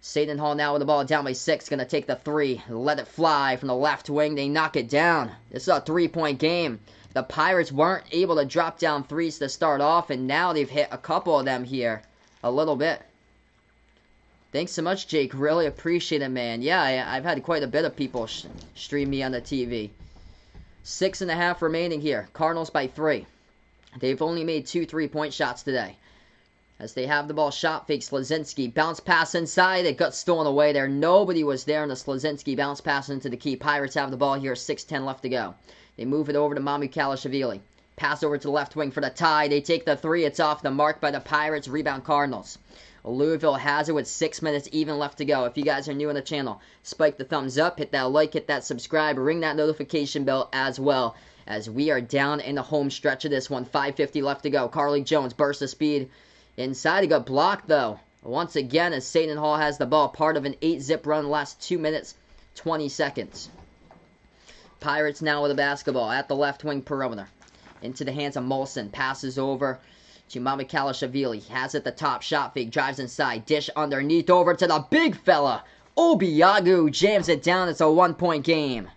Seton Hall now with the ball down by 6. Going to take the 3. Let it fly from the left wing. They knock it down. This is a 3-point game. The Pirates weren't able to drop down 3s to start off. And now they've hit a couple of them here. A little bit. Thanks so much, Jake. Really appreciate it, man. Yeah, I've had quite a bit of people stream me on the TV. 6.5 remaining here. Cardinals by 3. They've only made 2 3-point shots today. As they have the ball, shot fake Slazinski. Bounce pass inside. It got stolen away there. Nobody was there in the Slazinski bounce pass into the key. Pirates have the ball here. 6:10 left to go. They move it over to Mamakalashavili. Pass over to the left wing for the tie. They take the 3. It's off the mark by the Pirates. Rebound Cardinals. Louisville has it with 6 minutes even left to go. If you guys are new on the channel, spike the thumbs up, hit that like, hit that subscribe, ring that notification bell as well, as we are down in the home stretch of this one. 5:50 left to go. Carly Jones, burst of speed inside. He got blocked, though. Once again, as Seton Hall has the ball, part of an 8-zip run, last 2 minutes, 20 seconds. Pirates now with the basketball at the left wing perimeter. Into the hands of Molson. Passes over to Mamakalashavili. Has it the top. Shot fake. Drives inside. Dish underneath over to the big fella. Obiagu jams it down. It's a 1-point game.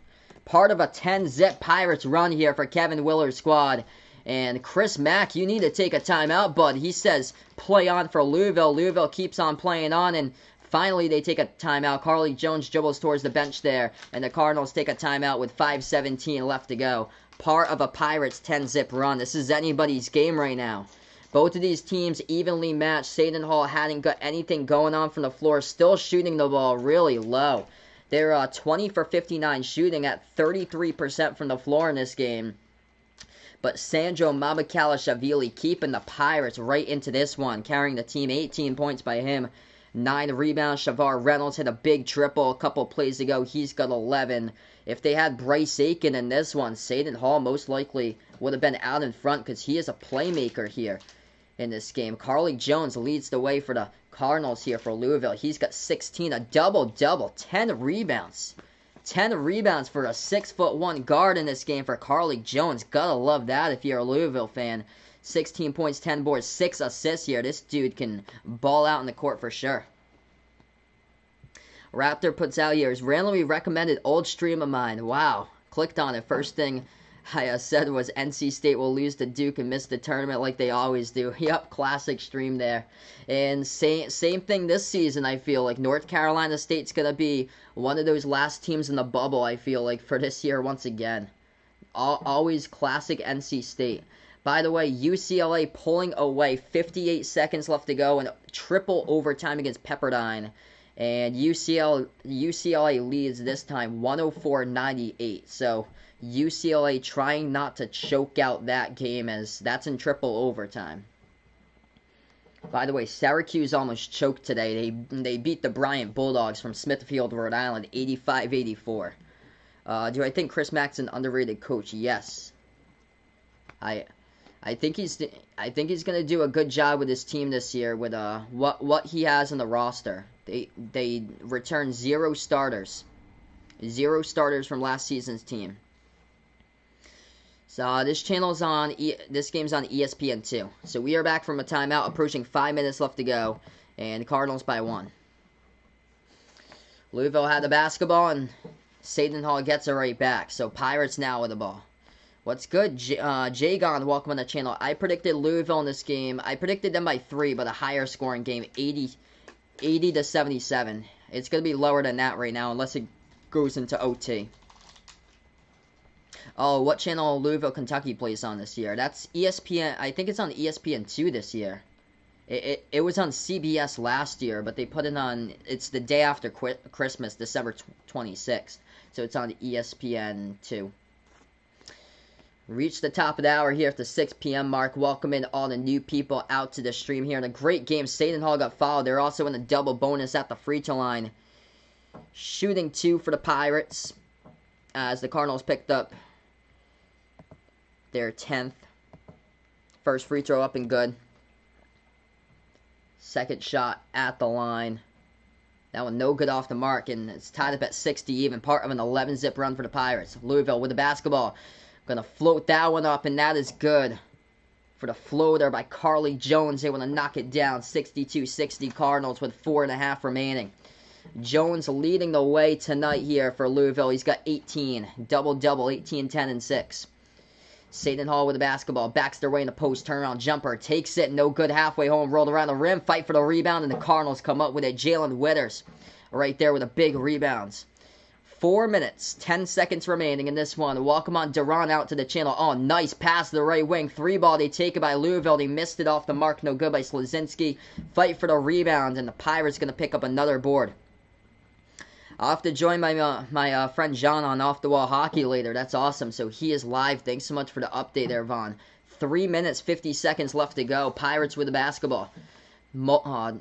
Part of a 10-zip Pirates run here for Kevin Willard's squad. And Chris Mack, you need to take a timeout, bud. He says play on for Louisville. Louisville keeps on playing on, and finally they take a timeout. Carly Jones dribbles towards the bench there, and the Cardinals take a timeout with 5:17 left to go. Part of a Pirates 10-zip run. This is anybody's game right now. Both of these teams evenly matched. Seton Hall hadn't got anything going on from the floor. Still shooting the ball really low. They're 20 for 59 shooting at 33% from the floor in this game. But Sandro Mamakalashavili keeping the Pirates right into this one. Carrying the team, 18 points by him. 9 rebounds. Shavar Reynolds hit a big triple a couple plays ago. He's got 11. If they had Bryce Aiken in this one, Seton Hall most likely would have been out in front because he is a playmaker here in this game. Carly Jones leads the way for the Cardinals here for Louisville. He's got 16, a double-double, 10 rebounds. 10 rebounds for a 6'1" guard in this game for Carlik Jones. Gotta love that if you're a Louisville fan. 16 points, 10 boards, 6 assists here. This dude can ball out in the court for sure. Raptor puts out here his randomly recommended old stream of mine. Wow. Clicked on it. First thing I said was NC State will lose to Duke and miss the tournament like they always do. Yep, classic stream there. And same thing this season, I feel like. North Carolina State's going to be one of those last teams in the bubble, I feel like, for this year once again. Always classic NC State. By the way, UCLA pulling away. 58 seconds left to go and triple overtime against Pepperdine. And UCLA leads this time 104-98. So UCLA trying not to choke out that game as that's in triple overtime. By the way, Syracuse almost choked today. They beat the Bryant Bulldogs from Smithfield, Rhode Island, 85-84. Do I think Chris Mack's an underrated coach? Yes. I think he's gonna do a good job with his team this year with what he has in the roster. They returned 0 starters. 0 starters from last season's team. So this channel's on, this game's on ESPN2. So we are back from a timeout, approaching 5 minutes left to go, and the Cardinals by 1. Louisville had the basketball, and Seton Hall gets it right back. So Pirates now with the ball. What's good? Jagon, welcome on the channel. I predicted Louisville in this game. I predicted them by 3, but a higher scoring game, 80-77. It's going to be lower than that right now, unless it goes into OT. Oh, what channel Louisville, Kentucky plays on this year? That's ESPN. I think it's on ESPN2 this year. It was on CBS last year, but they put it on, it's the day after Christmas, December 26th. So it's on ESPN2. Reached the top of the hour here at the 6 p.m. mark. Welcome in all the new people out to the stream here. In a great game, Seton Hall got fouled. They're also in a double bonus at the free throw line. Shooting 2 for the Pirates as the Cardinals picked up their 10th. First free throw up and good. Second shot at the line. That one no good off the mark, and it's tied up at 60 even. Part of an 11-zip run for the Pirates. Louisville with the basketball. Gonna float that one up, and that is good. For the floater by Carlik Jones. They want to knock it down. 62-60 Cardinals with 4.5 remaining. Jones leading the way tonight here for Louisville. He's got 18. Double-double, 18, 10, and 6. Seton Hall with the basketball. Backs their way in the post. Turnaround jumper. Takes it. No good. Halfway home. Rolled around the rim. Fight for the rebound. And the Cardinals come up with it. Jalen Withers right there with a big rebounds. 4 minutes. 10 seconds remaining in this one. Welcome on Duran out to the channel. Oh, nice pass to the right wing. 3-ball. They take it by Louisville. They missed it off the mark. No good by Slazinski. Fight for the rebound. And the Pirates going to pick up another board. I'll have to join my friend John on Off the Wall Hockey later. That's awesome. So he is live. Thanks so much for the update there, Vaughn. 3 minutes, 50 seconds left to go. Pirates with the basketball. Tacone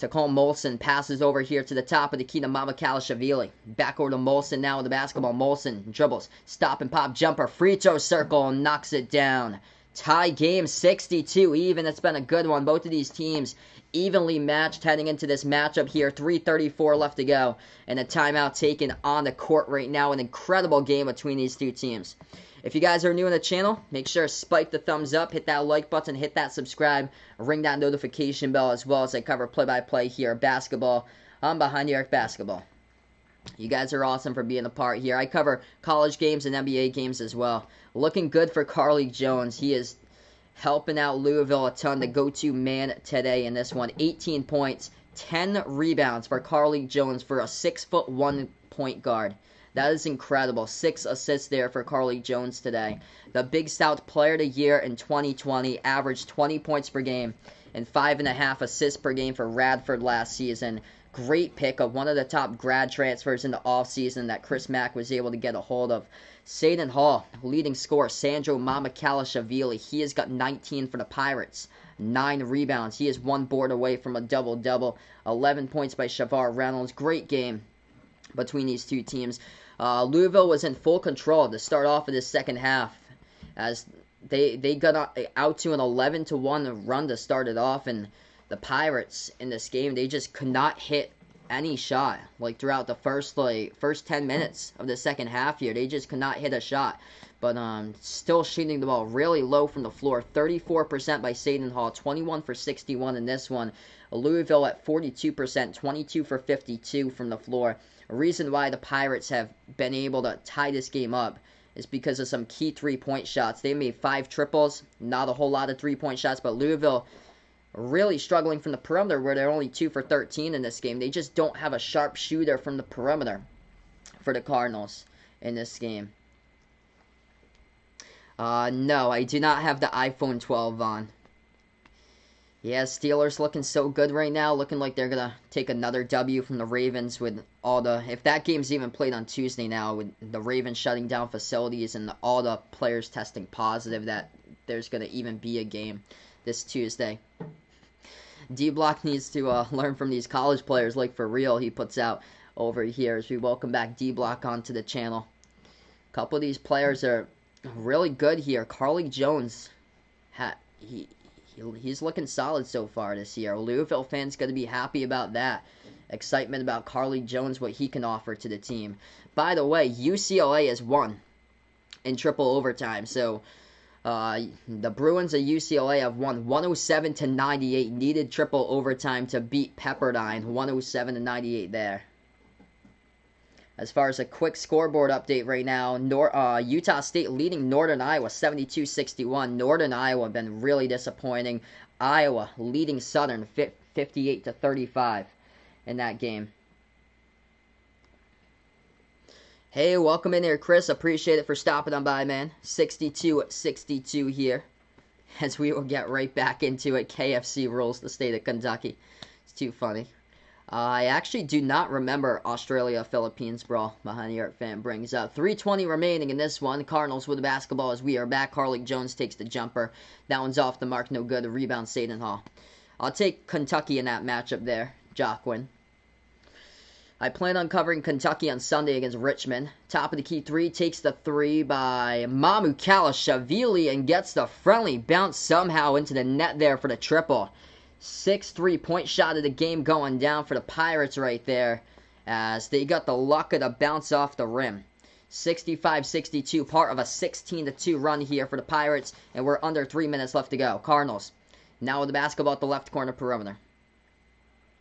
Molson passes over here to the top of the key to Mamakalashvili. Back over to Molson now with the basketball. Molson dribbles. Stop and pop jumper. Free throw circle. Knocks it down. Tie game 62 even. It's been a good one. Both of these teams evenly matched heading into this matchup here. 3:34 left to go. And a timeout taken on the court right now. An incredible game between these two teams. If you guys are new on the channel, make sure to spike the thumbs up, hit that like button, hit that subscribe, ring that notification bell as well as I cover play-by-play here, basketball on Behind the Arc Basketball. You guys are awesome for being a part here. I cover college games and NBA games as well. Looking good for Carlik Jones. He is helping out Louisville a ton, the go-to man today in this one. 18 points, 10 rebounds for Carlik Jones for a 6'1" point guard. That is incredible. 6 assists there for Carlik Jones today. The Big South Player of the Year in 2020 averaged 20 points per game and 5.5 assists per game for Radford last season. Great pickup. One of the top grad transfers in the offseason that Chris Mack was able to get a hold of. Seton Hall, leading scorer, Sandro Mamakalashvili. He has got 19 for the Pirates. 9 rebounds. He is 1 board away from a double-double. 11 points by Shavar Reynolds. Great game between these two teams. Louisville was in full control to start off of this second half as they got out to an 11-1 run to start it off, and the Pirates in this game, they just could not hit any shot. Like throughout the first 10 minutes of the second half here, they just could not hit a shot. But still shooting the ball really low from the floor. 34% by Seton Hall, 21 for 61 in this one. Louisville at 42%, 22 for 52 from the floor. A reason why the Pirates have been able to tie this game up is because of some key three-point shots. They made 5 triples, not a whole lot of three-point shots, but Louisville really struggling from the perimeter where they're only 2 for 13 in this game. They just don't have a sharp shooter from the perimeter for the Cardinals in this game. No, I do not have the iPhone 12 on. Yeah, Steelers looking so good right now. Looking like they're going to take another W from the Ravens with all the... If that game's even played on Tuesday now, with the Ravens shutting down facilities and all the players testing positive, that there's going to even be a game this Tuesday. D-Block needs to learn from these college players, like for real, he puts out over here as we welcome back D-Block onto the channel. A couple of these players are really good here. Carly Jones, he's looking solid so far this year. Louisville fans got to be happy about that. Excitement about Carly Jones, what he can offer to the team. By the way, UCLA has won in triple overtime. So the Bruins of UCLA have won 107-98. Needed triple overtime to beat Pepperdine. 107-98 there. As far as a quick scoreboard update right now, Utah State leading Northern Iowa 72-61. Northern Iowa have been really disappointing. Iowa leading Southern 58-35 in that game. Hey, welcome in here, Chris. Appreciate it for stopping on by, man. 62-62 here. As we will get right back into it. KFC rules the state of Kentucky. It's too funny. I actually do not remember Australia-Philippines brawl. Behind the Arc fan brings up 3:20 remaining in this one. Cardinals with the basketball as we are back. Carly Jones takes the jumper. That one's off the mark. No good. The rebound, Seton Hall. I'll take Kentucky in that matchup there. Jockwin. I plan on covering Kentucky on Sunday against Richmond. Top of the key 3 takes the 3 by Mamu Kalashavili and gets the friendly bounce somehow into the net there for the triple. 6 3-point shot of the game going down for the Pirates right there as they got the luck of the bounce off the rim. 65-62, part of a 16-2 run here for the Pirates, and we're under 3 minutes left to go. Cardinals now with the basketball at the left corner perimeter.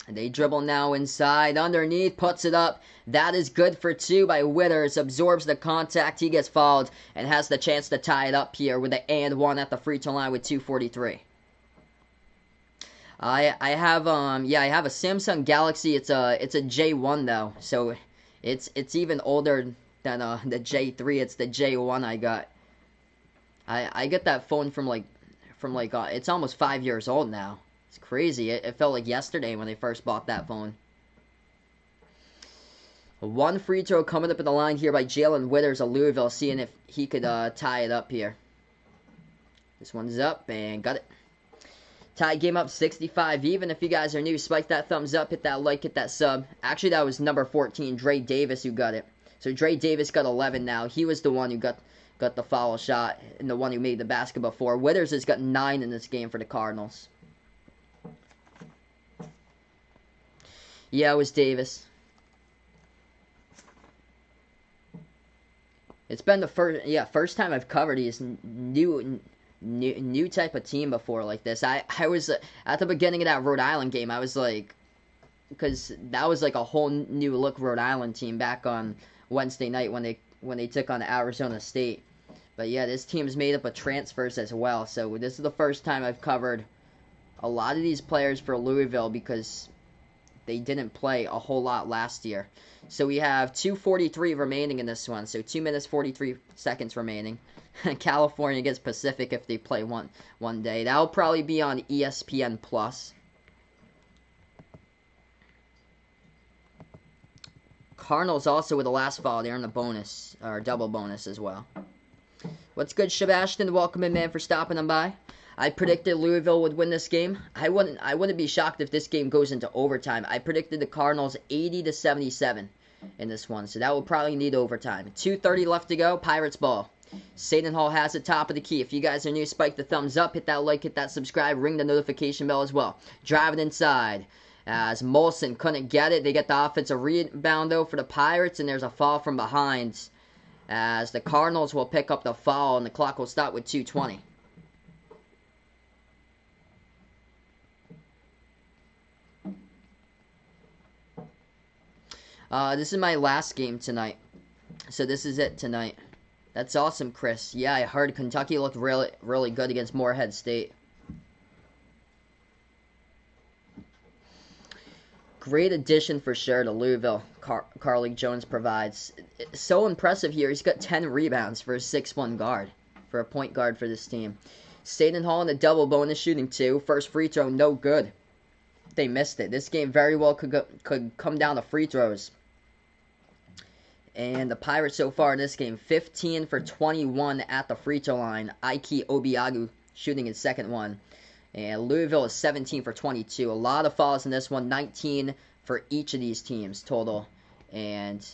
And they dribble now inside, underneath, puts it up. That is good for 2 by Withers. Absorbs the contact, he gets fouled, and has the chance to tie it up here with the and 1 at the free throw line with 2:43. I have a Samsung Galaxy. It's a J1 though, so it's even older than the J3. It's the J1 I got. I get that phone from it's almost 5 years old now. It's crazy. It felt like yesterday when they first bought that phone. 1 free throw coming up in the line here by Jalen Withers of Louisville, seeing if he could tie it up here. This one's up and got it. Tie game up 65 even. If you guys are new, spike that thumbs up, hit that like, hit that sub. Actually, that was number 14, Dre Davis, who got it. So Dre Davis got 11 now. He was the one who got the foul shot and the one who made the basket before. Withers has got 9 in this game for the Cardinals. Yeah, it was Davis. It's been the first time I've covered these new type of team before like this. I was at the beginning of that Rhode Island game. I was like, because that was like a whole new look Rhode Island team back on Wednesday night when they took on Arizona State. But yeah, this team's made up of transfers as well. So this is the first time I've covered a lot of these players for Louisville because they didn't play a whole lot last year. So we have 2:43 remaining in this one. So 2 minutes 43 seconds remaining. California against Pacific if they play one day. That'll probably be on ESPN Plus. Cardinals also with the last foul. They're in the bonus, or double bonus as well. What's good, Sebastian? Welcome in, man, for stopping on by. I predicted Louisville would win this game. I wouldn't be shocked if this game goes into overtime. I predicted the Cardinals 80-77 in this one, so that will probably need overtime. 2:30 left to go. Pirates ball. Seton Hall has it top of the key. If you guys are new, spike the thumbs up, hit that like, hit that subscribe, ring the notification bell as well. Driving inside as Molson couldn't get it. They get the offensive rebound, though, for the Pirates, and there's a foul from behind as the Cardinals will pick up the foul, and the clock will stop with 2:20. This is my last game tonight, so this is it tonight. That's awesome, Chris. Yeah, I heard Kentucky looked really good against Morehead State. Great addition for sure to Louisville. Carlik Jones provides. It's so impressive here. He's got 10 rebounds for a 6'1" guard, for a point guard for this team. Seton Hall in the double bonus shooting 2. First free throw, no good. They missed it. This game very well could come down to free throws. And the Pirates so far in this game, 15 for 21 at the free throw line. Ike Obiagu shooting his second one. And Louisville is 17 for 22. A lot of fouls in this one, 19 for each of these teams total. And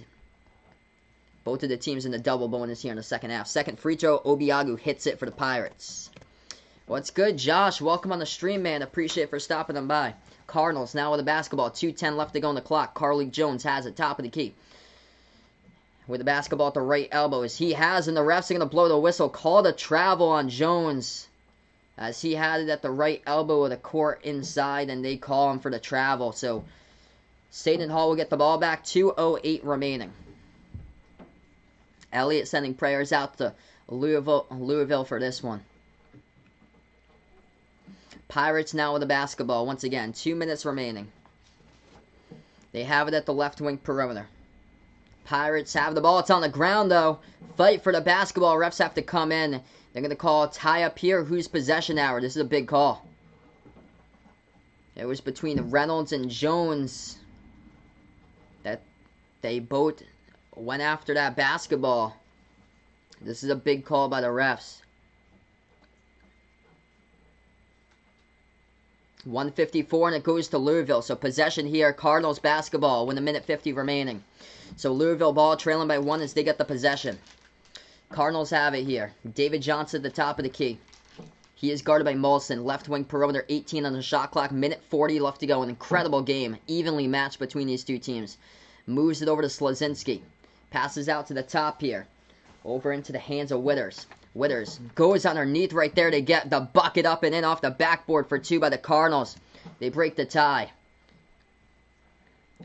both of the teams in the double bonus here in the second half. Second free throw, Obiagu hits it for the Pirates. What's good, Josh? Welcome on the stream, man. Appreciate it for stopping them by. Cardinals now with the basketball. 2:10 left to go on the clock. Carlik Jones has it top of the key. With the basketball at the right elbow. As he has, and the refs are going to blow the whistle. Call the travel on Jones. As he had it at the right elbow of the court inside, and they call him for the travel. So, Seton Hall will get the ball back. 2:08 remaining. Elliott sending prayers out to Louisville for this one. Pirates now with the basketball. Once again, 2 minutes remaining. They have it at the left wing perimeter. Pirates have the ball. It's on the ground, though. Fight for the basketball. Refs have to come in. They're going to call a tie up here. Who's possession hour? This is a big call. It was between Reynolds and Jones that they both went after that basketball. This is a big call by the refs. 1:54 and it goes to Louisville. So possession here. Cardinals basketball with 1:50 remaining. So Louisville ball trailing by 1 as they get the possession. Cardinals have it here. David Johnson at the top of the key. He is guarded by Molson. Left wing perimeter, 18 on the shot clock. 1:40 left to go. An incredible game. Evenly matched between these two teams. Moves it over to Slazinski. Passes out to the top here. Over into the hands of Witters. Witters goes underneath right there to get the bucket up and in off the backboard for 2 by the Cardinals. They break the tie.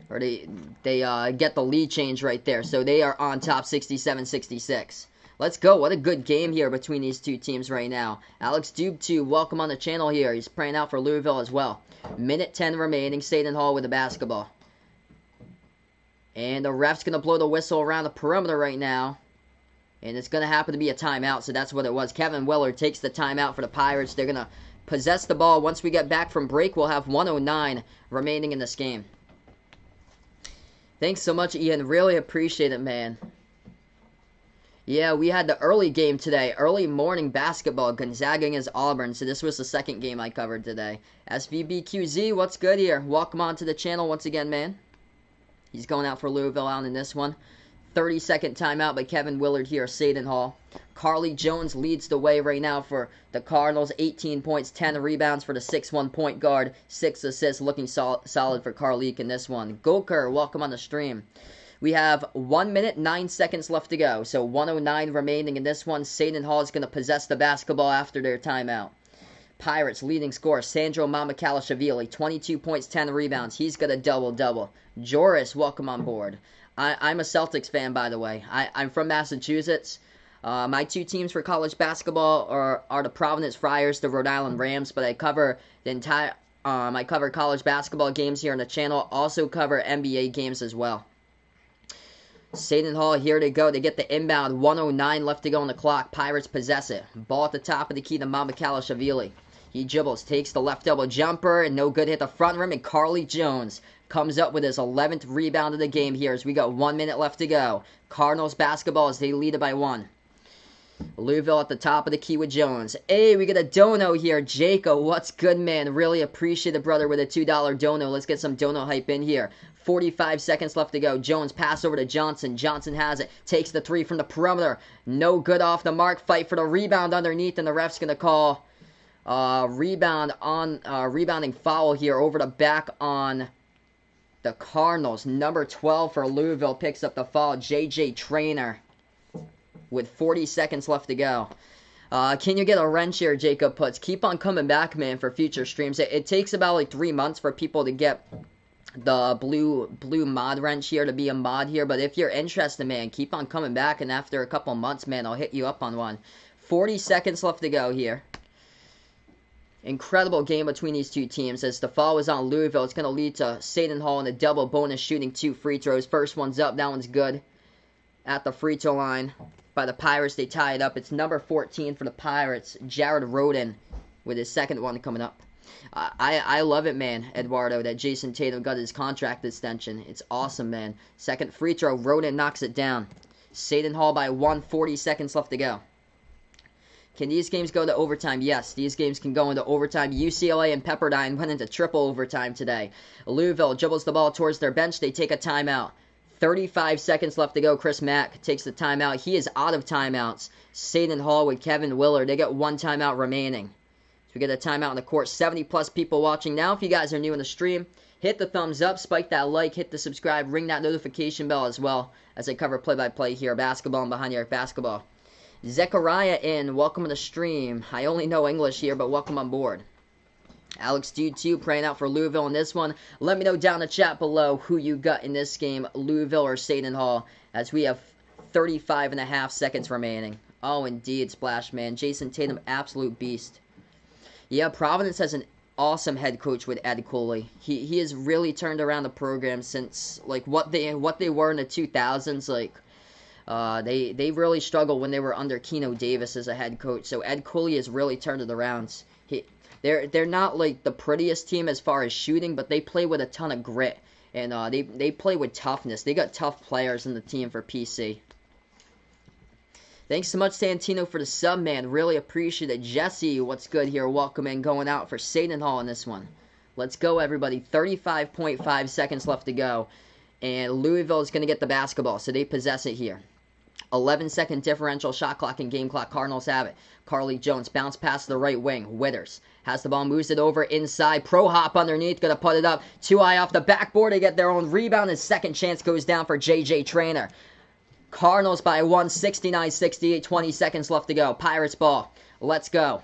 Or they get the lead change right there. So they are on top 67-66. Let's go. What a good game here between these two teams right now. Alex Dube, welcome on the channel here. He's praying out for Louisville as well. 1:10 remaining. Seton Hall with the basketball. And the ref's going to blow the whistle around the perimeter right now. And it's going to happen to be a timeout, so that's what it was. Kevin Willard takes the timeout for the Pirates. They're going to possess the ball. Once we get back from break, we'll have 1:09 remaining in this game. Thanks so much, Ian. Really appreciate it, man. Yeah, we had the early game today. Early morning basketball. Gonzaga against Auburn. So this was the second game I covered today. SVBQZ, what's good here? Welcome on to the channel once again, man. He's going out for Louisville out in this one. 30-second timeout by Kevin Willard here, Seton Hall. Carlik Jones leads the way right now for the Cardinals. 18 points, 10 rebounds for the 6'1" point guard. 6 assists, looking solid for Carlik in this one. Goker, welcome on the stream. We have 1 minute, 9 seconds left to go. So 1:09 remaining in this one. Seton Hall is going to possess the basketball after their timeout. Pirates leading scorer, Sandro Mamakhalashvili. 22 points, 10 rebounds. He's got a double-double. Joris, welcome on board. I'm a Celtics fan, by the way. I'm from Massachusetts. My two teams for college basketball are the Providence Friars, the Rhode Island Rams, but I cover the entire I cover college basketball games here on the channel. Also cover NBA games as well. Seton Hall, here they go. They get the inbound. 1:09 left to go on the clock. Pirates possess it. Ball at the top of the key to Mamakhalashvili. He dribbles, takes the left elbow jumper, and no good hit the front rim, and Carlik Jones comes up with his 11th rebound of the game here as we got 1 minute left to go. Cardinals basketball as they lead it by 1. Louisville at the top of the key with Jones. Hey, we got a dono here. Jacob, what's good, man? Really appreciate it, brother, with a $2 dono. Let's get some dono hype in here. 45 seconds left to go. Jones pass over to Johnson. Johnson has it. Takes the three from the perimeter. No good off the mark. Fight for the rebound underneath, and the ref's going to call rebounding foul here over the back on the Cardinals. Number 12 for Louisville picks up the foul. J.J. Traynor with 40 seconds left to go. Can you get a wrench here, Jacob puts? Keep on coming back, man, for future streams. It takes about like 3 months for people to get the blue mod wrench here, to be a mod here. But if you're interested, man, keep on coming back. And after a couple months, man, I'll hit you up on one. 40 seconds left to go here. Incredible game between these two teams. As the foul is on Louisville, it's going to lead to Seton Hall in a double bonus, shooting 2 free throws. First one's up. That one's good. At the free throw line by the Pirates, they tie it up. It's number 14 for the Pirates, Jared Roden, with his second one coming up. I love it, man, Eduardo, that Jason Tatum got his contract extension. It's awesome, man. Second free throw, Roden knocks it down. Seton Hall by 1, 40 seconds left to go. Can these games go to overtime? Yes, these games can go into overtime. UCLA and Pepperdine went into triple overtime today. Louisville dribbles the ball towards their bench. They take a timeout. 35 seconds left to go. Chris Mack takes the timeout. He is out of timeouts. Seton Hall with Kevin Willard. They got 1 timeout remaining. So we get a timeout on the court. 70-plus people watching now. If you guys are new in the stream, hit the thumbs up, spike that like, hit the subscribe, ring that notification bell as well as I cover play-by-play here. Basketball and Behind the Arc Basketball. Zechariah in. Welcome to the stream. I only know English here, but welcome on board. Alex Dude 2 praying out for Louisville in this one. Let me know down in the chat below who you got in this game, Louisville or Seton Hall, as we have 35.5 seconds remaining. Oh, indeed, Splash Man. Jason Tatum, absolute beast. Yeah, Providence has an awesome head coach with Ed Cooley. He has really turned around the program since like what they were in the 2000s. Like they really struggled when they were under Keno Davis as a head coach. So Ed Cooley has really turned it around. They're not like the prettiest team as far as shooting, but they play with a ton of grit, and they play with toughness. They got tough players in the team for PC. Thanks so much, Santino, for the sub, man. Really appreciate it. Jesse, what's good here? Welcome in, going out for Seton Hall in this one. Let's go, everybody. 35.5 seconds left to go, and Louisville is going to get the basketball, so they possess it here. 11-second differential, shot clock and game clock. Cardinals have it. Carly Jones bounce past the right wing. Witters has the ball, moves it over inside. Pro hop underneath, gonna put it up. Too high off the backboard. They get their own rebound, and second chance goes down for J.J. Traynor. Cardinals by 1, 69-68, 20 seconds left to go. Pirates ball. Let's go.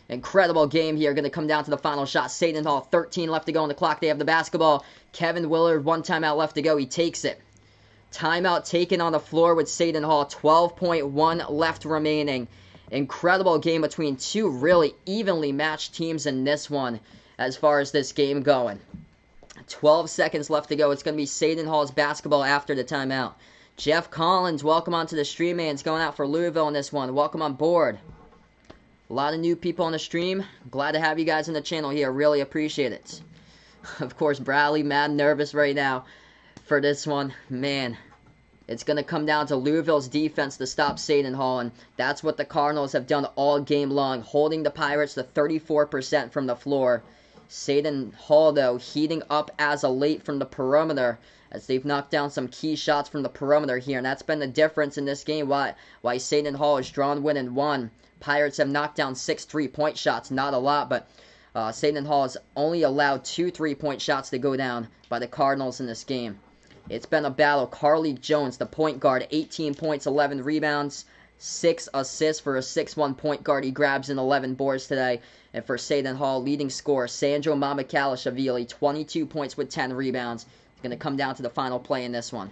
Incredible game here. Going to come down to the final shot. Seton Hall, 13 left to go on the clock. They have the basketball. Kevin Willard, 1 timeout left to go. He takes it. Timeout taken on the floor with Seton Hall. 12.1 left remaining. Incredible game between two really evenly matched teams in this one as far as this game going. 12 seconds left to go. It's going to be Seton Hall's basketball after the timeout. Jeff Collins, welcome onto the stream, man. It's going out for Louisville in this one. Welcome on board. A lot of new people on the stream. Glad to have you guys on the channel here. Really appreciate it. Of course, Bradley, mad nervous right now for this one. Man, it's going to come down to Louisville's defense to stop Seton Hall, and that's what the Cardinals have done all game long, holding the Pirates to 34% from the floor. Seton Hall, though, heating up as of late from the perimeter, as they've knocked down some key shots from the perimeter here, and that's been the difference in this game, why Seton Hall has drawn win and won. Pirates have knocked down 6 3-point shots, not a lot, but Seton Hall has only allowed 2 3-point shots to go down by the Cardinals in this game. It's been a battle. Carly Jones, the point guard, 18 points, 11 rebounds, 6 assists for a 6'1 point guard. He grabs in 11 boards today. And for Seton Hall, leading scorer, Sandro Mamikalishavili, 22 points with 10 rebounds. It's going to come down to the final play in this one.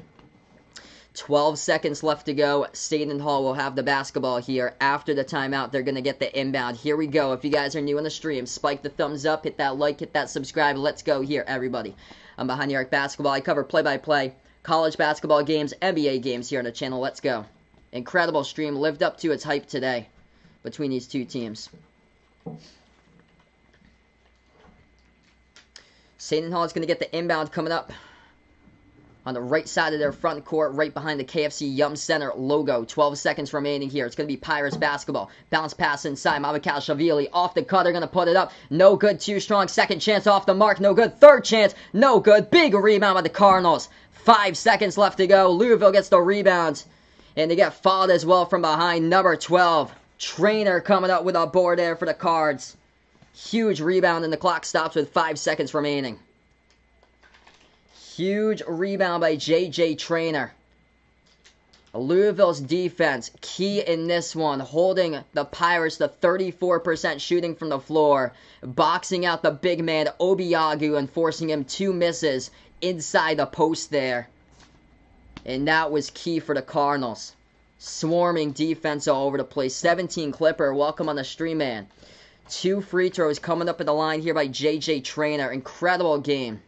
12 seconds left to go. Seton Hall will have the basketball here. After the timeout, they're going to get the inbound. Here we go. If you guys are new in the stream, spike the thumbs up, hit that like, hit that subscribe. Let's go here, everybody. I'm Behind the Arc Basketball. I cover play-by-play, college basketball games, NBA games here on the channel. Let's go. Incredible stream. Lived up to its hype today between these two teams. Seton Hall is going to get the inbound coming up. on the right side of their front court, right behind the KFC Yum Center logo. 12 seconds remaining here. It's going to be Pirates basketball. Bounce pass inside. Mavakal-Shavili off the cutter, going to put it up. No good. Too strong. Second chance off the mark. No good. Third chance. No good. Big rebound by the Cardinals. 5 seconds left to go. Louisville gets the rebound. And they get fouled as well from behind. Number 12. Trainer coming up with a board there for the Cards. Huge rebound, and the clock stops with 5 seconds remaining. Huge rebound by J.J. Trainer. Louisville's defense, key in this one, holding the Pirates to 34% shooting from the floor, boxing out the big man Obiagu and forcing him 2 misses inside the post there. And that was key for the Cardinals. Swarming defense all over the place. 17 Clipper, welcome on the stream, man. 2 free throws coming up at the line here by J.J. Trainer. Incredible game.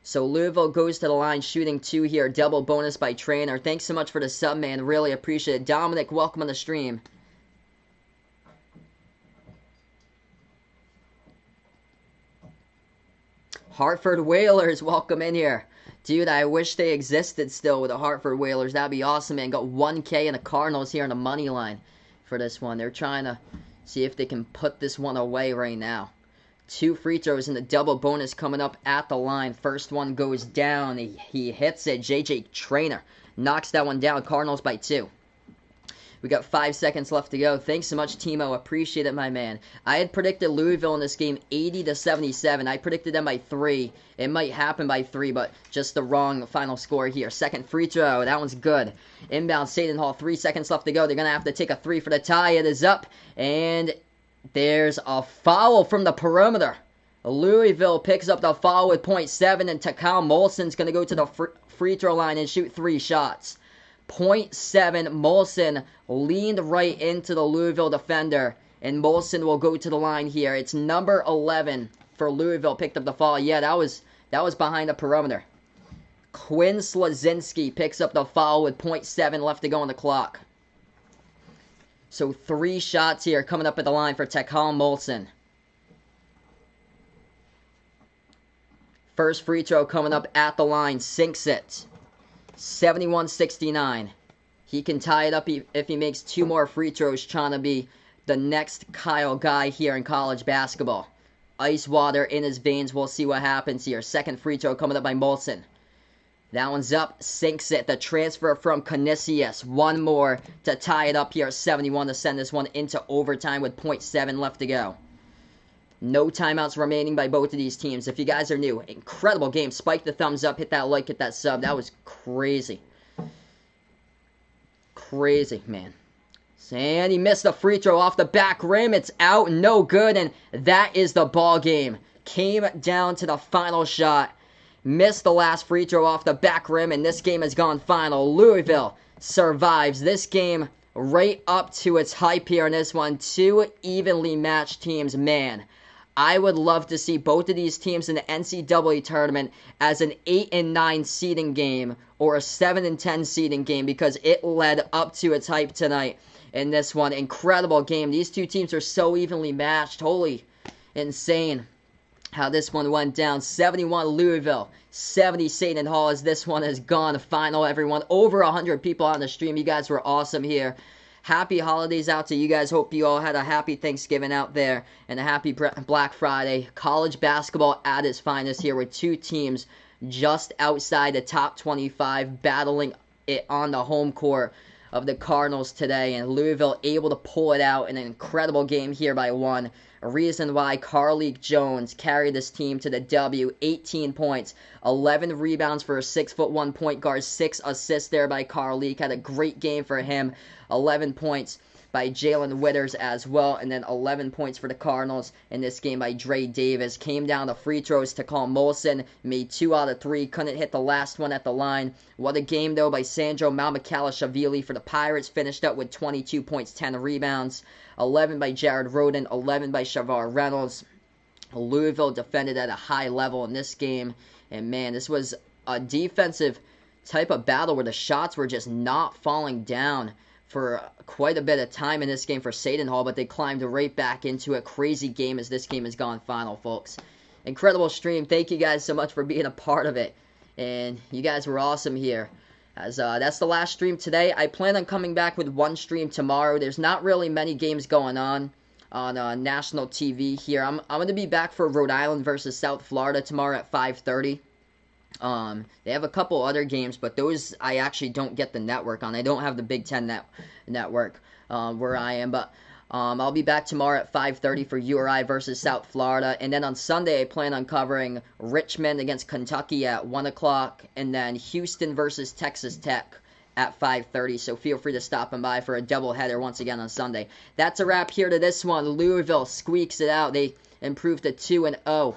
So Louisville goes to the line shooting 2 here. Double bonus by Trainer. Thanks so much for the sub, man. Really appreciate it. Dominic, welcome on the stream. Hartford Whalers, welcome in here. Dude, I wish they existed still with the Hartford Whalers. That'd be awesome, man. Got 1K in the Cardinals here on the money line for this one. They're trying to see if they can put this one away right now. 2 free throws in the double bonus coming up at the line. First one goes down. He hits it. J.J. Trainer knocks that one down. Cardinals by 2. We got 5 seconds left to go. Thanks so much, Timo. Appreciate it, my man. I had predicted Louisville in this game 80-77. I predicted them by 3. It might happen by 3, but just the wrong final score here. Second free throw. That one's good. Inbound Seton Hall. 3 seconds left to go. They're going to have to take a 3 for the tie. It is up. And there's a foul from the perimeter. Louisville picks up the foul with .7, and Takal Molson's going to go to the free throw line and shoot 3 shots. .7, Molson leaned right into the Louisville defender, and Molson will go to the line here. It's number 11 for Louisville, picked up the foul. Yeah, that was behind the perimeter. Quinn Slazinski picks up the foul with .7 left to go on the clock. So 3 shots here coming up at the line for Takal Molson. First free throw coming up at the line, sinks it. 71-69. He can tie it up if he makes 2 more free throws, trying to be the next Kyle Guy here in college basketball. Ice water in his veins. We'll see what happens here. Second free throw coming up by Molson. That one's up, sinks it. The transfer from Canisius. 1 more to tie it up here at 71 to send this one into overtime with .7 left to go. No timeouts remaining by both of these teams. If you guys are new, incredible game. Spike the thumbs up, hit that like, hit that sub. That was crazy. Crazy, man. And he missed the free throw off the back rim. It's out, no good, and that is the ball game. Came down to the final shot. Missed the last free throw off the back rim, and this game has gone final. Louisville survives this game right up to its hype here in this one. 2 evenly matched teams, man. I would love to see both of these teams in the NCAA tournament as an 8-9 seeding game or a 7-10 seeding game, because it led up to its hype tonight in this one. Incredible game. These 2 teams are so evenly matched. Holy, insane how this one went down. 71 Louisville, 70 Seton Hall, as this one has gone final, everyone. Over 100 people on the stream. You guys were awesome here. Happy holidays out to you guys. Hope you all had a happy Thanksgiving out there and a happy Black Friday. College basketball at its finest here, with 2 teams just outside the top 25 battling it on the home court of the Cardinals today. And Louisville able to pull it out in an incredible game here by 1. A reason why Carleek Jones carried this team to the W. 18 points, 11 rebounds for a 6'1" point guard, 6 assists there by Carleek. Had a great game for him. 11 points by Jalen Witters as well, and then 11 points for the Cardinals in this game by Dre Davis. Came down to free throws to call Molson, made 2 out of 3, couldn't hit the last one at the line. What a game though by Sandro Mamakala-Shavili for the Pirates. Finished up with 22 points, 10 rebounds, 11 by Jared Roden, 11 by Shavar Reynolds. Louisville defended at a high level in this game, and man, this was a defensive type of battle where the shots were just not falling down for quite a bit of time in this game for Seton Hall, but they climbed right back into a crazy game as this game has gone final, folks. incredible stream. Thank you guys so much for being a part of it. And you guys were awesome here. As that's the last stream today. I plan on coming back with one stream tomorrow. There's not really many games going on national TV here. I'm going to be back for Rhode Island versus South Florida tomorrow at 5:30. They have a couple other games, but those I actually don't get the network on. I don't have the Big Ten network where I am, but I'll be back tomorrow at 5:30 for URI versus South Florida, and then on Sunday I plan on covering Richmond against Kentucky at 1 o'clock, and then Houston versus Texas Tech at 5:30, so feel free to stop by for a doubleheader once again on Sunday. That's a wrap here to this one. Louisville squeaks it out. They improved to 2-0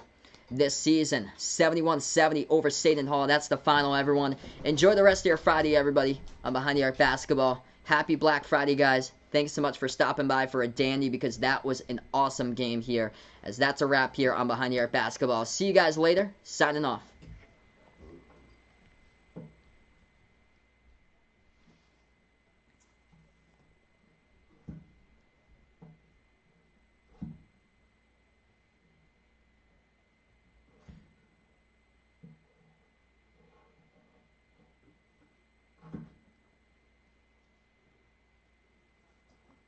this season. 71-70 over Seton Hall. That's the final, everyone. Enjoy the rest of your Friday, everybody, on Behind the Arc Basketball. Happy Black Friday, guys. Thanks so much for stopping by for a dandy, because that was an awesome game here. As that's a wrap here on Behind the Arc Basketball. See you guys later. Signing off.